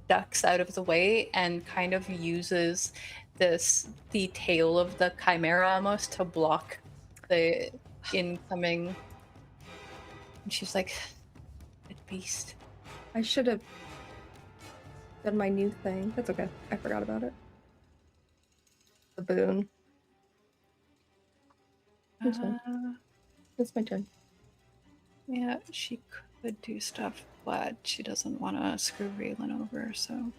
ducks out of the way and kind of uses the tail of the chimera almost to block the incoming. And she's like, "Good beast." I should have done my new thing. That's okay. I forgot about it. The boon. That's fine. It's my turn. Yeah, she could do stuff, but she doesn't want to screw Raelynn over, so.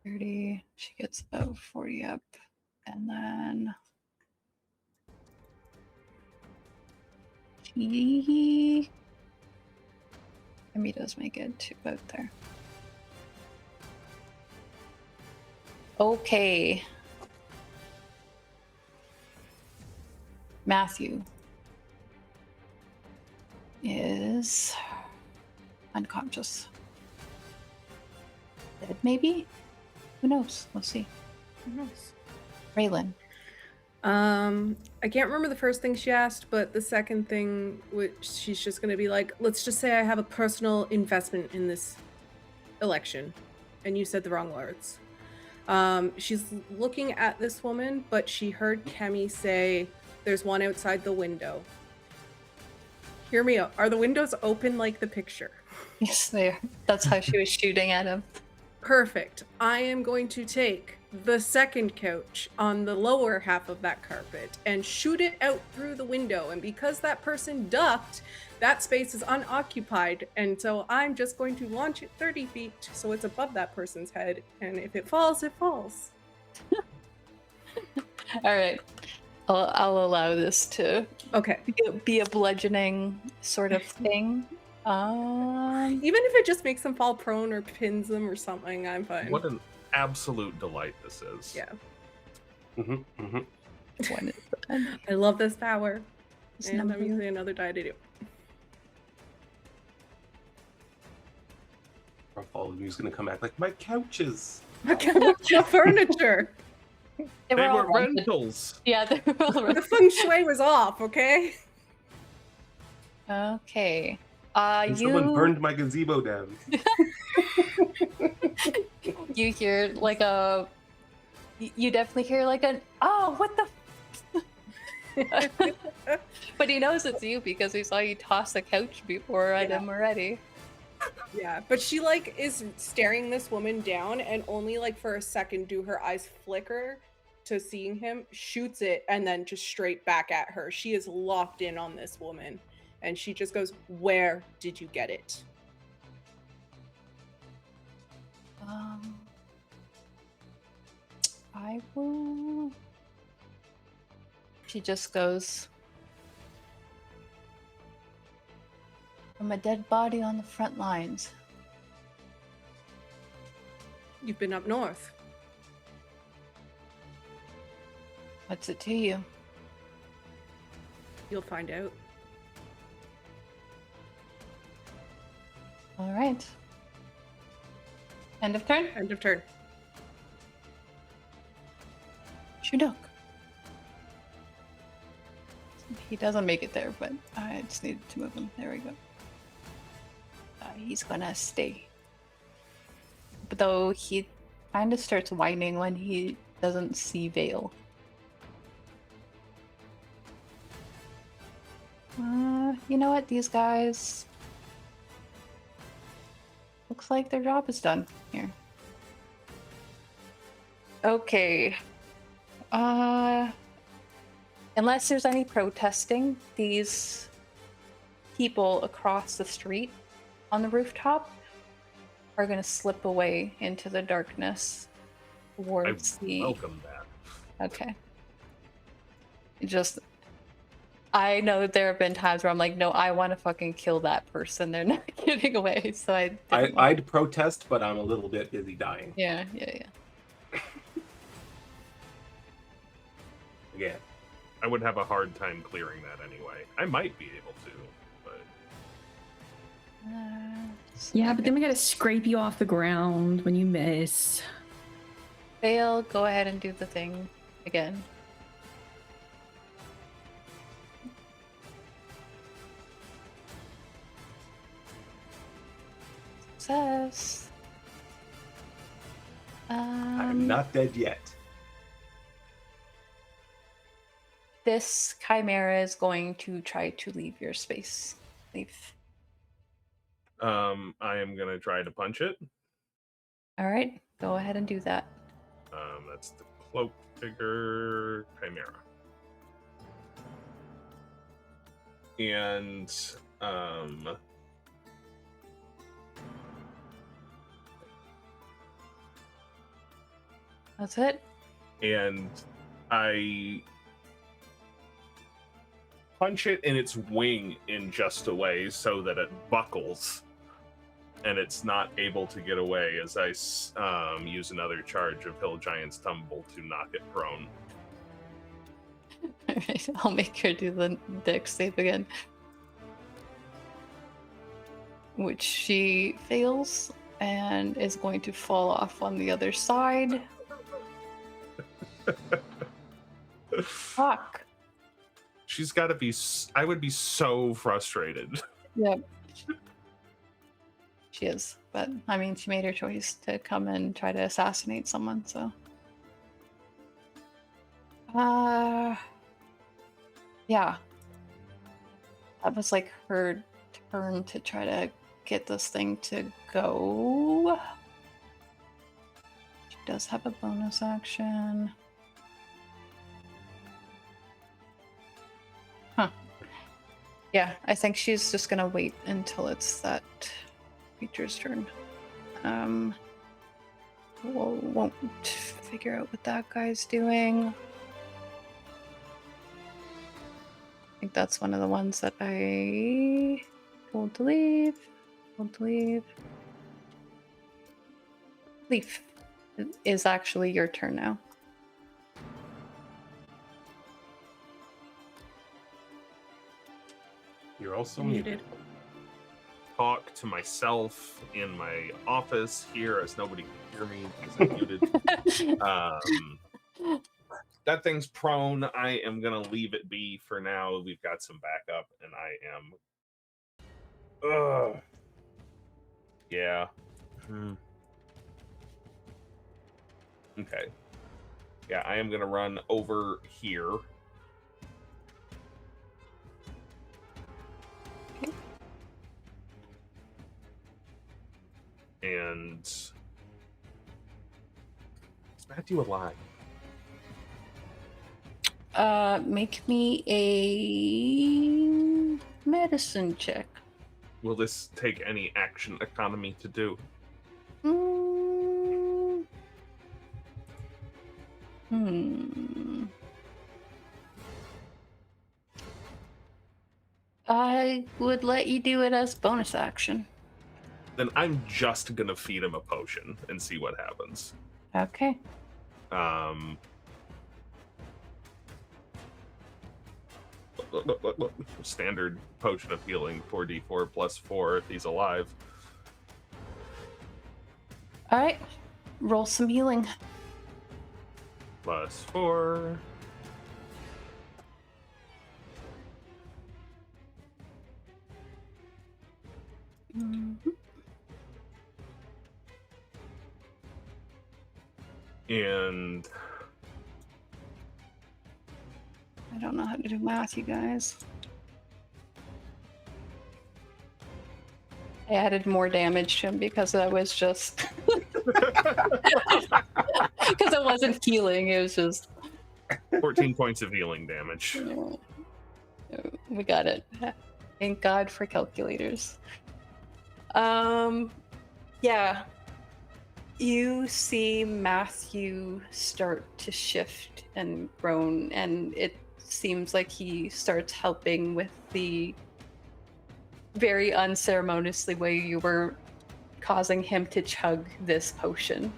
She gets about 40 up, and then she does make it to about there. Okay. Matthew is unconscious. Dead, maybe? Who knows? We'll see. Who knows? Raelynn. I can't remember the first thing she asked, but the second thing, which she's just gonna be like, let's just say I have a personal investment in this election, and you said the wrong words. She's looking at this woman, but she heard Kemi say, "There's one outside the window." Hear me out. Are the windows open like the picture? Yes, they are. That's how she was shooting at him. Perfect. I am going to take the second couch on the lower half of that carpet and shoot it out through the window. And because that person ducked, that space is unoccupied. And so I'm just going to launch it 30 feet so it's above that person's head. And if it falls, it falls. All right. I'll allow this to Okay. be a bludgeoning sort of thing. Even if it just makes them fall prone or pins them or something, I'm fine. What an absolute delight this is. Yeah. When it's done. I love this power. It's And I'm number- using another die to do. Bartholomew's gonna come back like, my couches. The furniture. They They all were rented. rentals. Yeah, they were all The rented. feng shui was off, okay? Okay. And someone burned my gazebo down. You hear like a. You definitely hear like an oh, what the. But he knows it's you because he saw you toss the couch before at Yeah. him already. Yeah, but she like is staring this woman down and only like for a second do her eyes flicker to seeing him, shoots it, and then just straight back at her. She is locked in on this woman. And she just goes, "Where did you get it?" I will. She just goes from a dead body on the front lines. You've been up north. What's it to you? You'll find out. All right. End of turn. End of turn. Chinook. He doesn't make it there, but I just needed to move him. There we go. He's gonna stay. But though he kind of starts whining when he doesn't see Vael. You know what? These guys... Looks like their job is done here. Okay. Unless there's any protesting, these people across the street on the rooftop are going to slip away into the darkness towards the... Welcome that. Okay. I know that there have been times where I'm like, no, I want to fucking kill that person. They're not getting away, so I'd protest, but I'm a little bit busy dying. Yeah. Again. I would have a hard time clearing that anyway. I might be able to, but Yeah, but then we gotta scrape you off the ground when you miss. Vael, go ahead and do the thing again. Success. I'm not dead yet. This chimera is going to try to leave your space. Leave. I am gonna try to punch it. All right, go ahead and do that. That's the cloak figure chimera. And That's it. and I punch it in its wing in just a way so that it buckles and it's not able to get away as I use another charge of Hill Giant's Tumble to knock it prone. All right, I'll make her do the dex save again. Which she fails and is going to fall off on the other side. Fuck. She's got to be... I would be so frustrated. Yep. She is, but I mean, she made her choice to come and try to assassinate someone, so. Yeah. That was like her turn to try to get this thing to go. She does have a bonus action. Huh. Yeah, I think she's just gonna wait until it's that creature's turn. Won't figure out what that guy's doing. I think that's one of the ones that I told to leave. Leif, it is actually your turn now. You're also muted. Talk to myself in my office here as nobody can hear me because I'm muted. That thing's prone. I am gonna leave it be for now. We've got some backup, and I am. Yeah. Okay. Yeah, I am gonna run over here. And is Matthew alive? Make me a medicine check. Will this take any action economy to do? I would let you do it as bonus action. Then I'm just gonna feed him a potion and see what happens. Okay. Standard potion of healing, 4d4 plus 4 if he's alive. All right. Roll some healing. Plus 4. And I don't know how to do math, you guys. I added more damage to him because I was just because it wasn't healing, it was just 14 points of healing damage. We got it. Thank God for calculators. Yeah. You see Matthew start to shift and groan, and it seems like he starts helping with the very unceremoniously way you were causing him to chug this potion.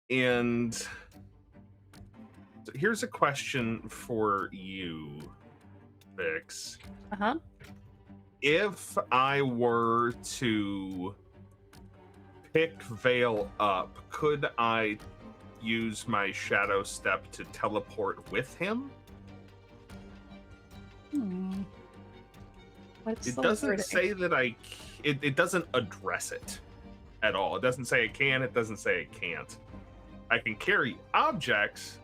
And so here's a question for you, Vix. Uh-huh. If I were to pick Vael up, could I use my shadow step to teleport with him? What's It the doesn't wording? say that it doesn't address it at all. It doesn't say it can, it doesn't say it can't. I can carry objects.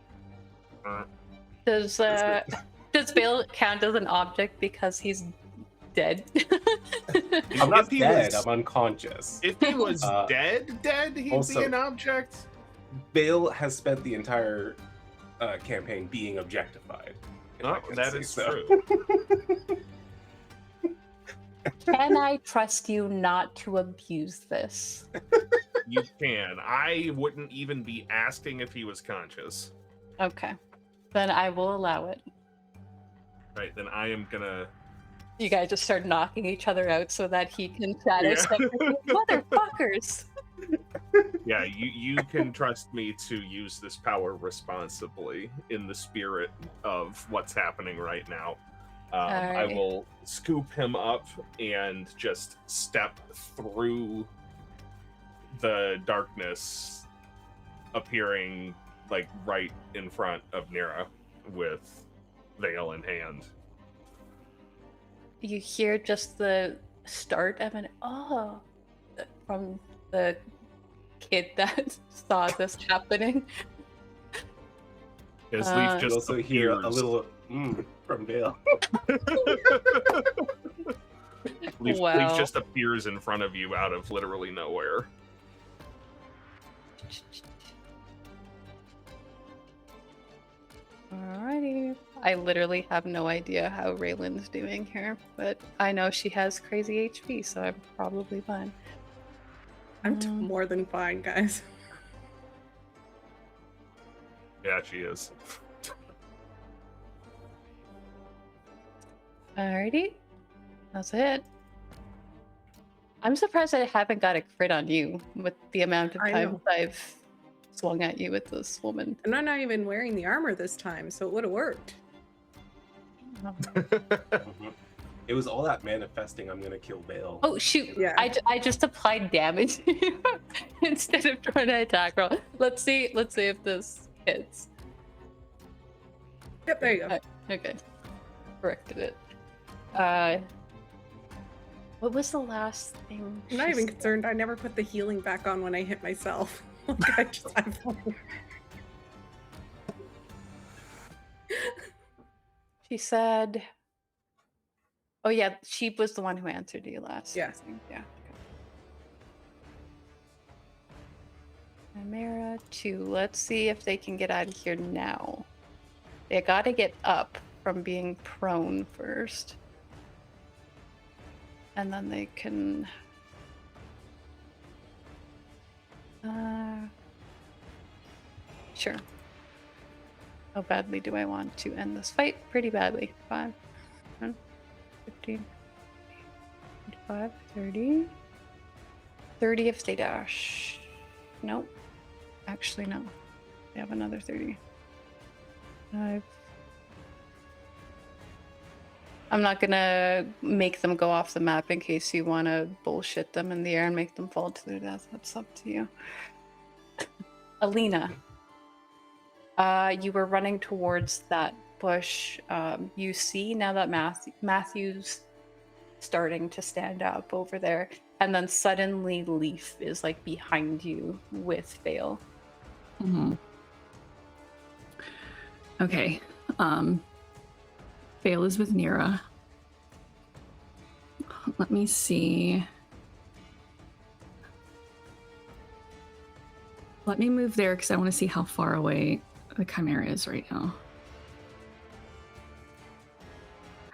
Does Vael count as an object because he's dead? I'm not If he dead, was- I'm unconscious. If he was dead, he'd also- be an object. Vael has spent the entire campaign being objectified. if I Oh, can that say is so. true. Can I trust you not to abuse this? You can. I wouldn't even be asking if he was conscious. Okay. Then I will allow it. Right, then I am gonna... You guys just start knocking each other out so that he can shadow step. Motherfuckers! Yeah, you can trust me to use this power responsibly in the spirit of what's happening right now. I Alright. will scoop him up and just step through the darkness, appearing like right in front of Nyra with Vael in hand. You hear just the start of an oh from the kid that saw this happening. As Uh, Leif You just also hear a appears. little from Vael. Leif Wow. just appears in front of you out of literally nowhere. Alrighty. I literally have no idea how Raylynn's doing here, but I know she has crazy HP, so I'm probably fine. I'm Mm. more than fine, guys. Yeah, she is. Alrighty. That's it. I'm surprised I haven't got a crit on you with the amount of I times know. I've swung at you with this woman. And I'm not even wearing the armor this time, so it would have worked. Mhm. It was all that manifesting. I'm gonna kill Vael. Oh shoot! Yeah. I just applied damage instead of trying to attack roll. Let's see if this hits. Yep, there you go. Okay, corrected it. What was the last thing? I'm not she even said? concerned. I never put the healing back on when I hit myself. Like, She said, "Oh yeah, she was the one who answered you last." I Yeah. think. Yeah. Chimera 2. Let's see if they can get out of here now. They gotta get up from being prone first. And then they can... Sure. How badly do I want to end this fight? Pretty badly. 5, 10, 15, 25, 30. 30 if they dash. Nope. Actually, no. They have another 30. 5. I'm not gonna make them go off the map in case you want to bullshit them in the air and make them fall to their death. That's up to you. Alina, you were running towards that bush. You see now that Matthew's starting to stand up over there, and then suddenly Leif is like behind you with Vael. Mhm. Okay. Vael is with Nyra. Let me see. Let me move there because I want to see how far away the chimera is right now.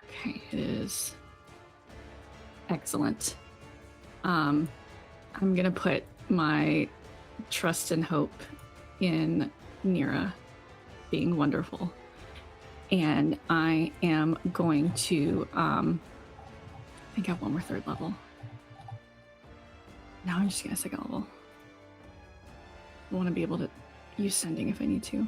Okay, it is excellent. I'm gonna put my trust and hope in Nyra being wonderful. And I am going to, I think I have one more third level. Now I'm just gonna second level. I want to be able to use sending if I need to.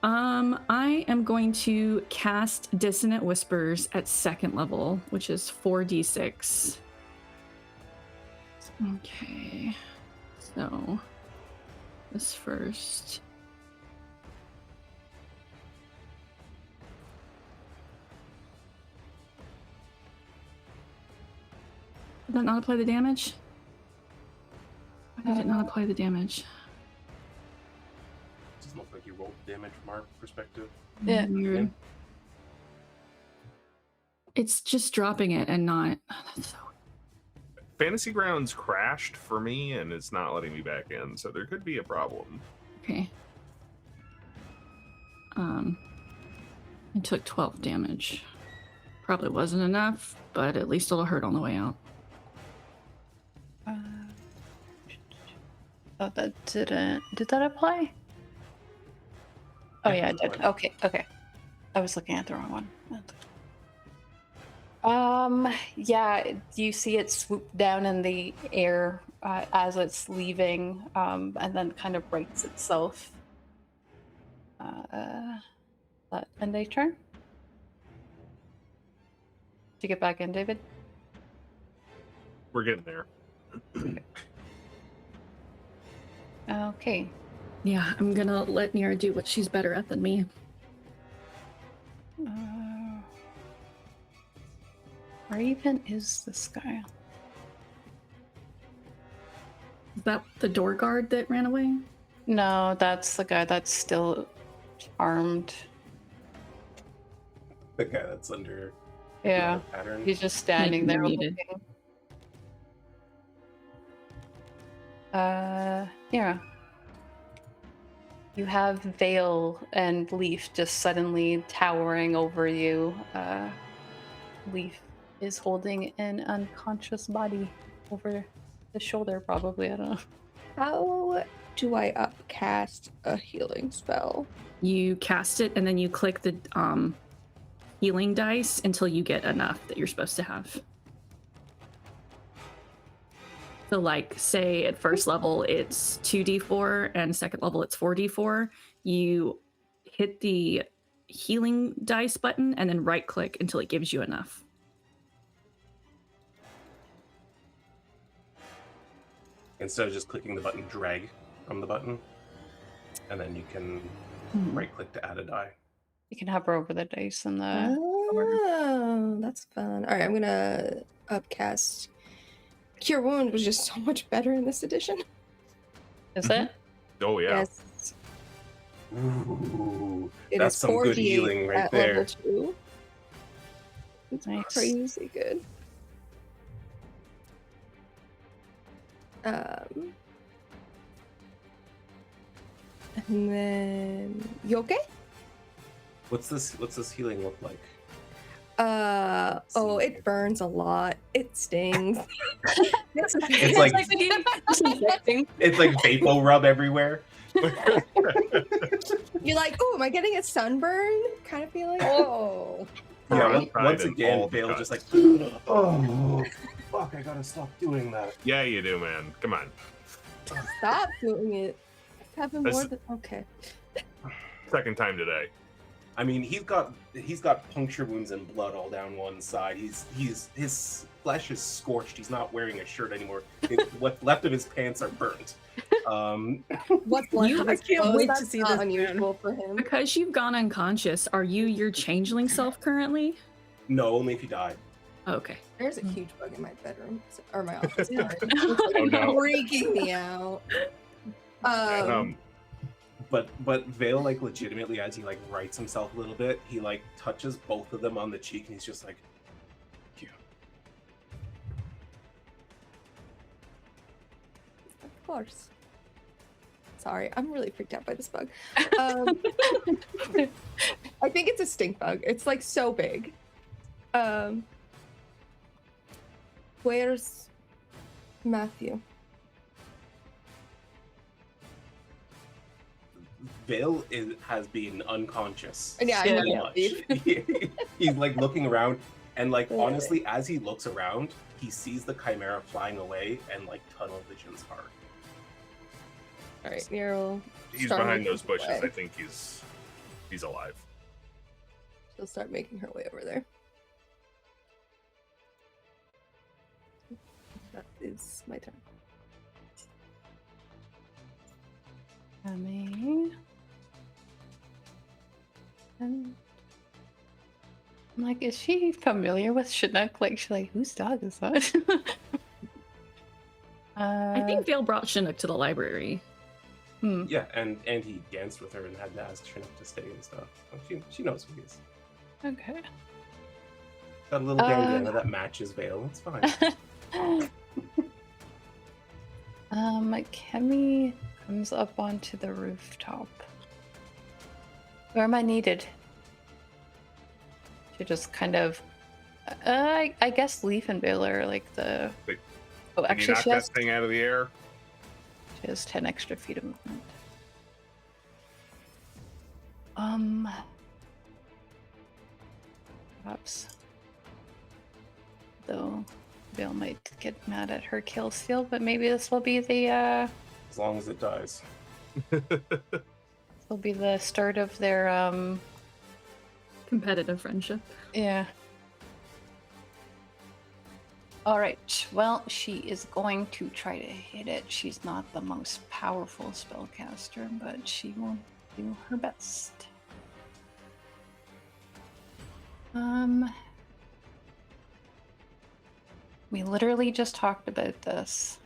I am going to cast Dissonant Whispers at second level, which is 4d6. Okay, so this first. Did that not apply the damage? Why did it not apply the damage? Doesn't look like you rolled damage from our perspective. Yeah. Weird. It's just dropping it and not. That's so. Fantasy Grounds crashed for me and it's not letting me back in, so there could be a problem. Okay. I took 12 damage. Probably wasn't enough, but at least it'll hurt on the way out. Oh, that didn't. Did that apply? Oh Yeah, yeah, it it did. applied. Okay. I was looking at the wrong one. Yeah, you see it swoop down in the air as it's leaving, and then kind of rights itself. That end a turn. Did you get back in, David? We're getting there. Okay. Yeah, I'm gonna let Nyra do what she's better at than me. Where even is this guy? Is that the door guard that ran away? No, that's the guy that's still armed. The guy that's under Yeah, Pattern. he's just standing there muted. looking. Yeah. You have Vael and Leif just suddenly towering over you. Leif is holding an unconscious body over the shoulder, probably. I don't know. How do I upcast a healing spell? You cast it and then you click the healing dice until you get enough that you're supposed to have. So like say at first level it's 2d4 and second level it's 4d4. You hit the healing dice button and then right click until it gives you enough. Instead of just clicking the button, drag from the button, and then you can right click to add a die. You can hover over the dice and the. Oh, that's fun. All right, I'm gonna upcast. Cure Wound was just so much better in this edition. Is it? Oh yeah. Yes. Ooh, It that's is some good 48 healing right at there. level 2. It's Nice. crazy good. And then you okay? What's this healing look like? Oh, it burns a lot. It stings. It's like it's like vapor rub everywhere. You're like, oh, am I getting a sunburn? Kind of feeling. Oh. Yeah, Right. once Tried in again, all Vael cuts. just like, oh, fuck, I gotta stop doing that. Yeah, you do, man. Come on. Stop doing it. It's happened more This- than okay. Second time today. I mean, he's got puncture wounds and blood all down one side. His flesh is scorched. He's not wearing a shirt anymore. What's left of his pants are burnt. What's left of I his can't clothes, wait to that's see not this man. unusual for him. Because you've gone unconscious, are you your changeling self currently? No, only if you die. Okay. There's a huge bug in my bedroom or my office. Yeah. Sorry. Oh, no. Freaking me out. But Vael, like, legitimately, as he like rights himself a little bit, he like touches both of them on the cheek, and he's just like, "Thank you." Of course. Sorry, I'm really freaked out by this bug. I think it's a stink bug. It's like so big. Where's Matthew? Vael has been unconscious. Yeah, so I much. know. He's like looking around, and like Yeah. honestly, as he looks around, he sees the chimera flying away, and like tunnel vision's hard. All right, Nyra. He's behind those bushes. I think he's alive. She'll start making her way over there. That is my turn. Coming. And I'm like, is she familiar with Chinook? Like, she's like, whose dog is that? I think Vael brought Chinook to the library. Yeah, and he danced with her and had to ask Chinook to stay and stuff. So she knows who he is. Okay. Got a little bandana that matches Vael. It's fine. Kemi comes up onto the rooftop. Where am I needed? To just kind of, I guess Leif and Vael are like the. Wait, Oh, Can you actually, knock she that has, thing out of the air? she has 10 extra feet of movement. Perhaps. Though Vael might get mad at her kill steal, but maybe this will be the As long as it dies. will be the start of their Competitive friendship. yeah. All right. Well, she is going to try to hit it. She's not the most powerful spellcaster, but she will do her best. We literally just talked about this.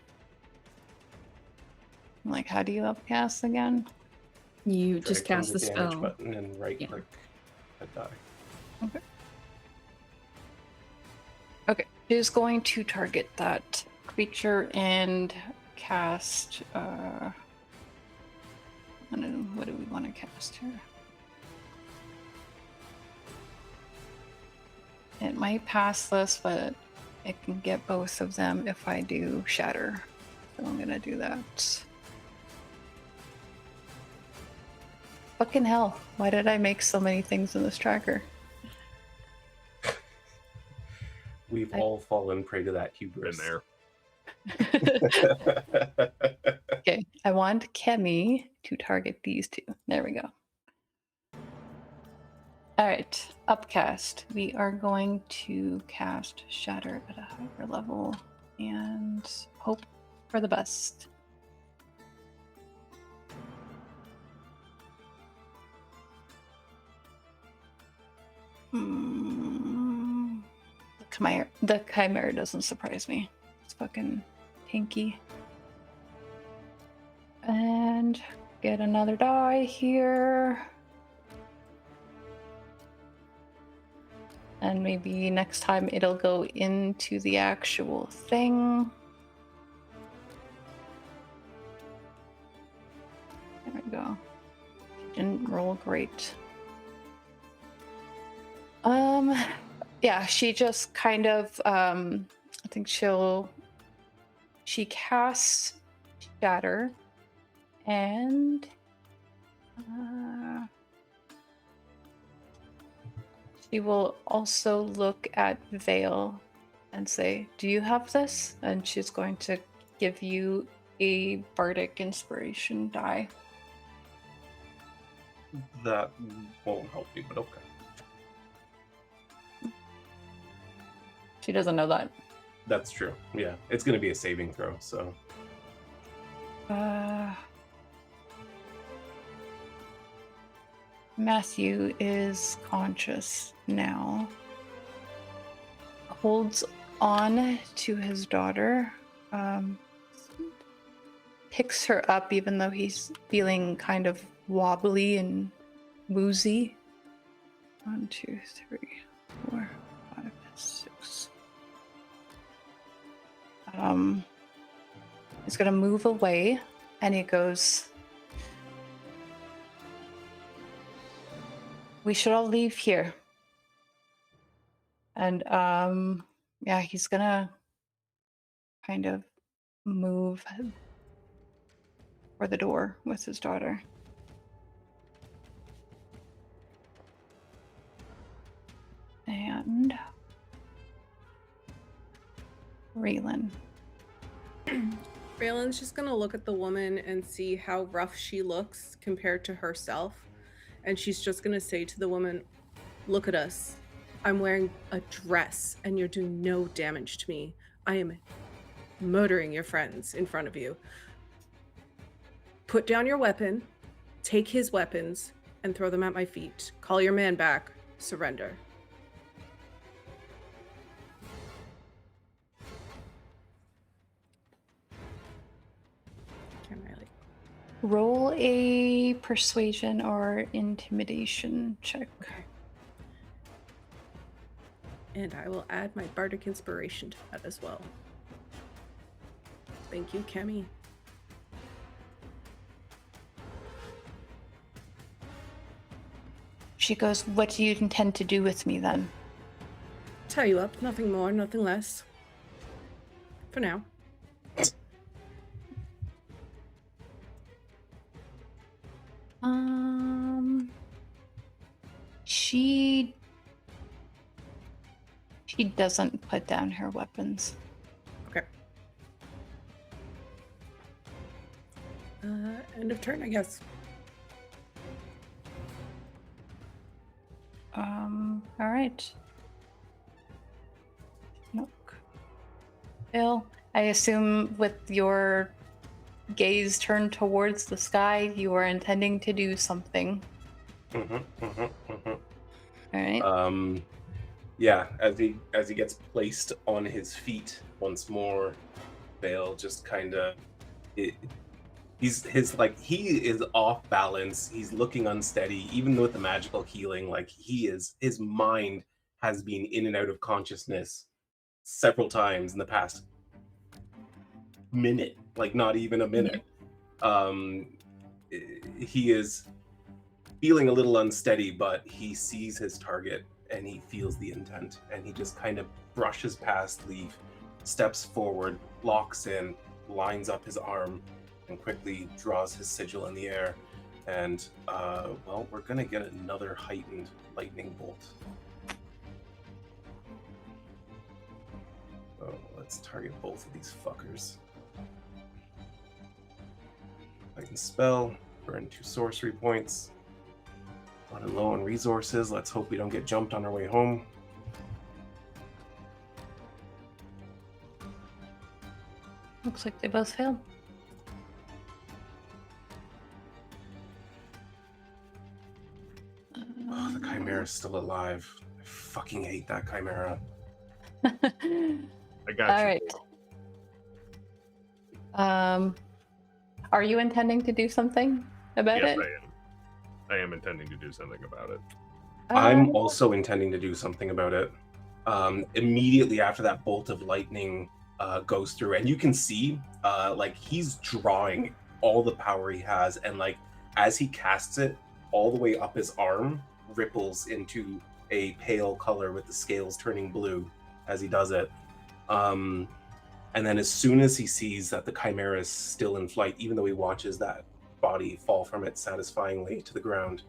Like, how do you upcast again? You just Drag cast from the damage spell. button and right Yeah. click a die. Okay. She's going to target that creature and cast. What do we want to cast here? It might pass this, but it can get both of them if I do shatter. So I'm gonna do that. Fucking hell! Why did I make so many things in this tracker? We've all fallen prey to that Been hubris. there. Okay, I want Kemi to target these two. There we go. All right, upcast. We are going to cast Shatter at a higher level and hope for the best. The chimera doesn't surprise me. It's fucking tanky. And get another die here. And maybe next time it'll go into the actual thing. There we go. Didn't roll great. Yeah, she just kind of, I think she casts Shatter and she will also look at Vael and say, "Do you have this?" And she's going to give you a bardic inspiration die. That won't help you, but okay. She doesn't know that. That's true. Yeah, it's going to be a saving throw, so. Matthew is conscious now. Holds on to his daughter. Picks her up even though he's feeling kind of wobbly and woozy. 1, 2, 3, 4, 5, 6. He's gonna move away and he goes, "We should all leave here." And yeah, he's gonna kind of move for the door with his daughter. And Raelynn. Raelynn's just gonna look at the woman and see how rough she looks compared to herself. And she's just gonna say to the woman, "Look at us. I'm wearing a dress and you're doing no damage to me. I am murdering your friends in front of you. Put down your weapon, take his weapons, and throw them at my feet. Call your man back. Surrender." Roll a persuasion or intimidation check. Okay. And I will add my bardic inspiration to that as well. Thank you, Kemi. She goes, "What do you intend to do with me then?" Tie you up, nothing more, nothing less. For now. She doesn't put down her weapons. Okay. End of turn, I guess. All right. Look. Bill, I assume with your gaze turned towards the sky, you are intending to do something. All right. Yeah, as he gets placed on his feet once more, Vael just kind of he is off balance. He's looking unsteady, even with the magical healing. Like his mind has been in and out of consciousness several times in the past minute, like not even a minute. He is feeling a little unsteady, but he sees his target and he feels the intent, and he just kind of brushes past Leif, steps forward, locks in, lines up his arm, and quickly draws his sigil in the air. And well, we're gonna get another heightened lightning bolt. Oh, let's target both of these fuckers. Heighten spell, burn 2 sorcery points. Running low on resources. Let's hope we don't get jumped on our way home. Looks like they both failed. Oh, the chimera's still alive. I fucking hate that chimera. I got All you. right. Are you intending to do something about Yes, it? I am. I am intending to do something about it. I'm also intending to do something about it. Immediately after that bolt of lightning goes through, and you can see like he's drawing all the power he has, and like as he casts it, all the way up his arm ripples into a pale color with the scales turning blue as he does it. And then as soon as he sees that the chimera is still in flight, even though he watches that body fall from it satisfyingly to the ground,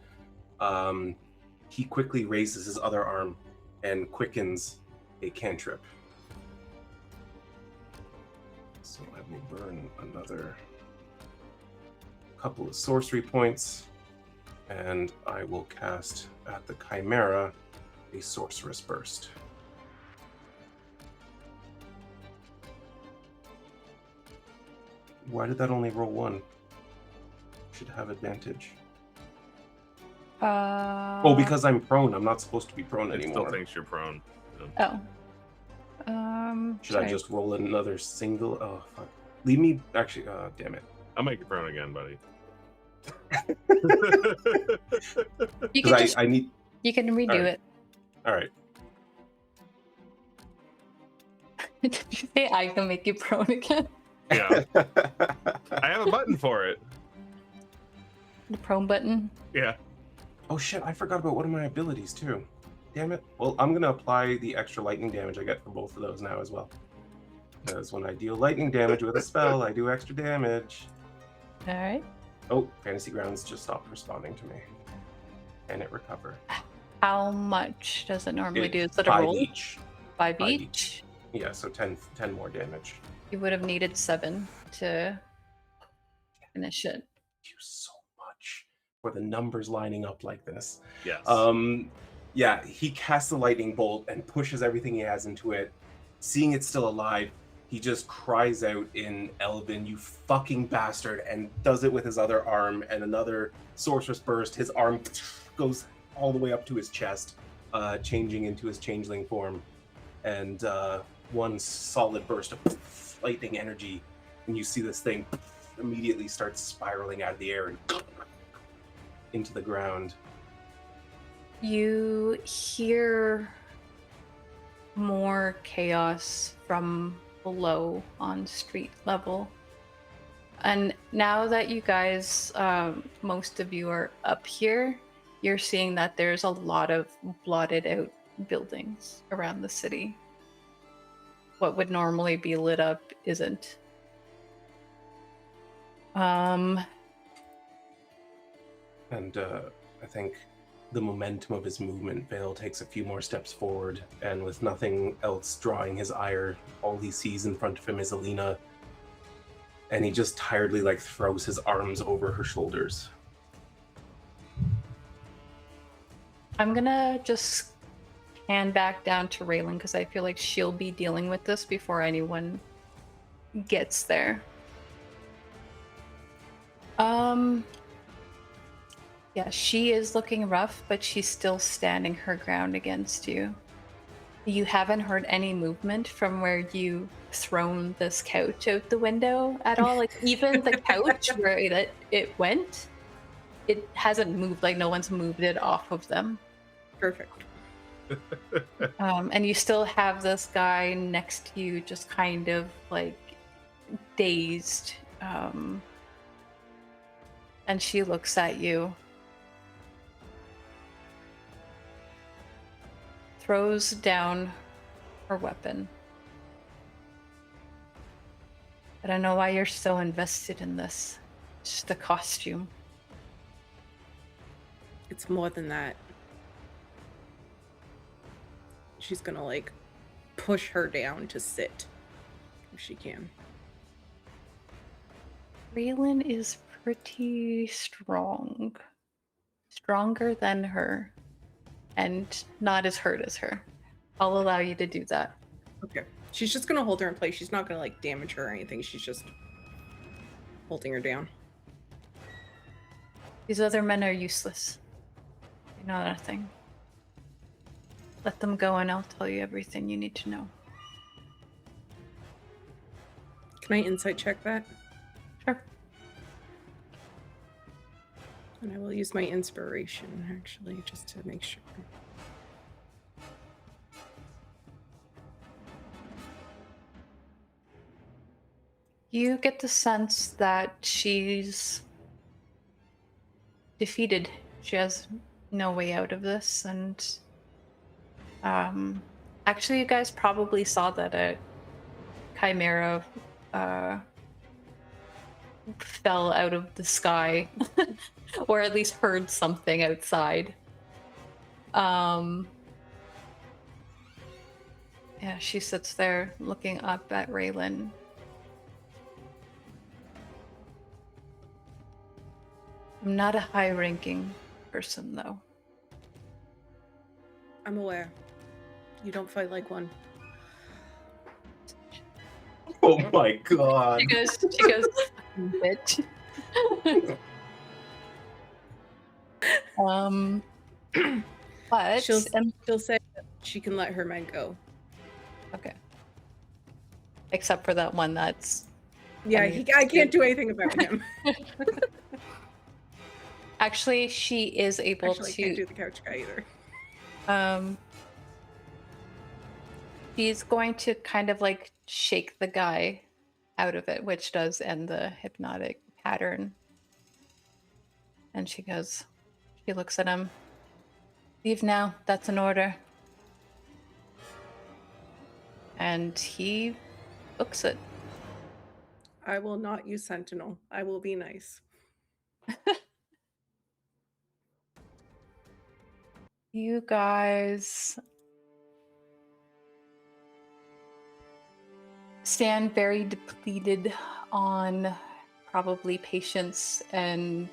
he quickly raises his other arm and quickens a cantrip. So I will burn another couple of sorcery points, and I will cast at the chimera a sorceress burst. Why did that only roll 1? Should have advantage. Oh, because I'm prone. I'm not supposed to be prone It anymore. still thinks you're prone. Oh. Should I just roll another single? Oh, fuck. Leave me. Actually, damn it. I'll make you prone again, buddy. You can Because I need. you can redo Alright. it. All right. Did you say I can make you prone again? Yeah. I have a button for it. The prone button. Yeah. Oh shit! I forgot about one of my abilities too. Damn it. Well, I'm gonna apply the extra lightning damage I get for both of those now as well. Because when I deal lightning damage with a spell, I do extra damage. All right. Oh, Fantasy Grounds just stopped responding to me. Can it recover? How much does it normally do? Is it a 5 roll? each. 5 5 each? Yeah, so 10 more damage. You would have needed 7 to finish it. Thank you so much for the numbers lining up like this. Yes. Yeah, he casts the lightning bolt and pushes everything he has into it. Seeing it still alive, he just cries out in Elven, "You fucking bastard," and does it with his other arm, and another sorceress burst. His arm goes all the way up to his chest, changing into his changeling form. And one solid burst of lightning energy, and you see this thing immediately starts spiraling out of the air and into the ground. You hear more chaos from below on street level. And now that you guys, most of you are up here, you're seeing that there's a lot of blotted out buildings around the city. What would normally be lit up isn't. And I think the momentum of his movement, Vael takes a few more steps forward, and with nothing else drawing his ire, all he sees in front of him is Alina, and he just tiredly throws his arms over her shoulders. I'm gonna just hand back down to Raelynn because I feel like she'll be dealing with this before anyone gets there. Yeah, she is looking rough, but she's still standing her ground against you. You haven't heard any movement from where you thrown this couch out the window at all. Like even the couch where it went, it hasn't moved. Like no one's moved it off of them. Perfect. And you still have this guy next to you, just kind of like dazed. And she looks at you, throws down her weapon. I don't know why you're so invested in this. It's just a costume. It's more than that. She's gonna like push her down to sit if she can. Raelynn is pretty strong. Stronger than her. And not as hurt as her. I'll allow you to do that. Okay. She's just gonna hold her in place. She's not gonna like damage her or anything. She's just holding her down. These other men are useless. You know nothing. Let them go and I'll tell you everything you need to know. Can I insight check that? Sure. And I will use my inspiration actually just to make sure. You get the sense that she's defeated. She has no way out of this, and actually you guys probably saw that a chimera fell out of the sky or at least heard something outside. Yeah, she sits there looking up at Raelynn. I'm not a high-ranking person, though. I'm aware. You don't fight like one. Oh my god. She goes, bitch. But She'll say that she can let her men go. okay. Except for that one that's Yeah, I mean, I can't do anything about him. actually she is able Actually, I can't do the couch guy either. She's going to kind of like shake the guy out of it, which does end the hypnotic pattern. And she looks at him. Leave now, that's an order. And he books it. I will not use Sentinel. I will be nice. You guys stand very depleted on probably patience and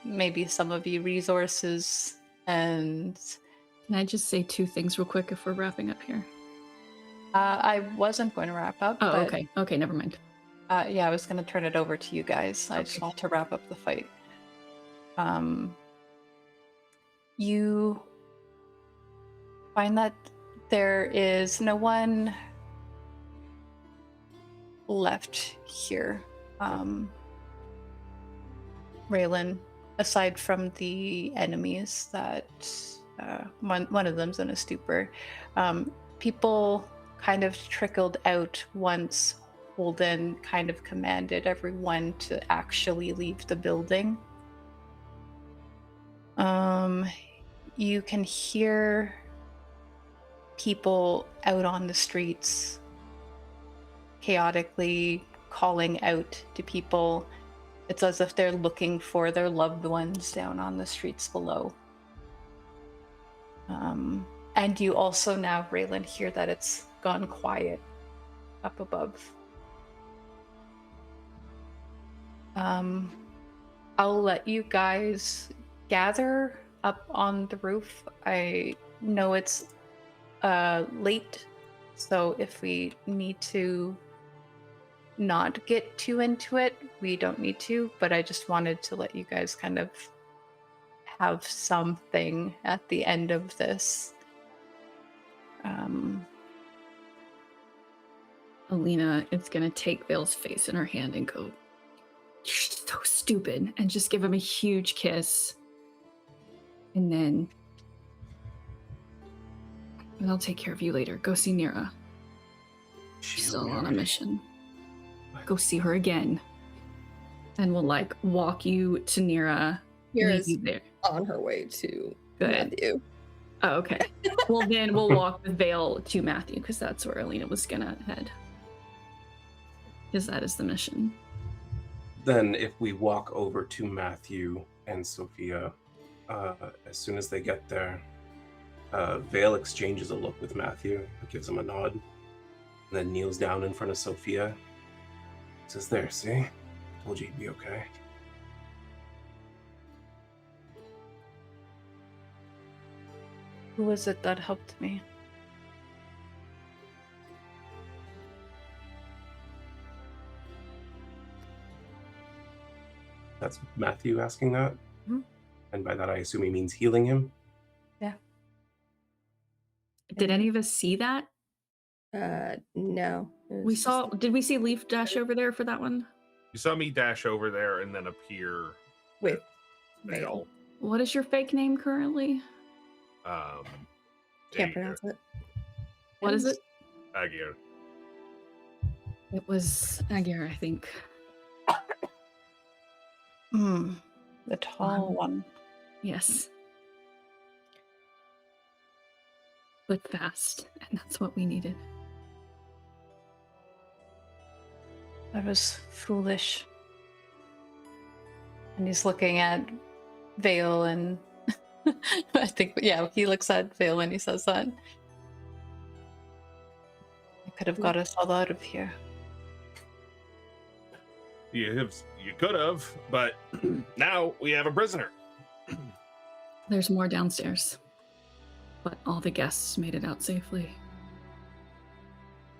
maybe some of you resources. And Can I just say two things real quick if we're wrapping up here? I wasn't going to wrap up. Oh, but, okay. Okay, never mind. Yeah, I was going to turn it over to you guys. I just Okay. want to wrap up the fight. You find that there is no one left here, Raelynn, aside from the enemies that one of them's in a stupor. People kind of trickled out once Holden kind of commanded everyone to actually leave the building. You can hear people out on the streets chaotically calling out to people. It's as if they're looking for their loved ones down on the streets below. And you also now, Raelynn, hear that it's gone quiet up above. I'll let you guys gather up on the roof. I know it's late, so if we need to not get too into it, we don't need to, but I just wanted to let you guys kind of have something at the end of this. Alina is going to take Vael's face in her hand and go, "You're so stupid," and just give him a huge kiss. And then And I'll take care of you later. Go see Nyra. She's still on a mission. Go see her again. And we'll like walk you to Nyra. Nyra's leave you there. on her way to Good. Matthew. Oh, okay. Well, then we'll walk with Vael to Matthew because that's where Alina was gonna head. Because that is the mission. Then if we walk over to Matthew and Sophia, as soon as they get there, Vael exchanges a look with Matthew, gives him a nod, and then kneels down in front of Sophia. Says, "There, see? Told you you'd be okay." Who was it that helped me? That's Matthew asking that? Mhm. And by that I assume he means healing him? Yeah. Did any of us see that? No. It We was saw. just Did we see Leif dash over there for that one? You saw me dash over there and then appear with Vael. Vael. What is your fake name currently? Can't Agir. pronounce it. What is it? Agir. It was Agir, I think. The tall one. Yes. But fast, and that's what we needed. That was foolish. And he's looking at Vael and I think, yeah, he looks at Vael when he says that. I could have got us all out of here. You could have, but now we have a prisoner. There's more downstairs. But all the guests made it out safely.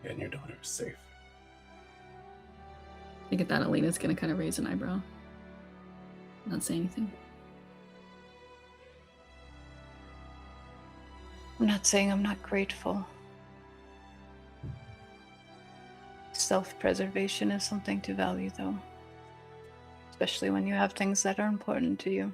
And your daughter is safe. I think at that Alina's gonna kind of raise an eyebrow. Not say anything. I'm not saying I'm not grateful. Self-preservation is something to value, though. Especially when you have things that are important to you.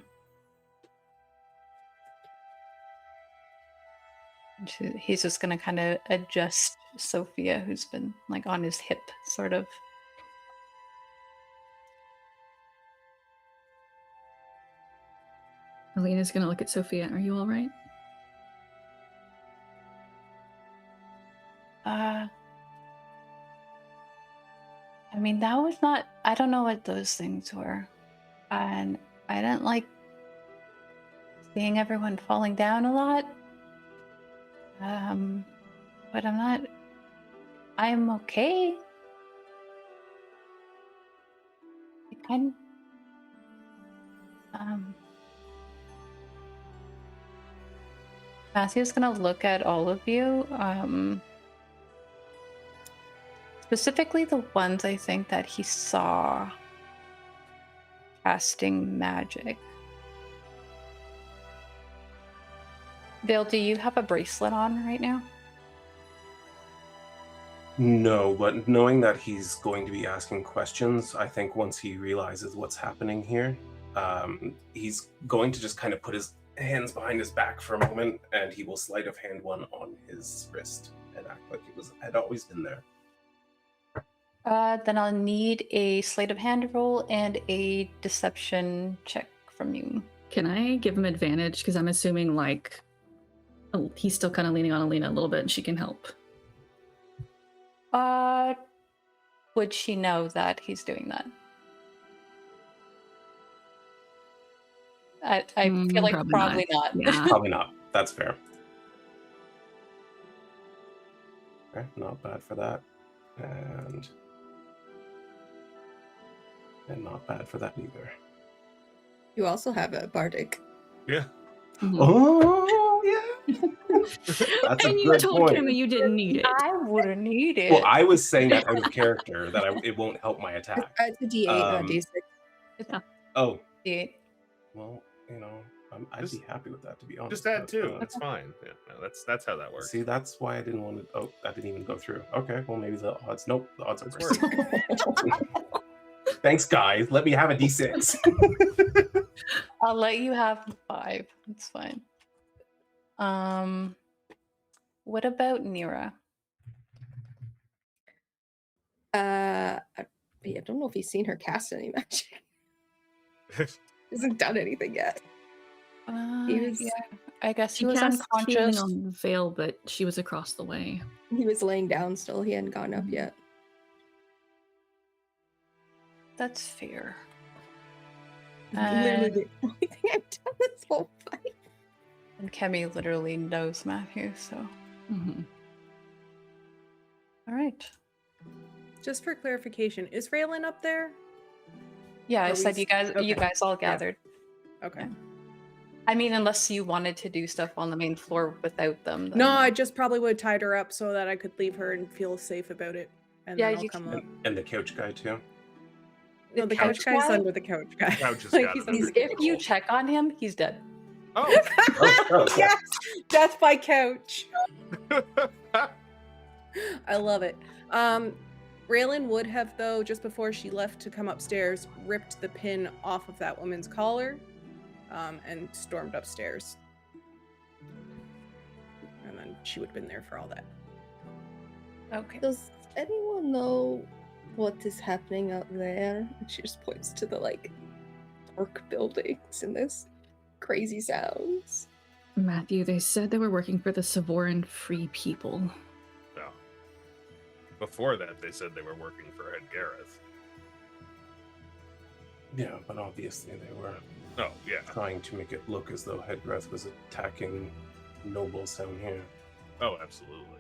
And he's just going to kind of adjust Sophia, who's been like on his hip, sort of. Alina's gonna look at Sophia. Are you all right? I mean, that was not, I don't know what those things were. And I didn't like seeing everyone falling down a lot. But I'm okay. Matthew's gonna look at all of you. Specifically the ones I think that he saw casting magic. Vael, do you have a bracelet on right now? No, but knowing that he's going to be asking questions, I think once he realizes what's happening here, he's going to just kind of put his hands behind his back for a moment, and he will sleight of hand one on his wrist and act like it had always been there. Then I'll need a sleight of hand roll and a deception check from you. Can I give him advantage? Because I'm assuming like he's still kind of leaning on Alina a little bit and she can help. Would she know that he's doing that? I feel like probably not. Yeah. Probably not. That's fair. Okay, not bad for that. And not bad for that either. You also have a bardic. Yeah. Mhm. Oh, yeah. That's And a you good told point. him you didn't need it. I wouldn't need it. Well, I was saying that out of character, that it won't help my attack. It's a D8, not a D6. Oh, D8. well, I'd be happy with that, to be honest. Just add but, 2. That's fine. Yeah, no, that's how that works. See, that's why I didn't want to. Oh, that didn't even go through. Okay, well, maybe the odds. Nope, the odds are That's worse. Thanks, guys. Let me have a D6. I'll let you have 5. It's fine. What about Nyra? I don't know if he's seen her cast any magic. Hasn't done anything yet. He was Yeah, I guess She he was cast healing unconscious. on Vael, but she was across the way. he was laying down still. He hadn't gone up yet. That's fair. Literally the only thing I've done this whole fight. And Kemi literally knows Matthew, so. Mhm. All right. Just for clarification, is Raelynn up there? Yeah, I Are we said you guys okay. all gathered. Okay. Yeah. I mean, unless you wanted to do stuff on the main floor without them. Then No, I just probably would have tied her up so that I could leave her and feel safe about it. And Yeah, then I'll you come up. And the couch guy too. No, the couch couch guy's guy? under the couch guy. Couch has Like, got he's it under under the if you control. check on him, he's dead. Oh, Okay. Yes! Death by couch. I love it. Raelynn would have, though, just before she left to come upstairs, ripped the pin off of that woman's collar and stormed upstairs. And then she would have been there for all that. Okay. Does anyone know what is happening out there? And she just points to the dark buildings and this crazy sounds. Matthew, they said they were working for the Savorin Free People. no. Before that, they said they were working for Hedgarath. Yeah, but obviously they were Oh, yeah. trying to make it look as though Hedgarath was attacking nobles down here. Oh, absolutely.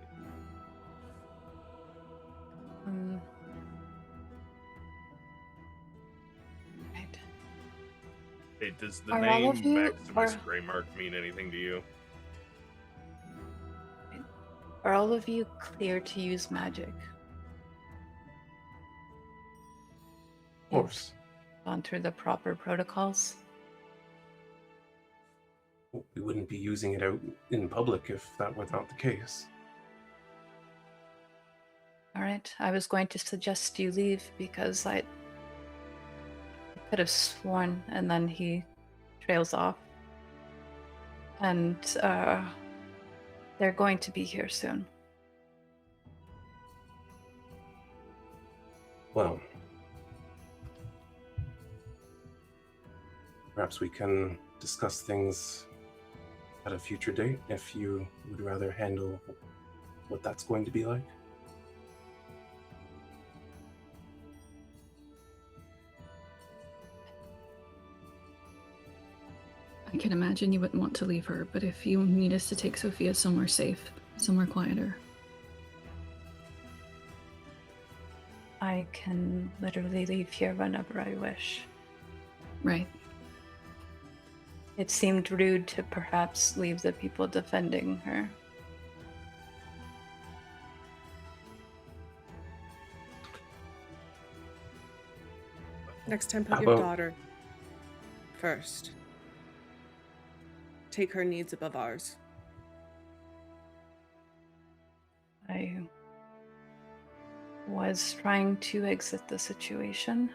Right. Hey, does the Are all name of you- Maximus are- Greymark mean anything to you? Are all of you clear to use magic? Of course. Gone through the proper protocols? We wouldn't be using it out in public if that were not the case. All right. I was going to suggest you leave because I could have sworn, and then he trails off. And they're going to be here soon. Well, perhaps we can discuss things at a future date if you would rather handle what that's going to be like. I can imagine you wouldn't want to leave her, but if you need us to take Sophia somewhere safe, somewhere quieter. I can literally leave here whenever I wish. Right. It seemed rude to perhaps leave the people defending her. Next time, How put your about- daughter first. Take her needs above ours. I was trying to exit the situation.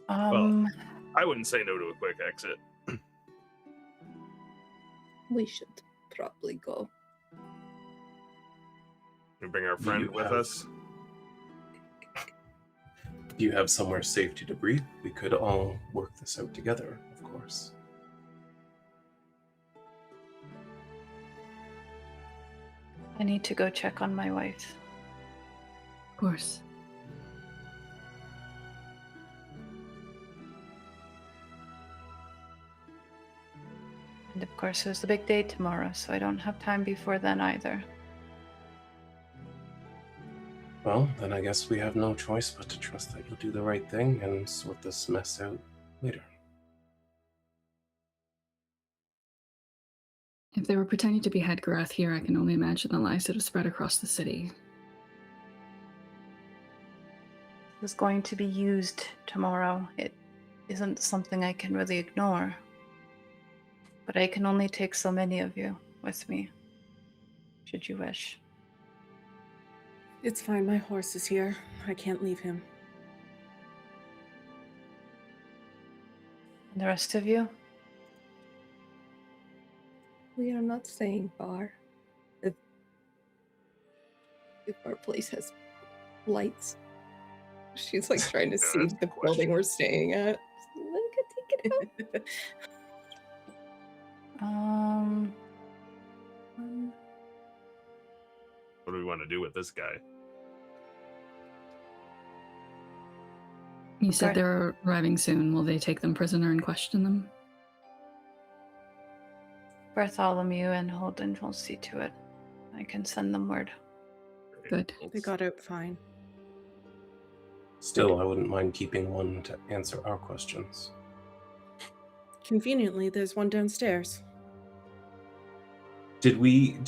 I wouldn't say no to a quick exit. We should probably go. We bring our friend You with have- us. Do you have somewhere safe to debrief? We could all work this out together, of course. I need to go check on my wife. Of course. And of course, there's the big day tomorrow, so I don't have time before then either. Well, then I guess we have no choice but to trust that you'll do the right thing and sort this mess out later. If they were pretending to be Hedgarath here, I can only imagine the lies that have spread across the city. It was going to be used tomorrow. It isn't something I can really ignore. But I can only take so many of you with me, should you wish. It's fine. My horse is here. I can't leave him. And the rest of you? We are not staying far. If our place has lights. She's like trying to see that's the the building we're staying at. Look at take it out. What do we want to do with this guy? You said Okay. they're arriving soon. Will they take them prisoner and question them? Bartholomew and Holden will see to it. I can send them word. Good. They got out fine. Still, I wouldn't mind keeping one to answer our questions. Conveniently, there's one downstairs. Did we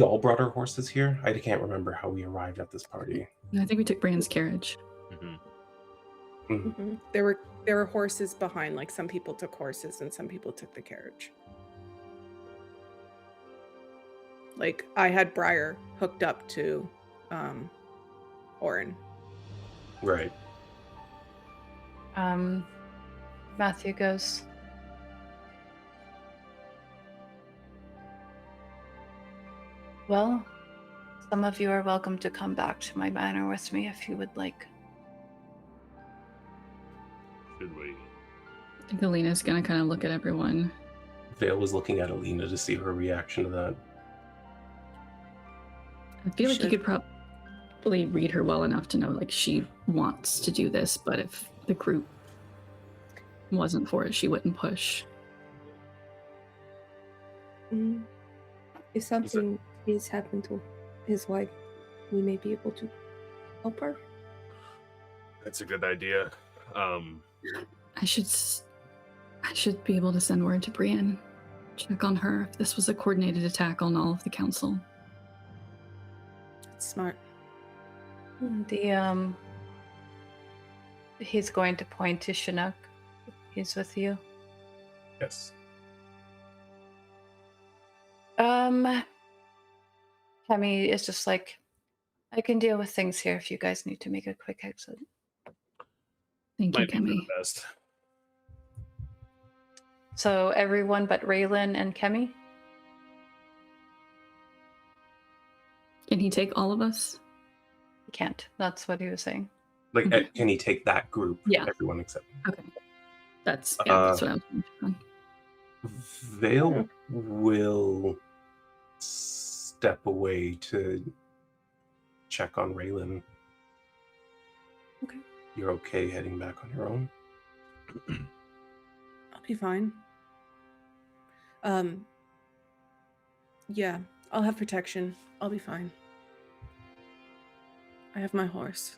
all brought our horses here? I can't remember how we arrived at this party. I think we took Brienne's carriage. Mm-hmm. There were horses behind. Like some people took horses and some people took the carriage. Like I had Briar hooked up to Orin. Right. Matthew goes, well, some of you are welcome to come back to my manor with me if you would like. Should we? I think Alina's gonna kind of look at everyone. Vael was looking at Alina to see her reaction to that. I feel like you Should. could probably read her well enough to know like she wants to do this, but if the group wasn't for it, she wouldn't push. If something is happened to his wife, we may be able to help her. That's a good idea. I should be able to send word to Brienne. Check on her if this was a coordinated attack on all of the council. That's smart. He's going to point to Chinook. He's with you. Yes. Kemi is just like, I can deal with things here if you guys need to make a quick exit. Thank you, Might be for Kemi. the best. So everyone but Raelynn and Kemi? Can he take all of us? He can't. That's what he was saying. Like, Okay. can he take that group? Yeah. Everyone except Okay. That's what I was thinking. Vael will step away to check on Raelynn. Okay. You're okay heading back on your own? I'll be fine. Yeah, I'll have protection. I'll be fine. I have my horse.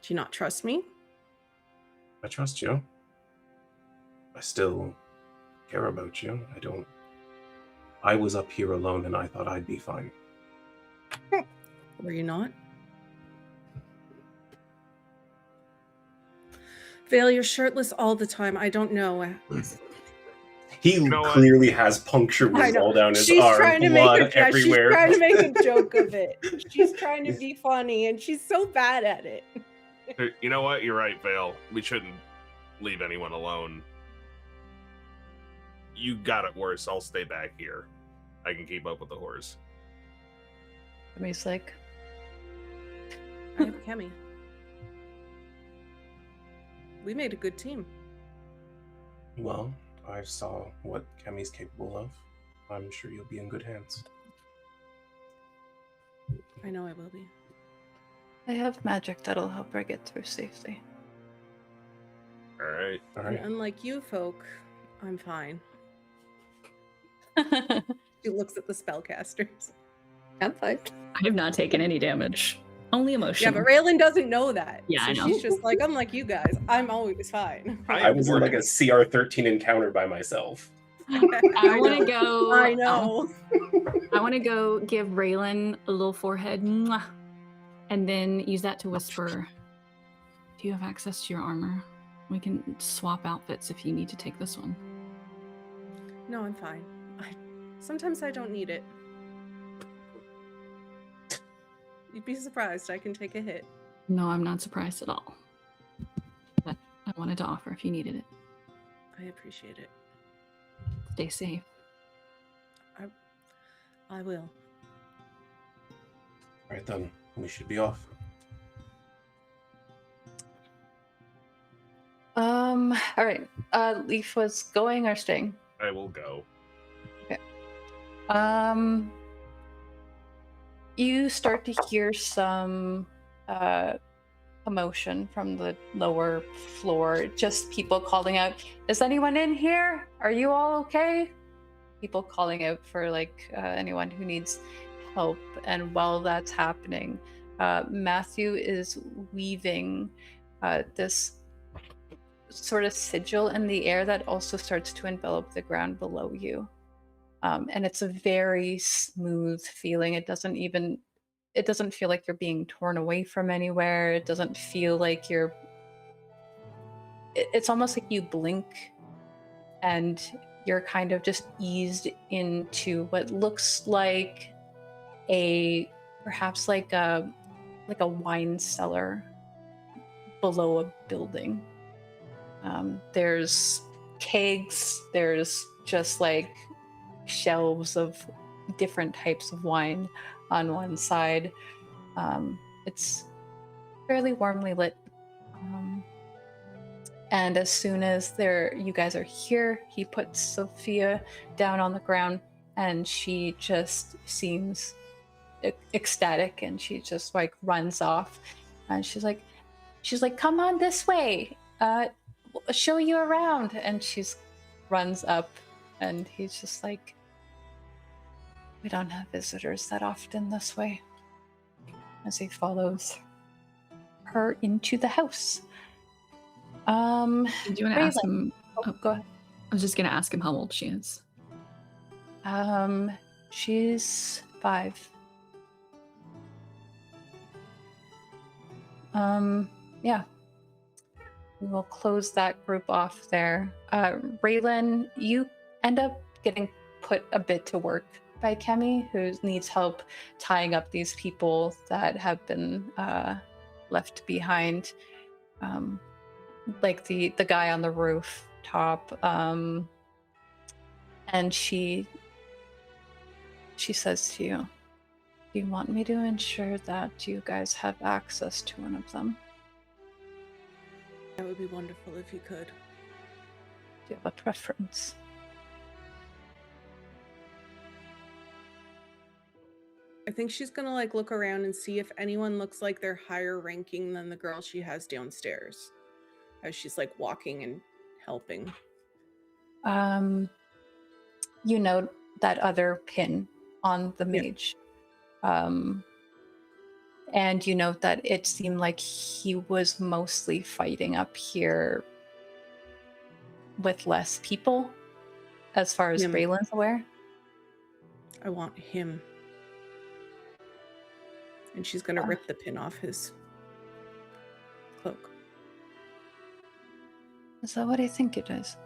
Do you not trust me? I trust you. I still care about you. I was up here alone and I thought I'd be fine. Were you not? Vael, you're shirtless all the time. I don't know. He know what? clearly has puncture I wounds know. all down his She's arm, trying to blood make a everywhere. She's trying to make a joke of it. She's trying to be funny, and she's so bad at it. You know what? You're right, Vael. We shouldn't leave anyone alone. You got it worse. I'll stay back here. I can keep up with the horse. Kemi's like, I have Kemi. We made a good team. Well, I saw what Kemi's capable of. I'm sure you'll be in good hands. I know I will be. I have magic that'll help her get through safely. All right. All And right. unlike you folk, I'm fine. She looks at the spellcasters. I'm fine. I have not taken any damage. Only Yeah, emotional. but Raelynn doesn't know that. Yeah, so I know. She's just like, unlike you guys, I'm always fine. I was in like a CR13 encounter by myself. I want to know. go. I know. I want to go give Raelynn a little forehead, mwah, and then use that to whisper. Do you have access to your armor? We can swap outfits if you need to take this one. No, I'm fine. Sometimes I don't need it. You'd be surprised. I can take a hit. No, I'm not surprised at all. But I wanted to offer if you needed it. I appreciate it. Stay safe. I will. All right, then. We should be off. All right. Leif was going or staying? I will go. You start to hear some commotion from the lower floor. Just people calling out, "Is anyone in here? Are you all okay?" People calling out for anyone who needs help. And while that's happening, Matthew is weaving this sort of sigil in the air that also starts to envelop the ground below you. And it's a very smooth feeling. It doesn't feel like you're being torn away from anywhere. It doesn't feel like it's almost like you blink and you're kind of just eased into what looks like perhaps like a wine cellar below a building. There's kegs, there's just shelves of different types of wine on one side. It's fairly warmly lit. And as soon as you guys are here, he puts Sophia down on the ground, and she just seems ecstatic, and she just runs off, and she's like, "Come on this way. Show you around." And she's runs up, and he's just like, "We don't have visitors that often this way," as he follows her into the house. Do you want to ask him? Oh, go ahead. I was just going to ask him how old she is. She's 5. Yeah. We'll close that group off there. Raelynn, you end up getting put a bit to work by Kemi, who needs help tying up these people that have been left behind. Like the guy on the rooftop. And she says to you, "Do you want me to ensure that you guys have access to one of them? That would be wonderful if you could." Do you have a preference?" I think she's gonna look around and see if anyone looks like they're higher ranking than the girl she has downstairs, as she's walking and helping. You note that other pin on the Yeah. mage. And you note that it seemed like he was mostly fighting up here with less people, as far as Him. Raylan's aware. I want him. And she's gonna rip the pin off his cloak. Is that what I think it is?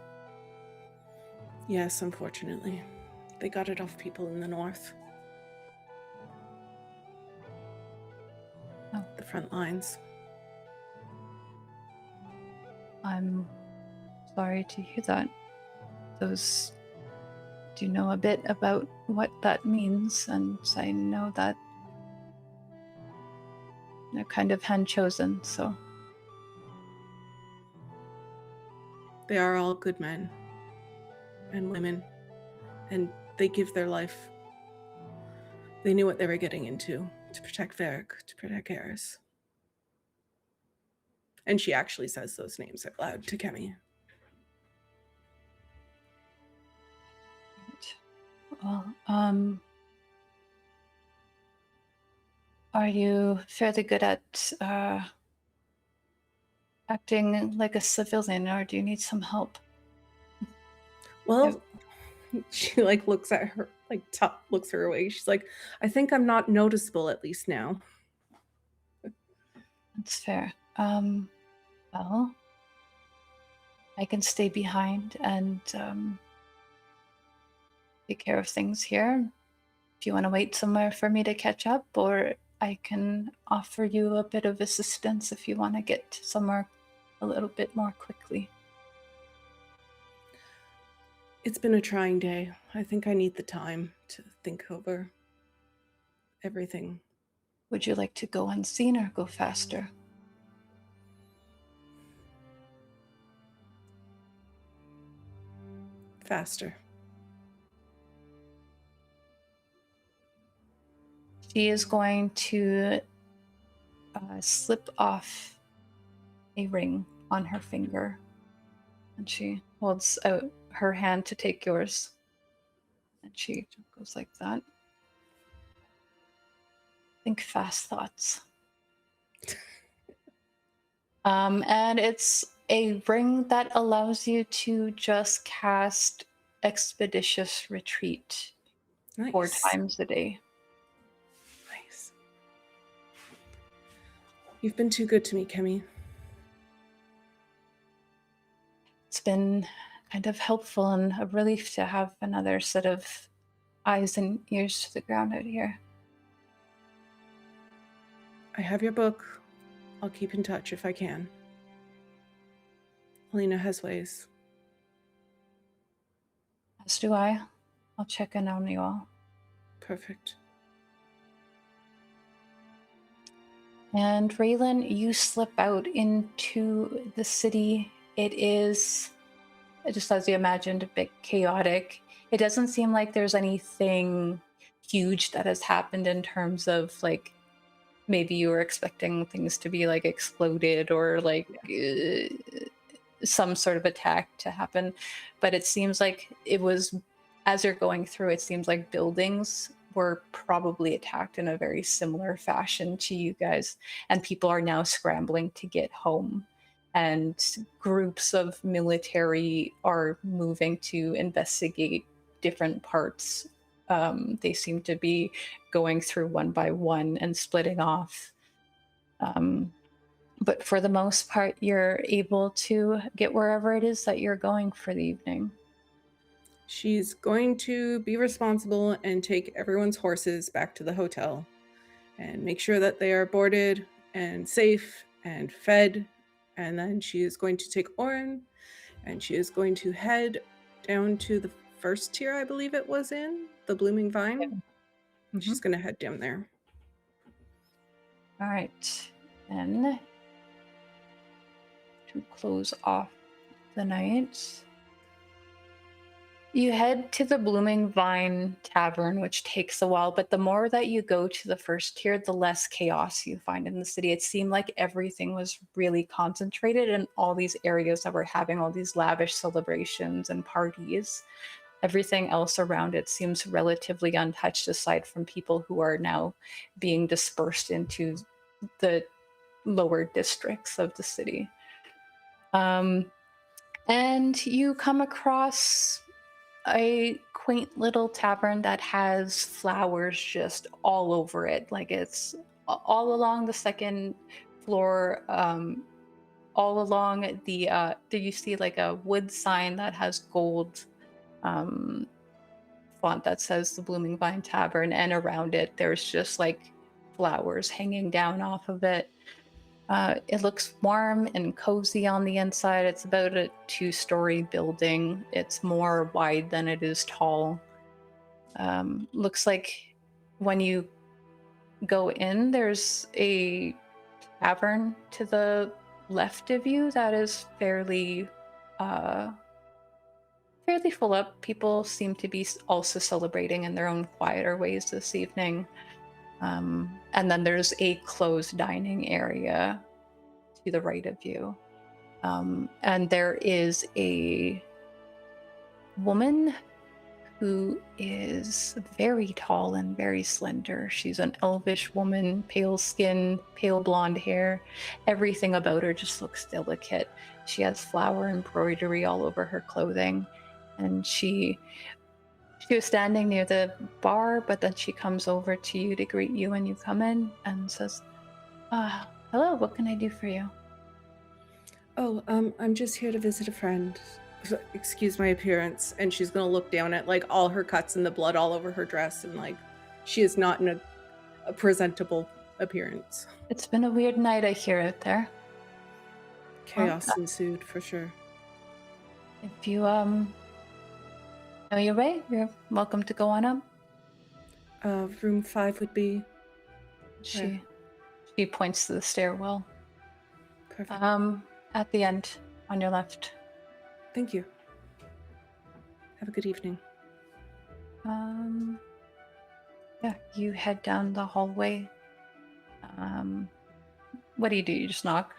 Yes, unfortunately. They got it off people in the north. Oh. The front lines. I'm sorry to hear that. Those do know a bit about what that means, and I know that they're kind of hand-chosen, so... They are all good men and women, and they give their life. They knew what they were getting into to protect Varric, to protect Eris. And she actually says those names out loud to Kemi. Well, are you fairly good at acting like a civilian, or do you need some help? Well, she looks at her, looks her away. She's like, "I think I'm not noticeable, at least now." That's fair. Well, I can stay behind and take care of things here. If you want to wait somewhere for me to catch up, or I can offer you a bit of assistance if you want to get somewhere a little bit more quickly. It's been a trying day. I think I need the time to think over everything. Would you like to go unseen or go faster? Faster. She is going to slip off a ring on her finger. And she holds out her hand to take yours. And she goes like that. Think fast thoughts. And it's a ring that allows you to just cast Expeditious Retreat Nice. 4 times a day. Nice. You've been too good to me, Kemi. It's been kind of helpful and a relief to have another set of eyes and ears to the ground out here. I have your book. I'll keep in touch if I can. Alina has ways. As do I. I'll check in on you all. Perfect. And Raelynn, you slip out into the city. It is, just as you imagined, a bit chaotic. It doesn't seem like there's anything huge that has happened in terms of like maybe you were expecting things to be like exploded or like some sort of attack to happen. But it seems like it was, as you're going through, it seems like buildings were probably attacked in a very similar fashion to you guys. And people are now scrambling to get home. And groups of military are moving to investigate different parts. They seem to be going through one by one and splitting off. But for the most part, you're able to get wherever it is that you're going for the evening. She's going to be responsible and take everyone's horses back to the hotel and make sure that they are boarded and safe and fed. And then she is going to take Orin and she is going to head down to the first tier, I believe it was in, the Blooming Vine. Yeah. Mm-hmm. She's going to head down there. All right. And to close off the night, you head to the Blooming Vine Tavern, which takes a while, but the more that you go to the first tier, the less chaos you find in the city. It seemed like everything was really concentrated in all these areas that were having all these lavish celebrations and parties. Everything else around it seems relatively untouched, aside from people who are now being dispersed into the lower districts of the city. And you come across a quaint little tavern that has flowers just all over it. Like it's all along the second floor, all along the, do you see like a wood sign that has gold font that says the Blooming Vine Tavern, and around it there's just like flowers hanging down off of it. It looks warm and cozy on the inside. It's about a 2-story building. It's more wide than it is tall. Looks like when you go in, there's a tavern to the left of you that is fairly full up. People seem to be also celebrating in their own quieter ways this evening. And then there's a closed dining area to the right of you. And there is a woman who is very tall and very slender. She's an elvish woman, pale skin, pale blonde hair. Everything about her just looks delicate. She has flower embroidery all over her clothing. And she was standing near the bar, but then she comes over to you to greet you when you come in and says, hello, what can I do for you? Oh, I'm just here to visit a friend. Excuse my appearance. And she's going to look down at like all her cuts and the blood all over her dress, and like she is not in a presentable appearance. It's been a weird night, I hear, out there. chaos ensued for sure. If you know your way, you're welcome to go on up. Room 5 would be She points to the stairwell. perfect. At the end, on your left. Thank you. Have a good evening. Yeah, you head down the hallway. What do? You just knock?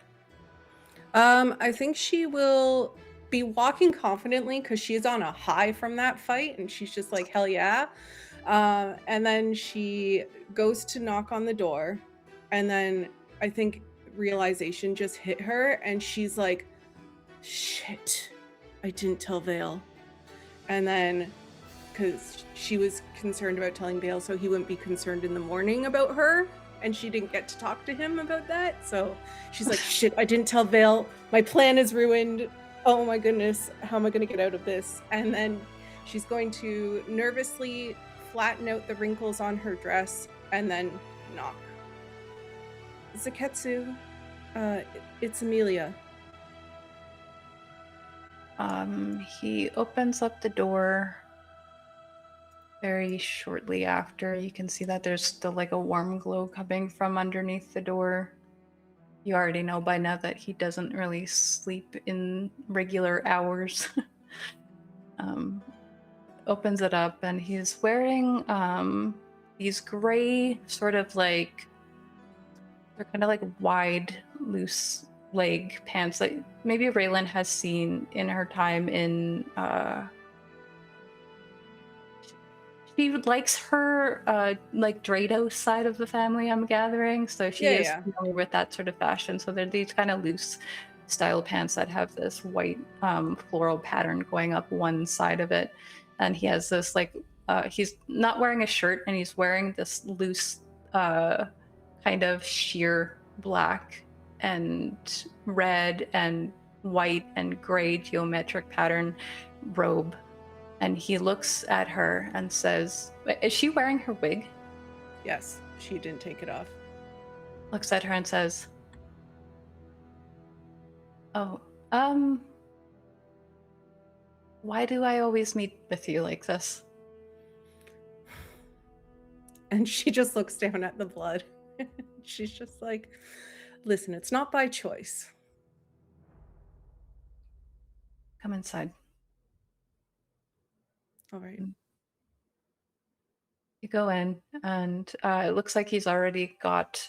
I think she will be walking confidently because she's on a high from that fight, and she's just like, hell yeah. And then she goes to knock on the door, and then I think realization just hit her, and she's like, shit, I didn't tell Vael. And then, because she was concerned about telling Vael so he wouldn't be concerned in the morning about her, and she didn't get to talk to him about that. So she's like, shit, I didn't tell Vael. My plan is ruined. Oh my goodness, how am I going to get out of this? And then she's going to nervously flatten out the wrinkles on her dress and then knock. Zaketsu, it's Amelia. He opens up the door very shortly after. You can see that there's still like a warm glow coming from underneath the door. You already know by now that he doesn't really sleep in regular hours. Opens it up, and he's wearing these gray sort of like, they're kind of like wide, loose leg pants that maybe Raelynn has seen in her time in she likes her like Drado side of the family, I'm gathering, so she is familiar with that sort of fashion. So they're these kind of loose style pants that have this white floral pattern going up one side of it, and he has this like he's not wearing a shirt, and he's wearing this loose kind of sheer black and red and white and gray geometric pattern robe. And he looks at her and says, is she wearing her wig? Yes, she didn't take it off. Looks at her and says, oh, why do I always meet with you like this? And she just looks down at the blood. She's just like, listen, it's not by choice. Come inside. All right. You go in, and it looks like he's already got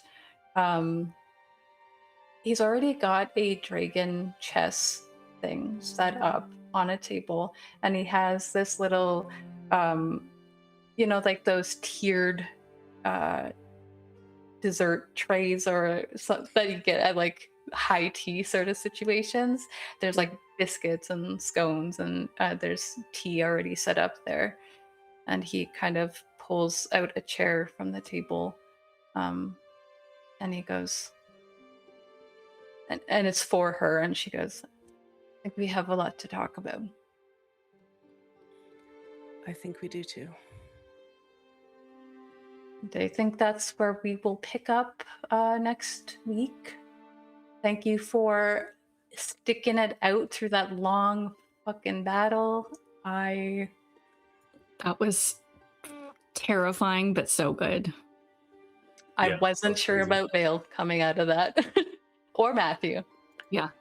a dragon chess thing set up on a table, and he has this little you know, like those tiered dessert trays or that you get at like high tea sort of situations. There's like biscuits and scones, and there's tea already set up there. And he kind of pulls out a chair from the table, and he goes, and it's for her, and she goes, I think we have a lot to talk about. I think we do too. I think that's where we will pick up next week. Thank you for sticking it out through that long fucking battle. That was terrifying, but so good. I wasn't sure about Vael coming out of that. Or Matthew. Yeah.